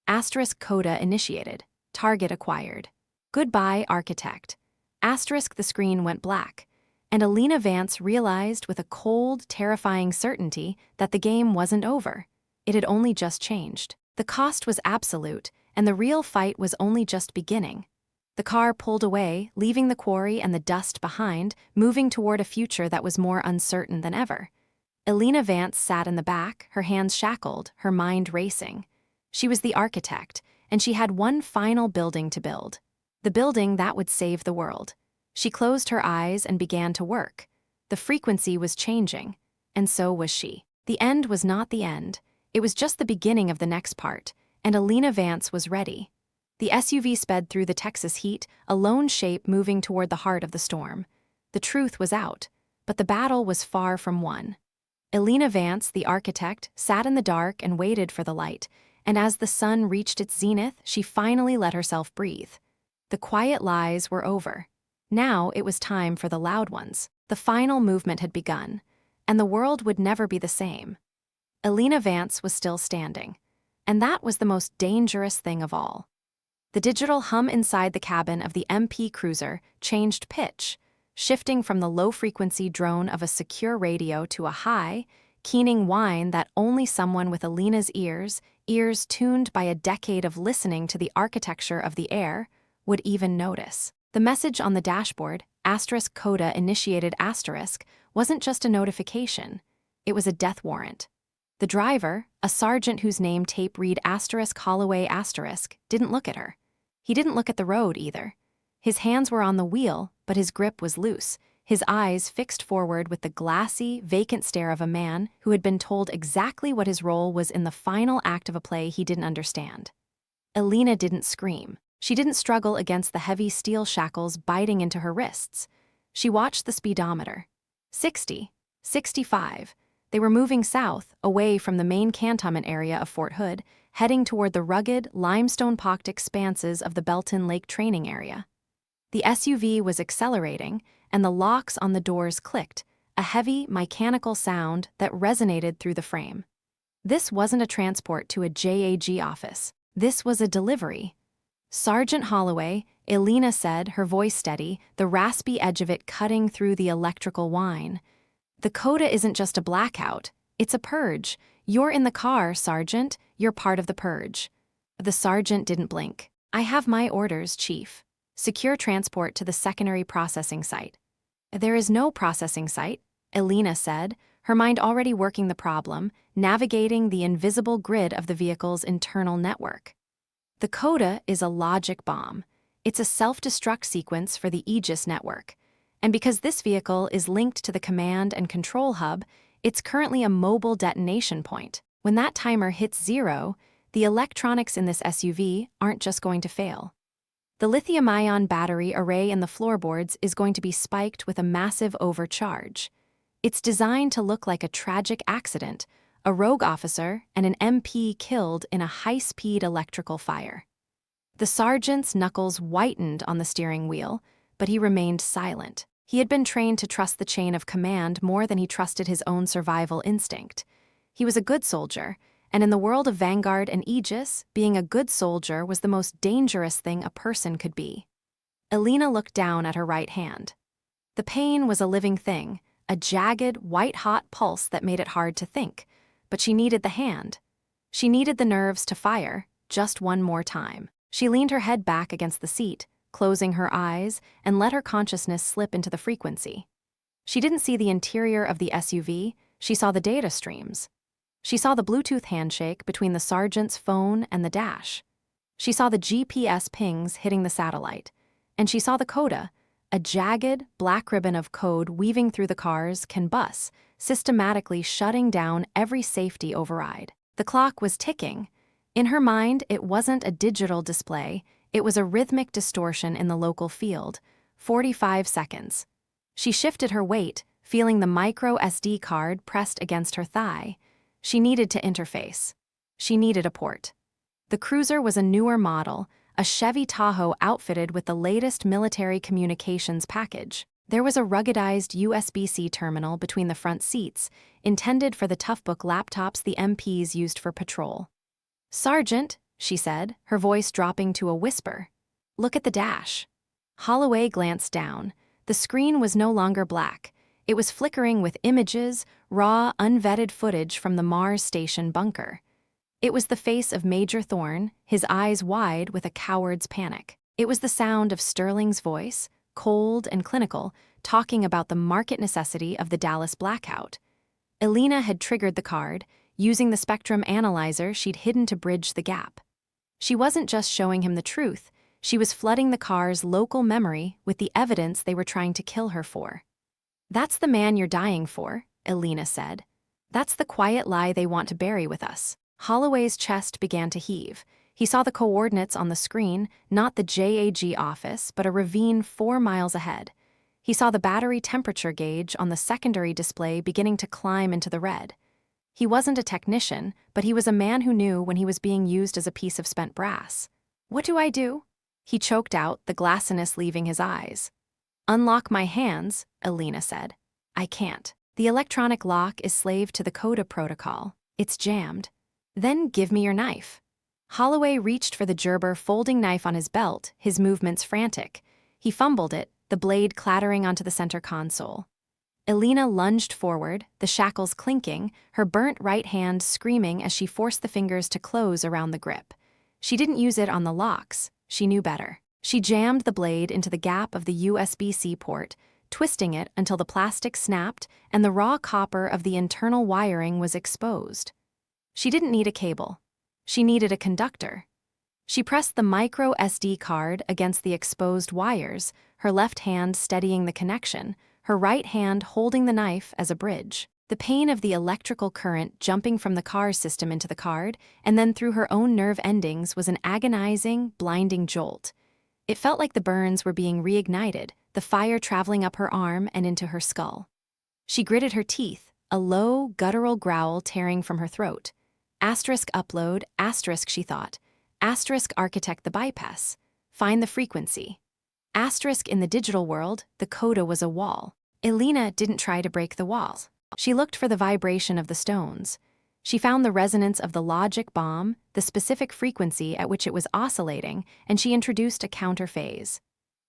Asterisk coda initiated. Target acquired. Goodbye, architect. Asterisk the screen went black, and Elena Vance realized with a cold, terrifying certainty that the game wasn't over. It had only just changed. The cost was absolute, and the real fight was only just beginning. The car pulled away, leaving the quarry and the dust behind, moving toward a future that was more uncertain than ever. Elena Vance sat in the back, her hands shackled, her mind racing. She was the architect, and she had one final building to build. The building that would save the world. She closed her eyes and began to work. The frequency was changing, and so was she. The end was not the end. It was just the beginning of the next part, and Elena Vance was ready. The SUV sped through the Texas heat, a lone shape moving toward the heart of the storm. The truth was out, but the battle was far from won. Elena Vance, the architect, sat in the dark and waited for the light, and as the sun reached its zenith, she finally let herself breathe. The quiet lies were over. Now it was time for the loud ones. The final movement had begun, and the world would never be the same. Elena Vance was still standing, and that was the most dangerous thing of all. The digital hum inside the cabin of the MP cruiser changed pitch, shifting from the low-frequency drone of a secure radio to a high, keening whine that only someone with Elena's ears tuned by a decade of listening to the architecture of the air, would even notice. The message on the dashboard, asterisk coda initiated asterisk, wasn't just a notification. It was a death warrant. The driver, a sergeant whose name tape read asterisk Holloway asterisk, didn't look at her. He didn't look at the road either. His hands were on the wheel, but his grip was loose, his eyes fixed forward with the glassy, vacant stare of a man who had been told exactly what his role was in the final act of a play he didn't understand. Elena didn't scream. She didn't struggle against the heavy steel shackles biting into her wrists. She watched the speedometer. 60, 65. They were moving south, away from the main cantonment area of Fort Hood, heading toward the rugged, limestone-pocked expanses of the Belton Lake training area. The SUV was accelerating, and the locks on the doors clicked, a heavy, mechanical sound that resonated through the frame. This wasn't a transport to a JAG office. This was a delivery. Sergeant Holloway, Elena said, her voice steady, the raspy edge of it cutting through the electrical whine. The coda isn't just a blackout, it's a purge. You're in the car, Sergeant. You're part of the purge. The sergeant didn't blink. I have my orders, Chief. Secure transport to the secondary processing site. There is no processing site, Elena said, her mind already working the problem, navigating the invisible grid of the vehicle's internal network. The coda is a logic bomb. It's a self-destruct sequence for the Aegis network. And because this vehicle is linked to the command and control hub, it's currently a mobile detonation point. When that timer hits 0, the electronics in this SUV aren't just going to fail. The lithium-ion battery array in the floorboards is going to be spiked with a massive overcharge. It's designed to look like a tragic accident, a rogue officer and an MP killed in a high-speed electrical fire. The sergeant's knuckles whitened on the steering wheel, but he remained silent. He had been trained to trust the chain of command more than he trusted his own survival instinct. He was a good soldier, and in the world of Vanguard and Aegis, being a good soldier was the most dangerous thing a person could be. Elena looked down at her right hand. The pain was a living thing, a jagged, white-hot pulse that made it hard to think, but she needed the hand. She needed the nerves to fire, just one more time. She leaned her head back against the seat, closing her eyes, and let her consciousness slip into the frequency. She didn't see the interior of the SUV, she saw the data streams. She saw the Bluetooth handshake between the sergeant's phone and the dash. She saw the GPS pings hitting the satellite. And she saw the coda, a jagged, black ribbon of code weaving through the car's CAN bus, systematically shutting down every safety override. The clock was ticking. In her mind, it wasn't a digital display, It was a rhythmic distortion in the local field. 45 seconds. She shifted her weight, feeling the micro SD card pressed against her thigh. She needed to interface. She needed a port. The cruiser was a newer model, a Chevy Tahoe outfitted with the latest military communications package. There was a ruggedized USB-C terminal between the front seats, intended for the toughbook laptops the MPs used for patrol. "Sergeant," she said, her voice dropping to a whisper. "Look at the dash." Holloway glanced down. The screen was no longer black. It was flickering with images, raw, unvetted footage from the Mars station bunker. It was the face of Major Thorne, his eyes wide with a coward's panic. It was the sound of Sterling's voice, cold and clinical, talking about the market necessity of the Dallas blackout. Elena had triggered the card, using the spectrum analyzer she'd hidden to bridge the gap. She wasn't just showing him the truth, she was flooding the car's local memory with the evidence they were trying to kill her for. "That's the man you're dying for," Elena said. "That's the quiet lie they want to bury with us." Holloway's chest began to heave. He saw the coordinates on the screen, not the JAG office, but a ravine 4 miles ahead. He saw the battery temperature gauge on the secondary display beginning to climb into the red. He wasn't a technician, but he was a man who knew when he was being used as a piece of spent brass. "What do I do?" He choked out, the glassiness leaving his eyes. "Unlock my hands," Elena said. "I can't. The electronic lock is slave to the CODA protocol. It's jammed." "Then give me your knife." Holloway reached for the Gerber folding knife on his belt, his movements frantic. He fumbled it, the blade clattering onto the center console. Elena lunged forward, the shackles clinking, her burnt right hand screaming as she forced the fingers to close around the grip. She didn't use it on the locks. She knew better. She jammed the blade into the gap of the USB-C port, twisting it until the plastic snapped and the raw copper of the internal wiring was exposed. She didn't need a cable. She needed a conductor. She pressed the micro SD card against the exposed wires, her left hand steadying the connection, her right hand holding the knife as a bridge. The pain of the electrical current jumping from the car system into the card and then through her own nerve endings was an agonizing, blinding jolt. It felt like the burns were being reignited, the fire traveling up her arm and into her skull. She gritted her teeth, a low, guttural growl tearing from her throat. Asterisk upload, asterisk she thought. Asterisk architect the bypass. Find the frequency. Asterisk in the digital world, the CODA was a wall. Elena didn't try to break the wall. She looked for the vibration of the stones. She found the resonance of the logic bomb, the specific frequency at which it was oscillating, and she introduced a counterphase.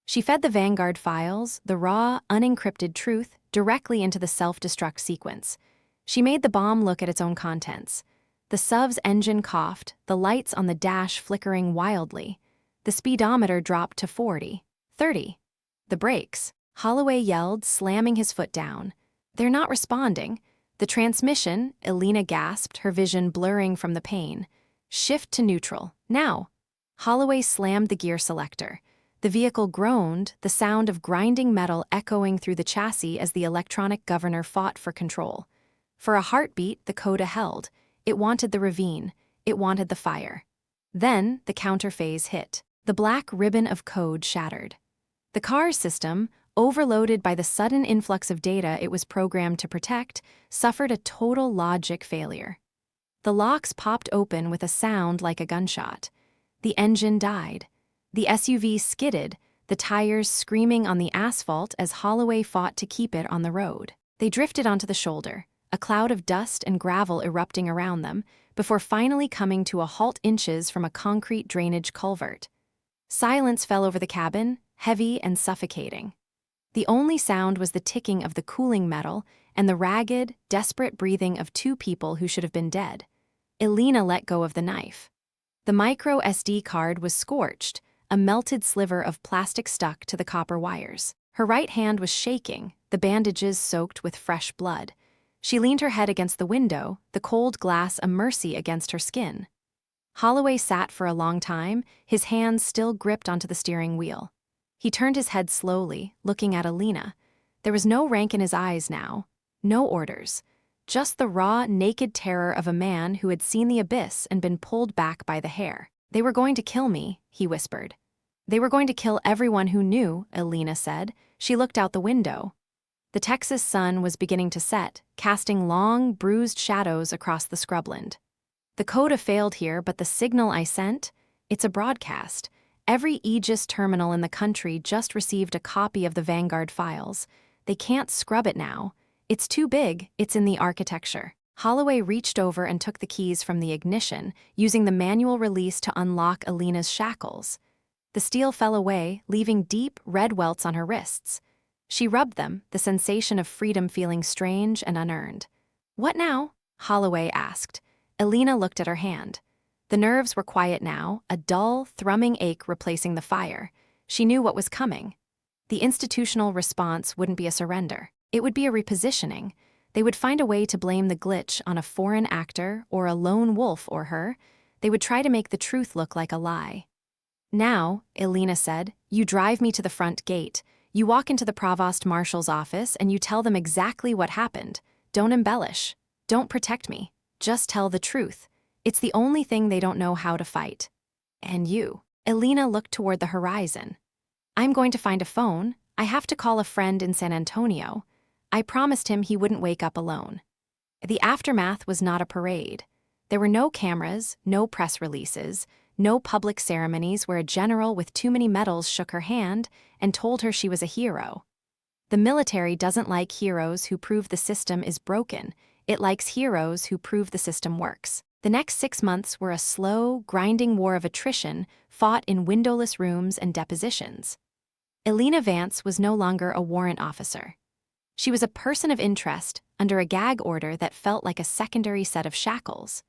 She fed the Vanguard files, the raw, unencrypted truth, directly into the self-destruct sequence. She made the bomb look at its own contents. The SUV's engine coughed, the lights on the dash flickering wildly. The speedometer dropped to 40, 30. The brakes. Holloway yelled, slamming his foot down. "They're not responding." The transmission, Elena gasped, her vision blurring from the pain. "Shift to neutral, now." Holloway slammed the gear selector. The vehicle groaned, the sound of grinding metal echoing through the chassis as the electronic governor fought for control. For a heartbeat, the CODA held. It wanted the ravine. It wanted the fire. Then the counterphase hit. The black ribbon of code shattered. The car's system, overloaded by the sudden influx of data it was programmed to protect, suffered a total logic failure. The locks popped open with a sound like a gunshot. The engine died. The SUV skidded, the tires screaming on the asphalt as Holloway fought to keep it on the road. They drifted onto the shoulder, a cloud of dust and gravel erupting around them, before finally coming to a halt inches from a concrete drainage culvert. Silence fell over the cabin, heavy and suffocating. The only sound was the ticking of the cooling metal and the ragged, desperate breathing of two people who should have been dead. Elena let go of the knife. The micro SD card was scorched, a melted sliver of plastic stuck to the copper wires. Her right hand was shaking, the bandages soaked with fresh blood. She leaned her head against the window, the cold glass a mercy against her skin. Holloway sat for a long time, his hands still gripped onto the steering wheel. He turned his head slowly, looking at Elena. There was no rank in his eyes now, no orders. Just the raw, naked terror of a man who had seen the abyss and been pulled back by the hair. "They were going to kill me," he whispered. They were going to kill everyone who knew, Elena said. She looked out the window. The Texas sun was beginning to set, casting long, bruised shadows across the scrubland. The coda failed here, but the signal I sent? It's a broadcast. Every Aegis terminal in the country just received a copy of the Vanguard files. They can't scrub it now. It's too big, it's in the architecture. Holloway reached over and took the keys from the ignition, using the manual release to unlock Elena's shackles. The steel fell away, leaving deep, red welts on her wrists. She rubbed them, the sensation of freedom feeling strange and unearned. "What now?" Holloway asked. Elena looked at her hand. The nerves were quiet now, a dull, thrumming ache replacing the fire. She knew what was coming. The institutional response wouldn't be a surrender. It would be a repositioning. They would find a way to blame the glitch on a foreign actor or a lone wolf or her. They would try to make the truth look like a lie. "Now," Elena said, "you drive me to the front gate. You walk into the provost marshal's office and you tell them exactly what happened. Don't embellish. Don't protect me. Just tell the truth. It's the only thing they don't know how to fight." "And you?" Elena looked toward the horizon. "I'm going to find a phone. I have to call a friend in San Antonio. I promised him he wouldn't wake up alone." The aftermath was not a parade. There were no cameras, no press releases, no public ceremonies where a general with too many medals shook her hand and told her she was a hero. The military doesn't like heroes who prove the system is broken. It likes heroes who prove the system works. The next 6 months were a slow, grinding war of attrition fought in windowless rooms and depositions. Elena Vance was no longer a warrant officer. She was a person of interest under a gag order that felt like a secondary set of shackles.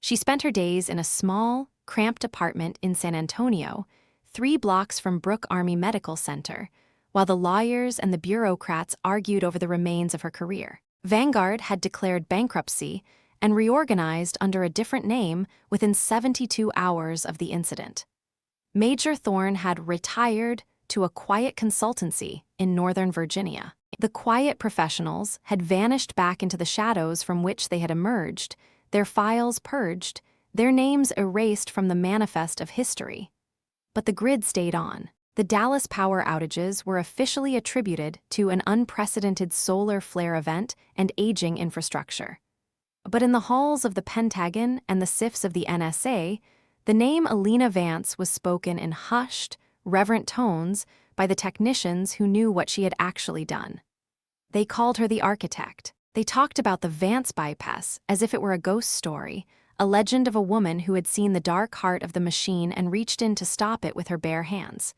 She spent her days in a small, cramped apartment in San Antonio, 3 blocks from Brooke Army Medical Center, while the lawyers and the bureaucrats argued over the remains of her career. Vanguard had declared bankruptcy and reorganized under a different name within 72 hours of the incident. Major Thorne had retired to a quiet consultancy in Northern Virginia. The quiet professionals had vanished back into the shadows from which they had emerged, their files purged, their names erased from the manifest of history. But the grid stayed on. The Dallas power outages were officially attributed to an unprecedented solar flare event and aging infrastructure. But in the halls of the Pentagon and the SIFs of the NSA, the name Elena Vance was spoken in hushed, reverent tones by the technicians who knew what she had actually done. They called her the architect. They talked about the Vance bypass as if it were a ghost story, a legend of a woman who had seen the dark heart of the machine and reached in to stop it with her bare hands.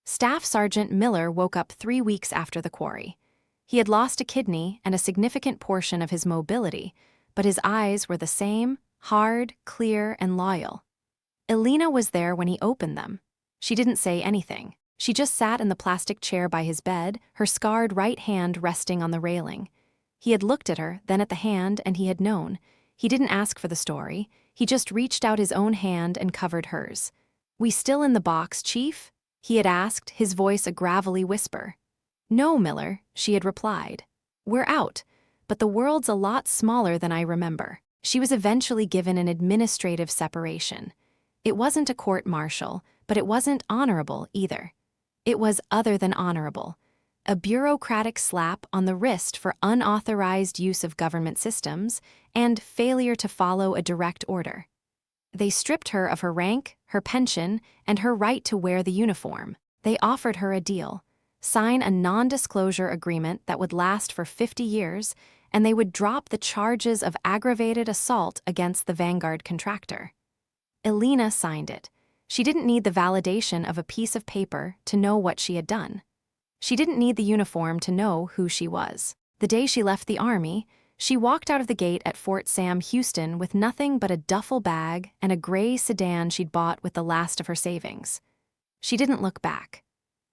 Staff Sergeant Miller woke up 3 weeks after the quarry. He had lost a kidney and a significant portion of his mobility, but his eyes were the same, hard, clear, and loyal. Elena was there when he opened them. She didn't say anything. She just sat in the plastic chair by his bed, her scarred right hand resting on the railing. He had looked at her, then at the hand, and he had known. He didn't ask for the story. He just reached out his own hand and covered hers. "We still in the box, Chief?" he had asked, his voice a gravelly whisper. "No, Miller," she had replied. "We're out, but the world's a lot smaller than I remember." She was eventually given an administrative separation. It wasn't a court-martial, but it wasn't honorable either. It was other than honorable. A bureaucratic slap on the wrist for unauthorized use of government systems and failure to follow a direct order. They stripped her of her rank, her pension, and her right to wear the uniform. They offered her a deal: sign a non-disclosure agreement that would last for 50 years, and they would drop the charges of aggravated assault against the Vanguard contractor. Elena signed it. She didn't need the validation of a piece of paper to know what she had done. She didn't need the uniform to know who she was. The day she left the Army, she walked out of the gate at Fort Sam Houston with nothing but a duffel bag and a gray sedan she'd bought with the last of her savings. She didn't look back.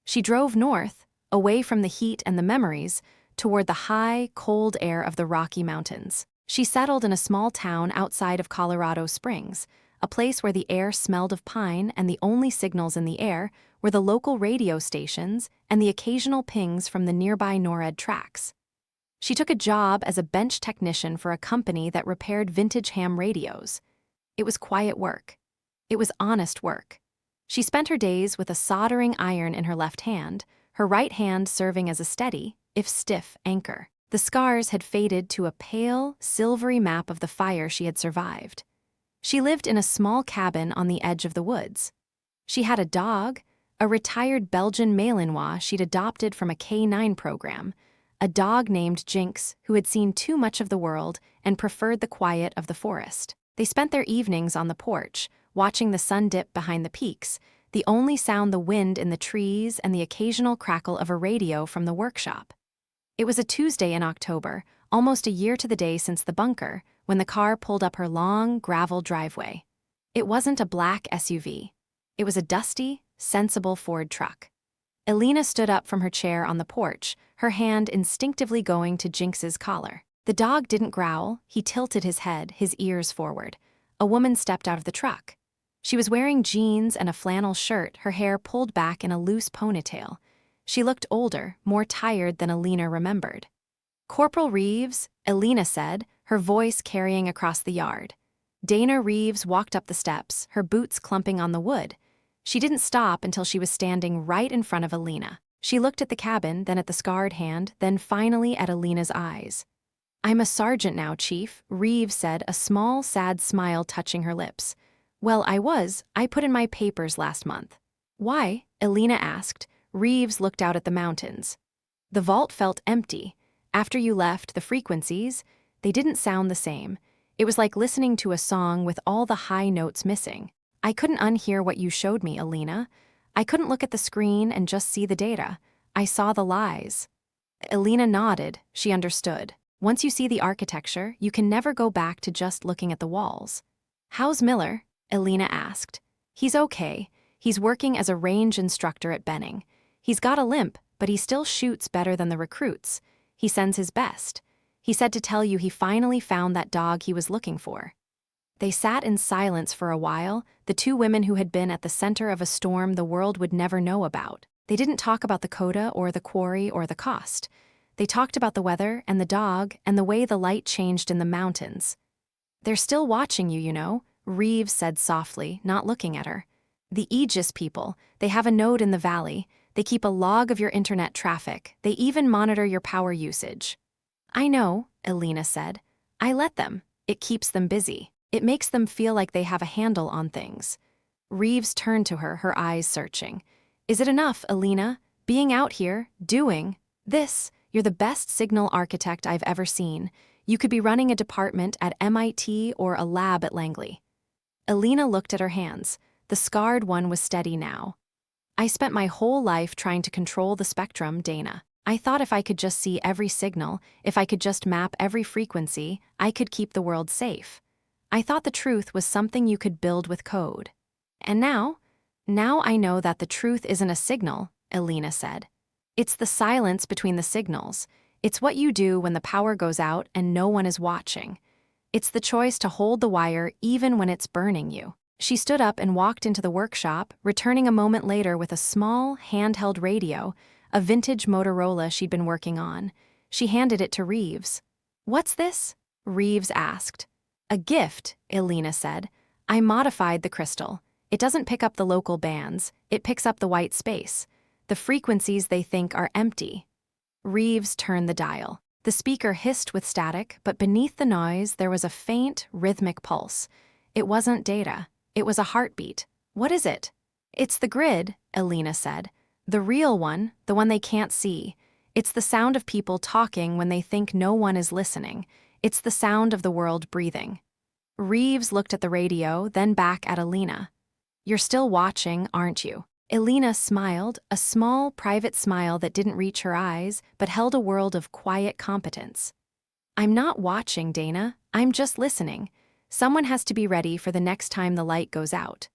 She drove north, away from the heat and the memories, toward the high, cold air of the Rocky Mountains. She settled in a small town outside of Colorado Springs, a place where the air smelled of pine and the only signals in the air were the local radio stations and the occasional pings from the nearby NORAD tracks. She took a job as a bench technician for a company that repaired vintage ham radios. It was quiet work. It was honest work. She spent her days with a soldering iron in her left hand, her right hand serving as a steady, if stiff, anchor. The scars had faded to a pale, silvery map of the fire she had survived. She lived in a small cabin on the edge of the woods. She had a dog, a retired Belgian Malinois she'd adopted from a K9 program, a dog named Jinx who had seen too much of the world and preferred the quiet of the forest. They spent their evenings on the porch, watching the sun dip behind the peaks, the only sound the wind in the trees and the occasional crackle of a radio from the workshop. It was a Tuesday in October, almost a year to the day since the bunker, when the car pulled up her long, gravel driveway. It wasn't a black SUV. It was a dusty, sensible Ford truck. Elena stood up from her chair on the porch, her hand instinctively going to Jinx's collar. The dog didn't growl, he tilted his head, his ears forward. A woman stepped out of the truck. She was wearing jeans and a flannel shirt, her hair pulled back in a loose ponytail. She looked older, more tired than Elena remembered. "Corporal Reeves," Elena said, her voice carrying across the yard. Dana Reeves walked up the steps, her boots clumping on the wood. She didn't stop until she was standing right in front of Elena. She looked at the cabin, then at the scarred hand, then finally at Elena's eyes. "I'm a sergeant now, Chief," Reeves said, a small, sad smile touching her lips. "Well, I put in my papers last month." "Why?" Elena asked. Reeves looked out at the mountains. The vault felt empty. After you left, the frequencies, they didn't sound the same. It was like listening to a song with all the high notes missing. "I couldn't unhear what you showed me, Elena. I couldn't look at the screen and just see the data. I saw the lies." Elena nodded. She understood. Once you see the architecture, you can never go back to just looking at the walls. "How's Miller?" Elena asked. "He's okay. He's working as a range instructor at Benning. He's got a limp, but he still shoots better than the recruits. He sends his best. He said to tell you he finally found that dog he was looking for." They sat in silence for a while, the two women who had been at the center of a storm the world would never know about. They didn't talk about the coda or the quarry or the cost. They talked about the weather and the dog and the way the light changed in the mountains. "They're still watching you, you know," Reeves said softly, not looking at her. "The Aegis people, they have a node in the valley. They keep a log of your internet traffic. They even monitor your power usage." "I know," Elena said. "I let them. It keeps them busy. It makes them feel like they have a handle on things." Reeves turned to her, her eyes searching. "Is it enough, Elena? Being out here, doing this? You're the best signal architect I've ever seen. You could be running a department at MIT or a lab at Langley." Elena looked at her hands. The scarred one was steady now. "I spent my whole life trying to control the spectrum, Dana. I thought if I could just see every signal, if I could just map every frequency, I could keep the world safe. I thought the truth was something you could build with code. And now I know that the truth isn't a signal," Elena said. "It's the silence between the signals. It's what you do when the power goes out and no one is watching. It's the choice to hold the wire even when it's burning you." She stood up and walked into the workshop, returning a moment later with a small, handheld radio, a vintage Motorola she'd been working on. She handed it to Reeves. "What's this?" Reeves asked. "A gift," Elena said. "I modified the crystal. It doesn't pick up the local bands, it picks up the white space. The frequencies they think are empty." Reeves turned the dial. The speaker hissed with static, but beneath the noise there was a faint, rhythmic pulse. It wasn't data. It was a heartbeat. "What is it?" "It's the grid," Elena said. "The real one, the one they can't see. It's the sound of people talking when they think no one is listening. It's the sound of the world breathing." Reeves looked at the radio, then back at Elena. "You're still watching, aren't you?" Elena smiled, a small, private smile that didn't reach her eyes, but held a world of quiet competence. "I'm not watching, Dana. I'm just listening. Someone has to be ready for the next time the light goes out."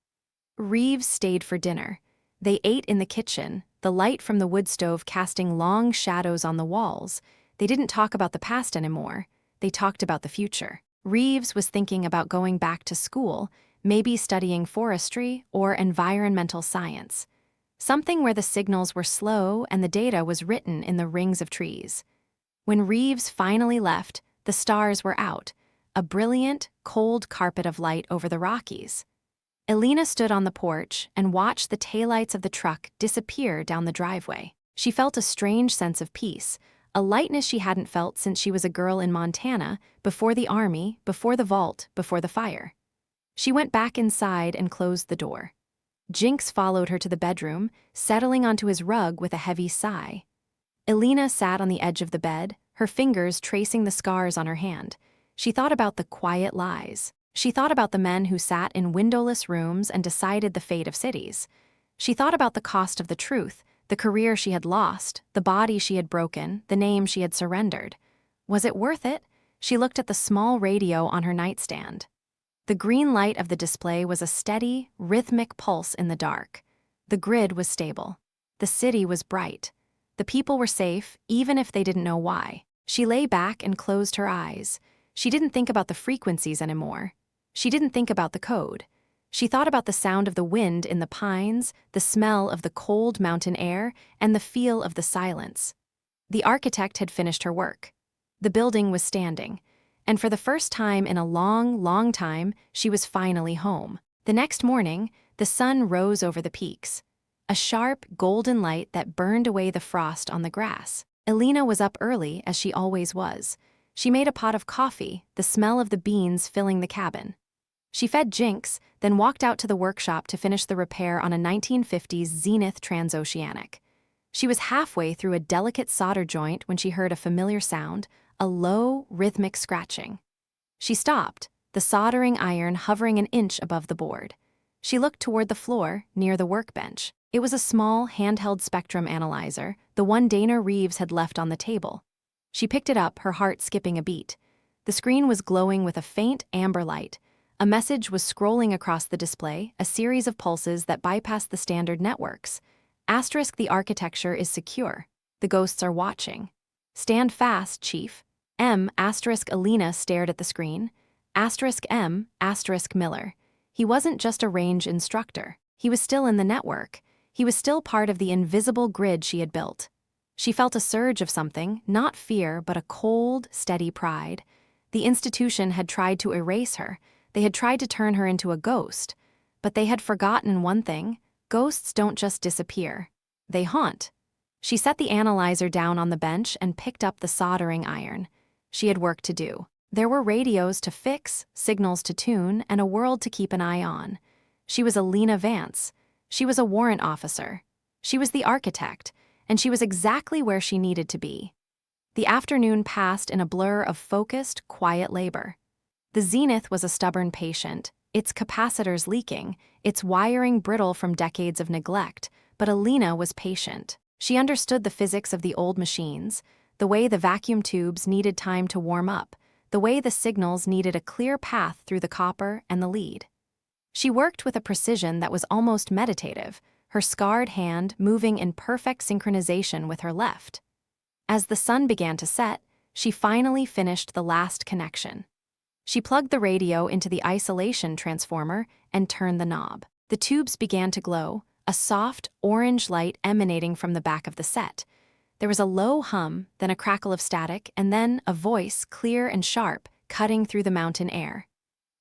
Reeves stayed for dinner. They ate in the kitchen, the light from the wood stove casting long shadows on the walls. They didn't talk about the past anymore. They talked about the future. Reeves was thinking about going back to school, maybe studying forestry or environmental science. Something where the signals were slow and the data was written in the rings of trees. When Reeves finally left, the stars were out, a brilliant, cold carpet of light over the Rockies. Elena stood on the porch and watched the taillights of the truck disappear down the driveway. She felt a strange sense of peace, a lightness she hadn't felt since she was a girl in Montana, before the army, before the vault, before the fire. She went back inside and closed the door. Jinx followed her to the bedroom, settling onto his rug with a heavy sigh. Elena sat on the edge of the bed, her fingers tracing the scars on her hand. She thought about the quiet lies. She thought about the men who sat in windowless rooms and decided the fate of cities. She thought about the cost of the truth, the career she had lost, the body she had broken, the name she had surrendered. Was it worth it? She looked at the small radio on her nightstand. The green light of the display was a steady, rhythmic pulse in the dark. The grid was stable. The city was bright. The people were safe, even if they didn't know why. She lay back and closed her eyes. She didn't think about the frequencies anymore. She didn't think about the code. She thought about the sound of the wind in the pines, the smell of the cold mountain air, and the feel of the silence. The architect had finished her work. The building was standing. And for the first time in a long, long time, she was finally home. The next morning, the sun rose over the peaks. A sharp, golden light that burned away the frost on the grass. Elena was up early, as she always was. She made a pot of coffee, the smell of the beans filling the cabin. She fed Jinx, then walked out to the workshop to finish the repair on a 1950s Zenith transoceanic. She was halfway through a delicate solder joint when she heard a familiar sound, a low, rhythmic scratching. She stopped, the soldering iron hovering an inch above the board. She looked toward the floor, near the workbench. It was a small, handheld spectrum analyzer, the one Dana Reeves had left on the table. She picked it up, her heart skipping a beat. The screen was glowing with a faint amber light. A message was scrolling across the display, a series of pulses that bypassed the standard networks. Asterisk, the architecture is secure. The ghosts are watching. Stand fast, Chief. M. Asterisk Elena stared at the screen. Asterisk M. Asterisk Miller. He wasn't just a range instructor. He was still in the network. He was still part of the invisible grid she had built. She felt a surge of something, not fear, but a cold, steady pride. The institution had tried to erase her. They had tried to turn her into a ghost. But they had forgotten one thing: ghosts don't just disappear. They haunt. She set the analyzer down on the bench and picked up the soldering iron. She had work to do. There were radios to fix, signals to tune, and a world to keep an eye on. She was Elena Vance. She was a warrant officer. She was the architect, and she was exactly where she needed to be. The afternoon passed in a blur of focused, quiet labor. The Zenith was a stubborn patient, its capacitors leaking, its wiring brittle from decades of neglect, but Elena was patient. She understood the physics of the old machines, the way the vacuum tubes needed time to warm up, the way the signals needed a clear path through the copper and the lead. She worked with a precision that was almost meditative, her scarred hand moving in perfect synchronization with her left. As the sun began to set, she finally finished the last connection. She plugged the radio into the isolation transformer and turned the knob. The tubes began to glow, a soft, orange light emanating from the back of the set. There was a low hum, then a crackle of static, and then a voice, clear and sharp, cutting through the mountain air.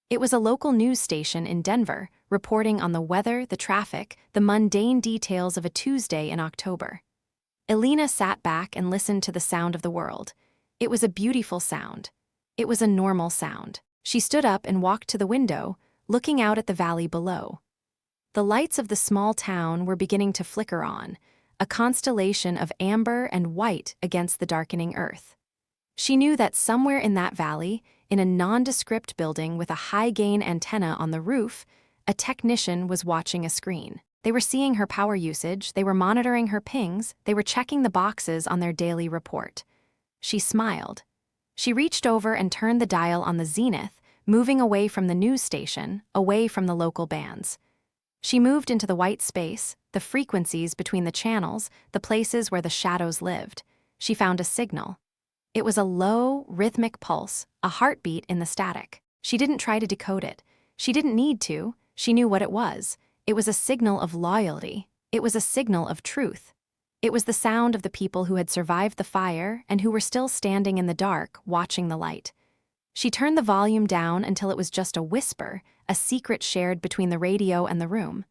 It was a local news station in Denver, reporting on the weather, the traffic, the mundane details of a Tuesday in October. Elena sat back and listened to the sound of the world. It was a beautiful sound. It was a normal sound. She stood up and walked to the window, looking out at the valley below. The lights of the small town were beginning to flicker on, a constellation of amber and white against the darkening earth. She knew that somewhere in that valley, in a nondescript building with a high-gain antenna on the roof, a technician was watching a screen. They were seeing her power usage, they were monitoring her pings, they were checking the boxes on their daily report. She smiled. She reached over and turned the dial on the Zenith, moving away from the news station, away from the local bands. She moved into the white space, the frequencies between the channels, the places where the shadows lived. She found a signal. It was a low, rhythmic pulse, a heartbeat in the static. She didn't try to decode it. She didn't need to. She knew what it was. It was a signal of loyalty. It was a signal of truth. It was the sound of the people who had survived the fire and who were still standing in the dark, watching the light. She turned the volume down until it was just a whisper, a secret shared between the radio and the room.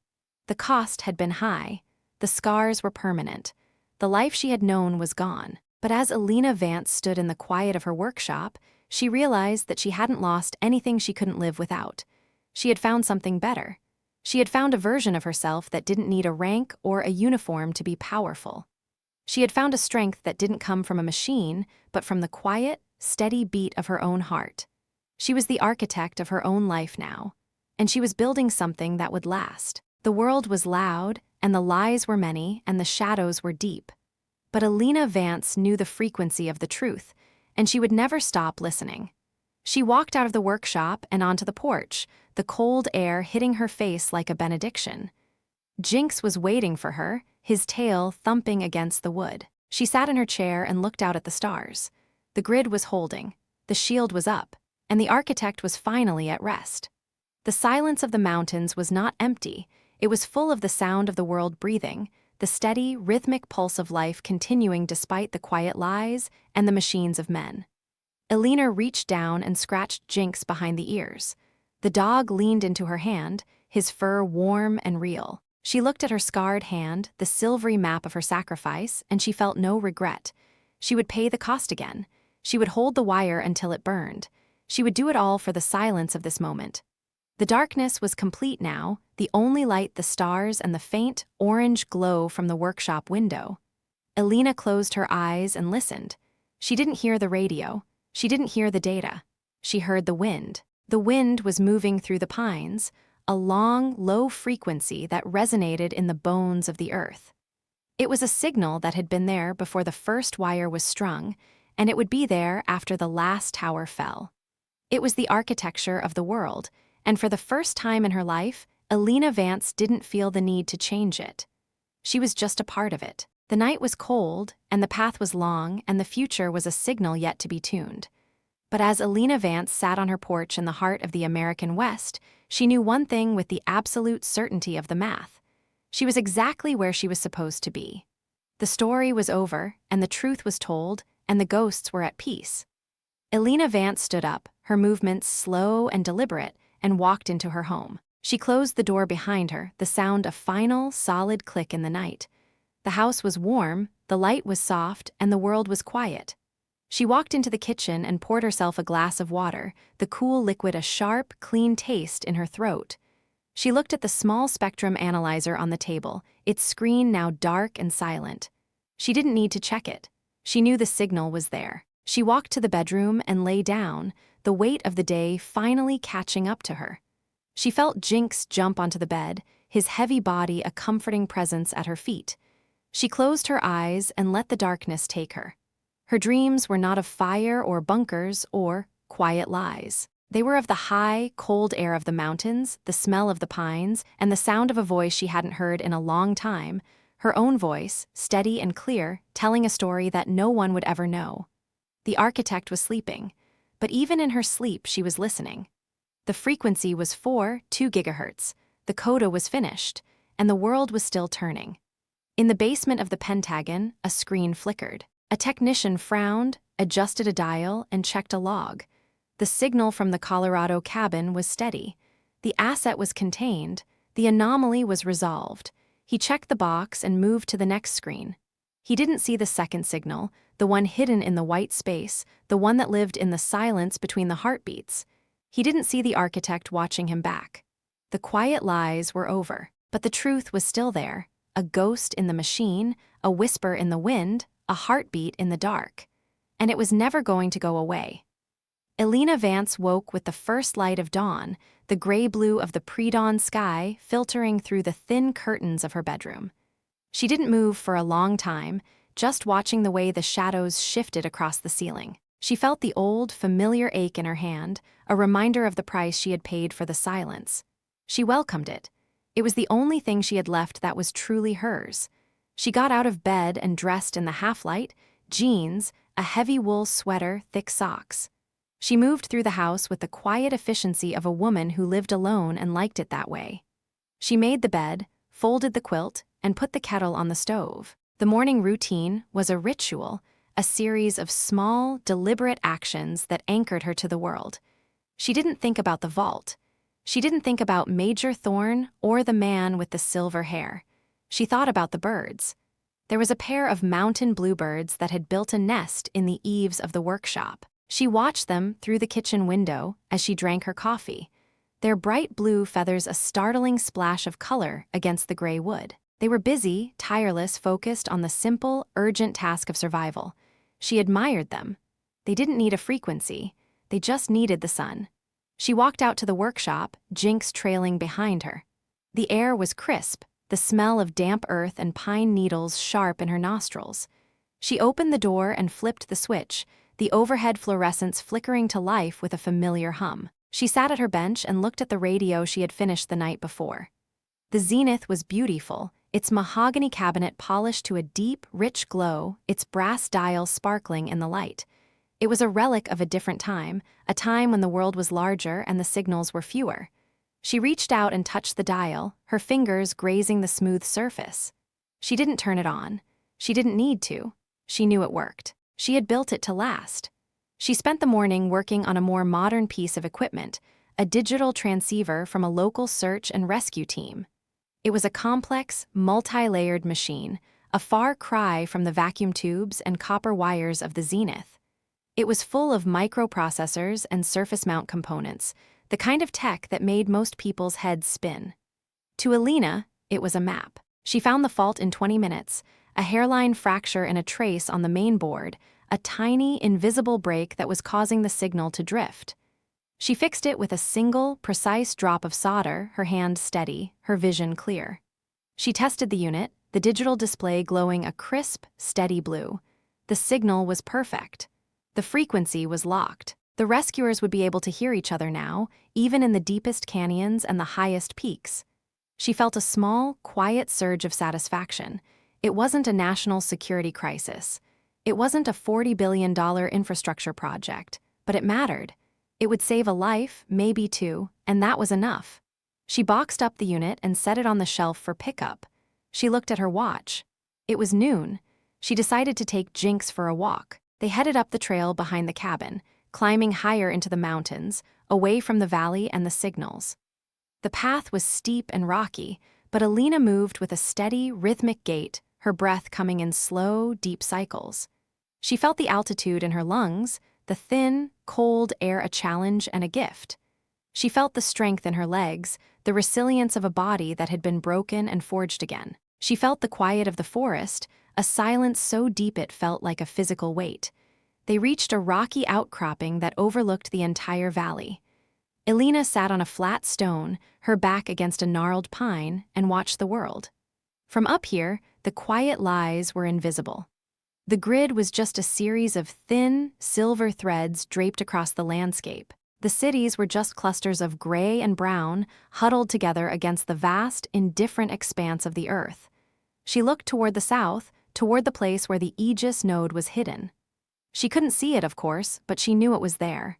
The cost had been high. The scars were permanent. The life she had known was gone. But as Elena Vance stood in the quiet of her workshop, she realized that she hadn't lost anything she couldn't live without. She had found something better. She had found a version of herself that didn't need a rank or a uniform to be powerful. She had found a strength that didn't come from a machine, but from the quiet, steady beat of her own heart. She was the architect of her own life now, and she was building something that would last. The world was loud, and the lies were many, and the shadows were deep. But Elena Vance knew the frequency of the truth, and she would never stop listening. She walked out of the workshop and onto the porch, the cold air hitting her face like a benediction. Jinx was waiting for her, his tail thumping against the wood. She sat in her chair and looked out at the stars. The grid was holding, the shield was up, and the architect was finally at rest. The silence of the mountains was not empty, it was full of the sound of the world breathing, the steady, rhythmic pulse of life continuing despite the quiet lies and the machines of men. Elena reached down and scratched Jinx behind the ears. The dog leaned into her hand, his fur warm and real. She looked at her scarred hand, the silvery map of her sacrifice, and she felt no regret. She would pay the cost again. She would hold the wire until it burned. She would do it all for the silence of this moment. The darkness was complete now, the only light the stars and the faint, orange glow from the workshop window. Elena closed her eyes and listened. She didn't hear the radio. She didn't hear the data. She heard the wind. The wind was moving through the pines, a long, low frequency that resonated in the bones of the earth. It was a signal that had been there before the first wire was strung, and it would be there after the last tower fell. It was the architecture of the world, and for the first time in her life, Elena Vance didn't feel the need to change it. She was just a part of it. The night was cold, and the path was long, and the future was a signal yet to be tuned. But as Elena Vance sat on her porch in the heart of the American West, she knew one thing with the absolute certainty of the math. She was exactly where she was supposed to be. The story was over, and the truth was told, and the ghosts were at peace. Elena Vance stood up, her movements slow and deliberate, and walked into her home. She closed the door behind her, the sound a final, solid click in the night. The house was warm, the light was soft, and the world was quiet. She walked into the kitchen and poured herself a glass of water, the cool liquid a sharp, clean taste in her throat. She looked at the small spectrum analyzer on the table, its screen now dark and silent. She didn't need to check it. She knew the signal was there. She walked to the bedroom and lay down, the weight of the day finally catching up to her. She felt Jinx jump onto the bed, his heavy body a comforting presence at her feet. She closed her eyes and let the darkness take her. Her dreams were not of fire or bunkers or quiet lies. They were of the high, cold air of the mountains, the smell of the pines, and the sound of a voice she hadn't heard in a long time, her own voice, steady and clear, telling a story that no one would ever know. The architect was sleeping, but even in her sleep she was listening. The frequency was 4.2 gigahertz, the coda was finished, and the world was still turning. In the basement of the Pentagon, a screen flickered. A technician frowned, adjusted a dial, and checked a log. The signal from the Colorado cabin was steady. The asset was contained. The anomaly was resolved. He checked the box and moved to the next screen. He didn't see the second signal, the one hidden in the white space, the one that lived in the silence between the heartbeats. He didn't see the architect watching him back. The quiet lies were over, but the truth was still there, a ghost in the machine, a whisper in the wind, a heartbeat in the dark. And it was never going to go away. Elena Vance woke with the first light of dawn, the gray-blue of the pre-dawn sky filtering through the thin curtains of her bedroom. She didn't move for a long time, just watching the way the shadows shifted across the ceiling. She felt the old, familiar ache in her hand, a reminder of the price she had paid for the silence. She welcomed it. It was the only thing she had left that was truly hers. She got out of bed and dressed in the half-light, jeans, a heavy wool sweater, thick socks. She moved through the house with the quiet efficiency of a woman who lived alone and liked it that way. She made the bed, folded the quilt, and put the kettle on the stove. The morning routine was a ritual, a series of small, deliberate actions that anchored her to the world. She didn't think about the vault. She didn't think about Major Thorne or the man with the silver hair. She thought about the birds. There was a pair of mountain bluebirds that had built a nest in the eaves of the workshop. She watched them through the kitchen window as she drank her coffee. Their bright blue feathers a startling splash of color against the gray wood. They were busy, tireless, focused on the simple, urgent task of survival. She admired them. They didn't need a frequency. They just needed the sun. She walked out to the workshop, Jinx trailing behind her. The air was crisp, the smell of damp earth and pine needles sharp in her nostrils. She opened the door and flipped the switch, the overhead fluorescents flickering to life with a familiar hum. She sat at her bench and looked at the radio she had finished the night before. The Zenith was beautiful, its mahogany cabinet polished to a deep, rich glow, its brass dial sparkling in the light. It was a relic of a different time, a time when the world was larger and the signals were fewer. She reached out and touched the dial, her fingers grazing the smooth surface. She didn't turn it on. She didn't need to. She knew it worked. She had built it to last. She spent the morning working on a more modern piece of equipment, a digital transceiver from a local search and rescue team. It was a complex, multi-layered machine, a far cry from the vacuum tubes and copper wires of the Zenith. It was full of microprocessors and surface mount components, the kind of tech that made most people's heads spin. To Elena, it was a map. She found the fault in 20 minutes, a hairline fracture in a trace on the main board, a tiny, invisible break that was causing the signal to drift. She fixed it with a single, precise drop of solder, her hand steady, her vision clear. She tested the unit, the digital display glowing a crisp, steady blue. The signal was perfect. The frequency was locked. The rescuers would be able to hear each other now, even in the deepest canyons and the highest peaks. She felt a small, quiet surge of satisfaction. It wasn't a national security crisis. It wasn't a $40 billion infrastructure project, but it mattered. It would save a life, maybe two, and that was enough. She boxed up the unit and set it on the shelf for pickup. She looked at her watch. It was noon. She decided to take Jinx for a walk. They headed up the trail behind the cabin, climbing higher into the mountains, away from the valley and the signals. The path was steep and rocky, but Elena moved with a steady, rhythmic gait, her breath coming in slow, deep cycles. She felt the altitude in her lungs, the thin, cold air a challenge and a gift. She felt the strength in her legs, the resilience of a body that had been broken and forged again. She felt the quiet of the forest, a silence so deep it felt like a physical weight. They reached a rocky outcropping that overlooked the entire valley. Elena sat on a flat stone, her back against a gnarled pine, and watched the world. From up here, the quiet lies were invisible. The grid was just a series of thin, silver threads draped across the landscape. The cities were just clusters of gray and brown, huddled together against the vast, indifferent expanse of the earth. She looked toward the south, toward the place where the Aegis node was hidden. She couldn't see it, of course, but she knew it was there.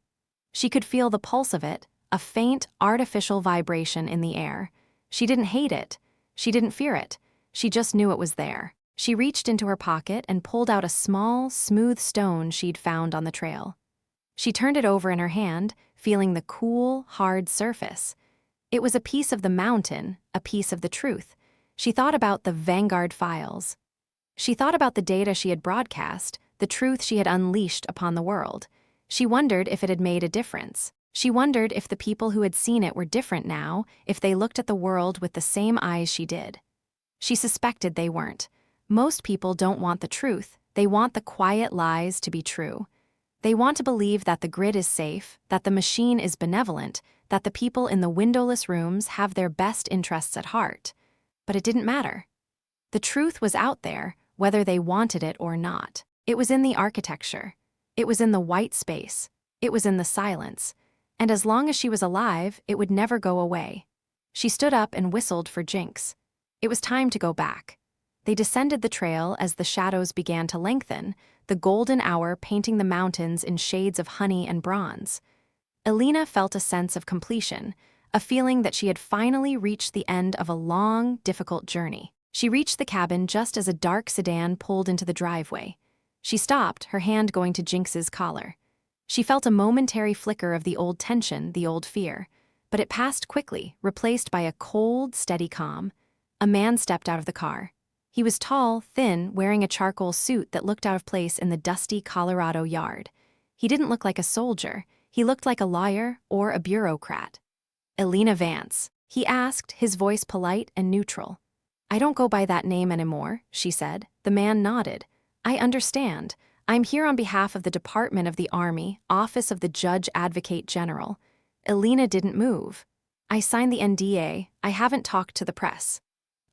She could feel the pulse of it, a faint, artificial vibration in the air. She didn't hate it. She didn't fear it. She just knew it was there. She reached into her pocket and pulled out a small, smooth stone she'd found on the trail. She turned it over in her hand, feeling the cool, hard surface. It was a piece of the mountain, a piece of the truth. She thought about the Vanguard files. She thought about the data she had broadcast, the truth she had unleashed upon the world. She wondered if it had made a difference. She wondered if the people who had seen it were different now, if they looked at the world with the same eyes she did. She suspected they weren't. Most people don't want the truth. They want the quiet lies to be true. They want to believe that the grid is safe, that the machine is benevolent, that the people in the windowless rooms have their best interests at heart. But it didn't matter. The truth was out there, whether they wanted it or not. It was in the architecture. It was in the white space. It was in the silence. And as long as she was alive, it would never go away. She stood up and whistled for Jinx. It was time to go back. They descended the trail as the shadows began to lengthen, the golden hour painting the mountains in shades of honey and bronze. Elena felt a sense of completion, a feeling that she had finally reached the end of a long, difficult journey. She reached the cabin just as a dark sedan pulled into the driveway. She stopped, her hand going to Jinx's collar. She felt a momentary flicker of the old tension, the old fear. But it passed quickly, replaced by a cold, steady calm. A man stepped out of the car. He was tall, thin, wearing a charcoal suit that looked out of place in the dusty Colorado yard. He didn't look like a soldier. He looked like a lawyer or a bureaucrat. "Elena Vance," he asked, his voice polite and neutral. "I don't go by that name anymore," she said. The man nodded. "I understand. I'm here on behalf of the Department of the Army, Office of the Judge Advocate General." Elena didn't move. "I signed the NDA. I haven't talked to the press."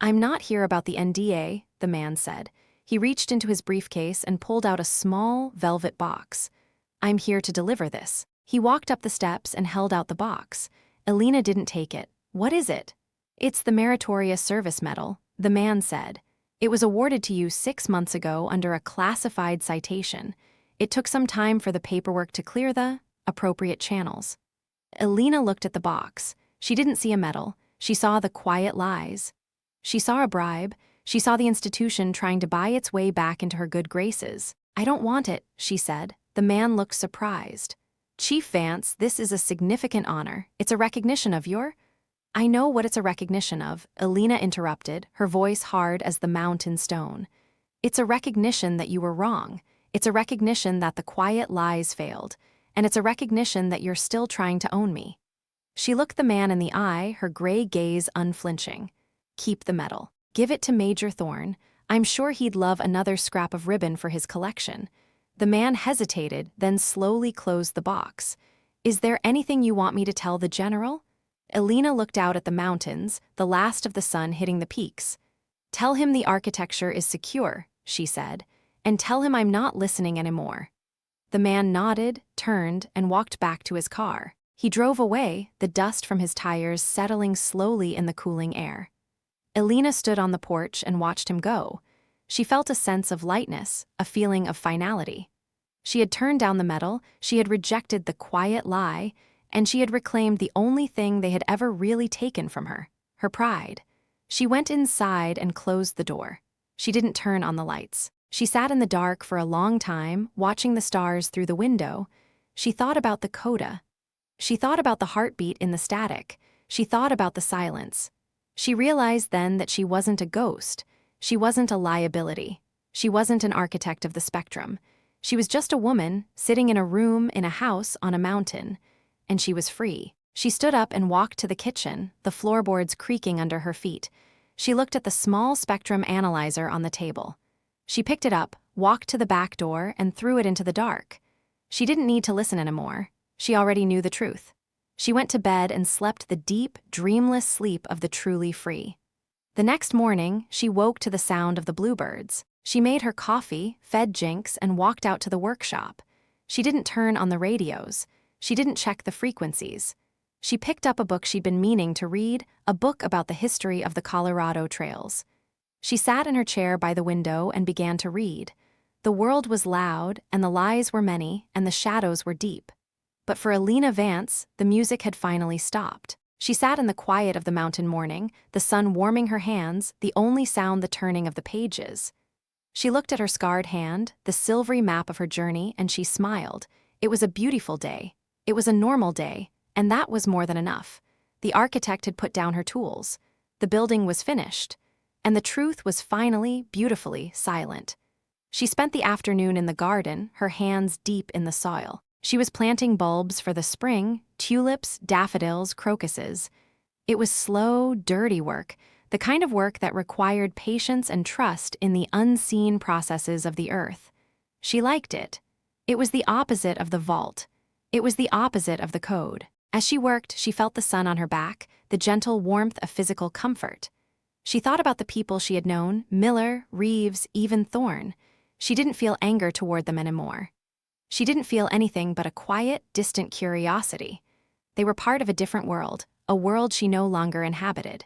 "I'm not here about the NDA," the man said. He reached into his briefcase and pulled out a small, velvet box. "I'm here to deliver this." He walked up the steps and held out the box. Elena didn't take it. "What is it?" "It's the Meritorious Service Medal," the man said. "It was awarded to you 6 months ago under a classified citation. It took some time for the paperwork to clear the appropriate channels." Elena looked at the box. She didn't see a medal. She saw the quiet lies. She saw a bribe. She saw the institution trying to buy its way back into her good graces. "I don't want it," she said. The man looked surprised. "Chief Vance, this is a significant honor. It's a recognition of your—" "I know what it's a recognition of," Elena interrupted, her voice hard as the mountain stone. "It's a recognition that you were wrong. It's a recognition that the quiet lies failed. And it's a recognition that you're still trying to own me." She looked the man in the eye, her gray gaze unflinching. "Keep the medal. Give it to Major Thorne. I'm sure he'd love another scrap of ribbon for his collection." The man hesitated, then slowly closed the box. "Is there anything you want me to tell the general?" Elena looked out at the mountains, the last of the sun hitting the peaks. "Tell him the architecture is secure," she said, "and tell him I'm not listening anymore." The man nodded, turned, and walked back to his car. He drove away, the dust from his tires settling slowly in the cooling air. Elena stood on the porch and watched him go. She felt a sense of lightness, a feeling of finality. She had turned down the medal, she had rejected the quiet lie, and she had reclaimed the only thing they had ever really taken from her, her pride. She went inside and closed the door. She didn't turn on the lights. She sat in the dark for a long time, watching the stars through the window. She thought about the coda. She thought about the heartbeat in the static. She thought about the silence. She realized then that she wasn't a ghost. She wasn't a liability. She wasn't an architect of the spectrum. She was just a woman, sitting in a room in a house on a mountain. And she was free. She stood up and walked to the kitchen, the floorboards creaking under her feet. She looked at the small spectrum analyzer on the table. She picked it up, walked to the back door, and threw it into the dark. She didn't need to listen anymore. She already knew the truth. She went to bed and slept the deep, dreamless sleep of the truly free. The next morning, she woke to the sound of the bluebirds. She made her coffee, fed Jinx, and walked out to the workshop. She didn't turn on the radios. She didn't check the frequencies. She picked up a book she'd been meaning to read, a book about the history of the Colorado trails. She sat in her chair by the window and began to read. The world was loud, and the lies were many, and the shadows were deep. But for Elena Vance, the music had finally stopped. She sat in the quiet of the mountain morning, the sun warming her hands, the only sound the turning of the pages. She looked at her scarred hand, the silvery map of her journey, and she smiled. It was a beautiful day. It was a normal day, and that was more than enough. The architect had put down her tools. The building was finished. And the truth was finally, beautifully silent. She spent the afternoon in the garden, her hands deep in the soil. She was planting bulbs for the spring, tulips, daffodils, crocuses. It was slow, dirty work, the kind of work that required patience and trust in the unseen processes of the earth. She liked it. It was the opposite of the vault. It was the opposite of the code. As she worked, she felt the sun on her back, the gentle warmth of physical comfort. She thought about the people she had known, Miller, Reeves, even Thorne. She didn't feel anger toward them anymore. She didn't feel anything but a quiet, distant curiosity. They were part of a different world, a world she no longer inhabited.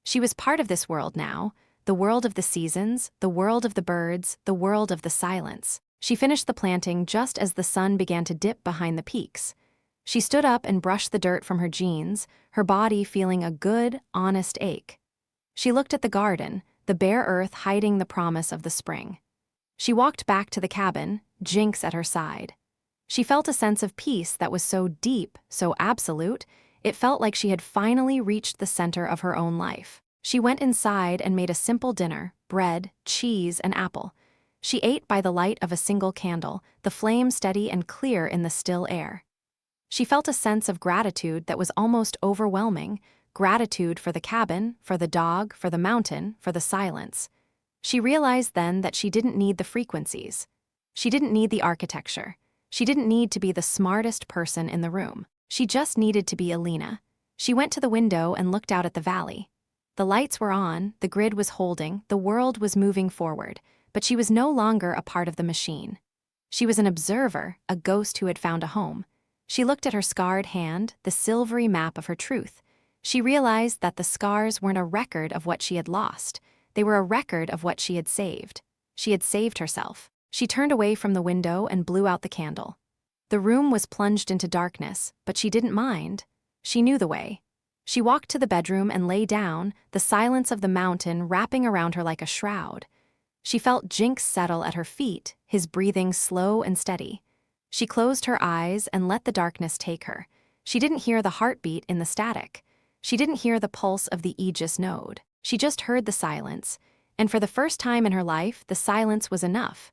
She was part of this world now, the world of the seasons, the world of the birds, the world of the silence. She finished the planting just as the sun began to dip behind the peaks. She stood up and brushed the dirt from her jeans, her body feeling a good, honest ache. She looked at the garden, the bare earth hiding the promise of the spring. She walked back to the cabin, Jinx at her side. She felt a sense of peace that was so deep, so absolute, it felt like she had finally reached the center of her own life. She went inside and made a simple dinner: bread, cheese, and apple. She ate by the light of a single candle, the flame steady and clear in the still air. She felt a sense of gratitude that was almost overwhelming, gratitude for the cabin, for the dog, for the mountain, for the silence. She realized then that she didn't need the frequencies. She didn't need the architecture. She didn't need to be the smartest person in the room. She just needed to be Elena. She went to the window and looked out at the valley. The lights were on, the grid was holding, the world was moving forward, but she was no longer a part of the machine. She was an observer, a ghost who had found a home. She looked at her scarred hand, the silvery map of her truth. She realized that the scars weren't a record of what she had lost. They were a record of what she had saved. She had saved herself. She turned away from the window and blew out the candle. The room was plunged into darkness, but she didn't mind. She knew the way. She walked to the bedroom and lay down, the silence of the mountain wrapping around her like a shroud. She felt Jinx settle at her feet, his breathing slow and steady. She closed her eyes and let the darkness take her. She didn't hear the heartbeat in the static. She didn't hear the pulse of the Aegis node. She just heard the silence, and for the first time in her life, the silence was enough.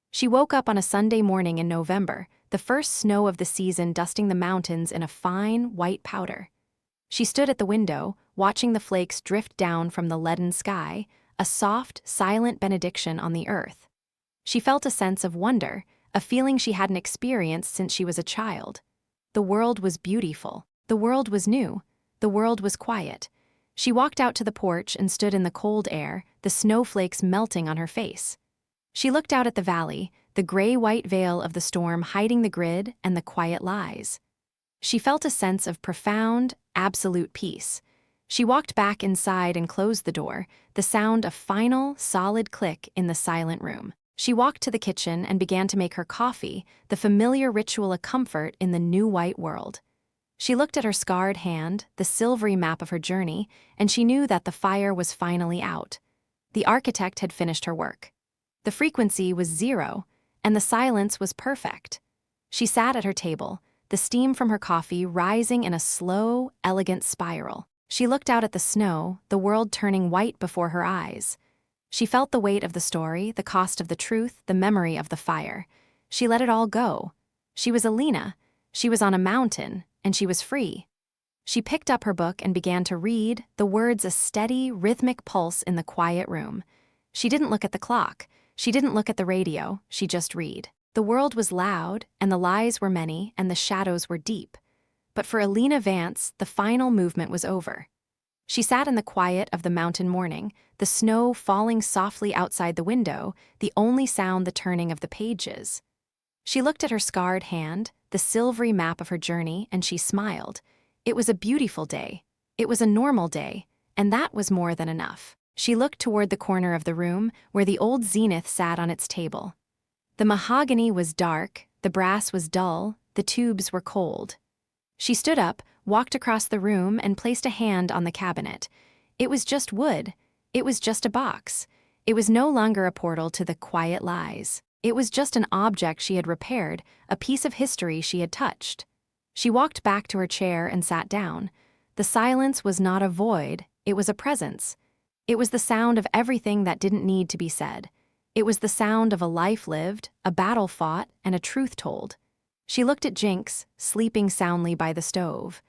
She woke up on a Sunday morning in November, the first snow of the season dusting the mountains in a fine, white powder. She stood at the window, watching the flakes drift down from the leaden sky, a soft, silent benediction on the earth. She felt a sense of wonder, a feeling she hadn't experienced since she was a child. The world was beautiful. The world was new. The world was quiet. She walked out to the porch and stood in the cold air, the snowflakes melting on her face. She looked out at the valley, the gray-white veil of the storm hiding the grid and the quiet lies. She felt a sense of profound, absolute peace. She walked back inside and closed the door, the sound of final, solid click in the silent room. She walked to the kitchen and began to make her coffee, the familiar ritual of comfort in the new white world. She looked at her scarred hand, the silvery map of her journey, and she knew that the fire was finally out. The architect had finished her work. The frequency was 0, and the silence was perfect. She sat at her table, the steam from her coffee rising in a slow, elegant spiral. She looked out at the snow, the world turning white before her eyes. She felt the weight of the story, the cost of the truth, the memory of the fire. She let it all go. She was Elena. She was on a mountain, and she was free. She picked up her book and began to read, the words a steady, rhythmic pulse in the quiet room. She didn't look at the clock. She didn't look at the radio. She just read. The world was loud, and the lies were many, and the shadows were deep. But for Elena Vance, the final movement was over. She sat in the quiet of the mountain morning, the snow falling softly outside the window, the only sound the turning of the pages. She looked at her scarred hand, the silvery map of her journey, and she smiled. It was a beautiful day. It was a normal day, and that was more than enough. She looked toward the corner of the room where the old zenith sat on its table. The mahogany was dark, the brass was dull, the tubes were cold. She stood up, walked across the room, and placed a hand on the cabinet. It was just wood. It was just a box. It was no longer a portal to the quiet lies. It was just an object she had repaired, a piece of history she had touched. She walked back to her chair and sat down. The silence was not a void, it was a presence. It was the sound of everything that didn't need to be said. It was the sound of a life lived, a battle fought, and a truth told. She looked at Jinx, sleeping soundly by the stove.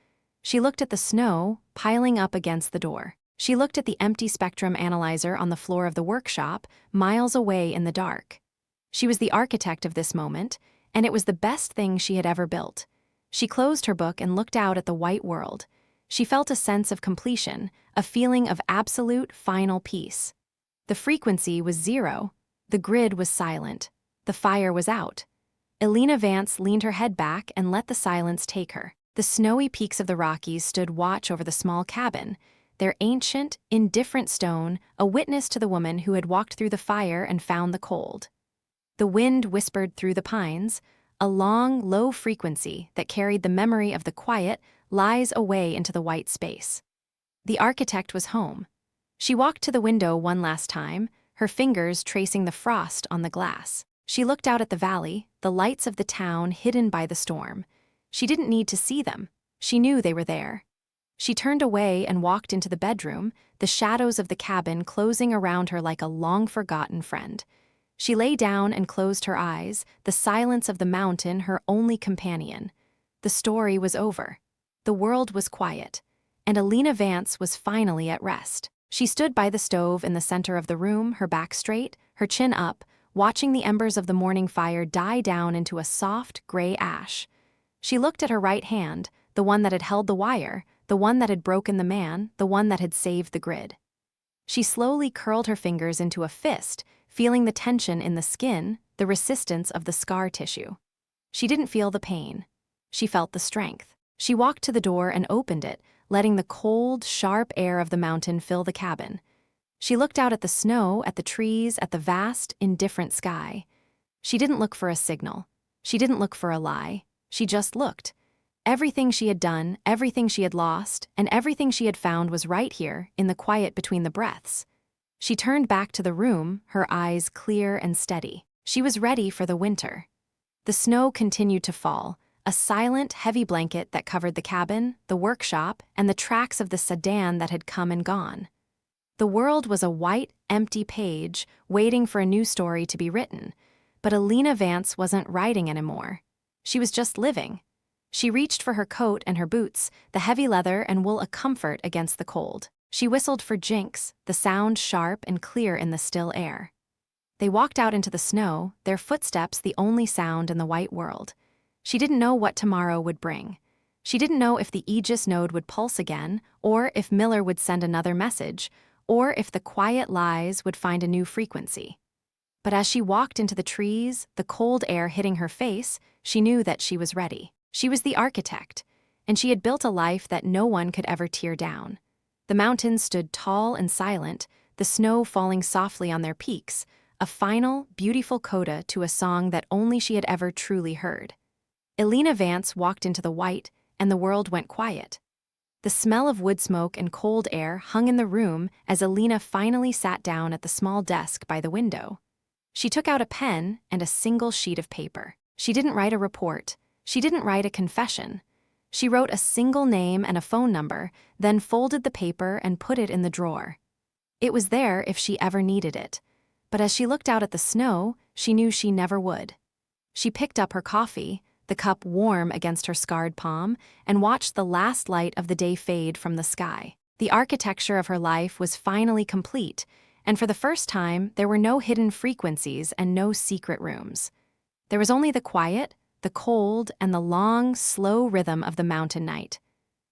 She looked at the snow, piling up against the door. She looked at the empty spectrum analyzer on the floor of the workshop, miles away in the dark. She was the architect of this moment, and it was the best thing she had ever built. She closed her book and looked out at the white world. She felt a sense of completion, a feeling of absolute, final peace. The frequency was 0. The grid was silent. The fire was out. Elena Vance leaned her head back and let the silence take her. The snowy peaks of the Rockies stood watch over the small cabin, their ancient, indifferent stone, a witness to the woman who had walked through the fire and found the cold. The wind whispered through the pines, a long, low frequency that carried the memory of the quiet lies away into the white space. The architect was home. She walked to the window one last time, her fingers tracing the frost on the glass. She looked out at the valley, the lights of the town hidden by the storm. She didn't need to see them. She knew they were there. She turned away and walked into the bedroom, the shadows of the cabin closing around her like a long-forgotten friend. She lay down and closed her eyes, the silence of the mountain her only companion. The story was over. The world was quiet, and Elena Vance was finally at rest. She stood by the stove in the center of the room, her back straight, her chin up, watching the embers of the morning fire die down into a soft, gray ash. She looked at her right hand, the one that had held the wire, the one that had broken the man, the one that had saved the grid. She slowly curled her fingers into a fist, feeling the tension in the skin, the resistance of the scar tissue. She didn't feel the pain. She felt the strength. She walked to the door and opened it, letting the cold, sharp air of the mountain fill the cabin. She looked out at the snow, at the trees, at the vast, indifferent sky. She didn't look for a signal. She didn't look for a lie. She just looked. Everything she had done, everything she had lost, and everything she had found was right here, in the quiet between the breaths. She turned back to the room, her eyes clear and steady. She was ready for the winter. The snow continued to fall, a silent, heavy blanket that covered the cabin, the workshop, and the tracks of the sedan that had come and gone. The world was a white, empty page, waiting for a new story to be written. But Elena Vance wasn't writing anymore. She was just living. She reached for her coat and her boots, the heavy leather and wool a comfort against the cold. She whistled for Jinx, the sound sharp and clear in the still air. They walked out into the snow, their footsteps the only sound in the white world. She didn't know what tomorrow would bring. She didn't know if the Aegis node would pulse again, or if Miller would send another message, or if the quiet lies would find a new frequency. But as she walked into the trees, the cold air hitting her face, she knew that she was ready. She was the architect, and she had built a life that no one could ever tear down. The mountains stood tall and silent, the snow falling softly on their peaks, a final, beautiful coda to a song that only she had ever truly heard. Elena Vance walked into the white, and the world went quiet. The smell of wood smoke and cold air hung in the room as Elena finally sat down at the small desk by the window. She took out a pen and a single sheet of paper. She didn't write a report. She didn't write a confession. She wrote a single name and a phone number, then folded the paper and put it in the drawer. It was there if she ever needed it. But as she looked out at the snow, she knew she never would. She picked up her coffee, the cup warm against her scarred palm, and watched the last light of the day fade from the sky. The architecture of her life was finally complete, and for the first time, there were no hidden frequencies and no secret rooms. There was only the quiet, the cold, and the long, slow rhythm of the mountain night.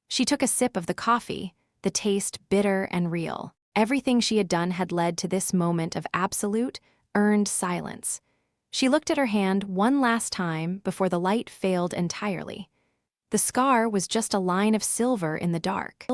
She took a sip of the coffee, the taste bitter and real. Everything she had done had led to this moment of absolute, earned silence. She looked at her hand one last time before the light failed entirely. The scar was just a line of silver in the dark.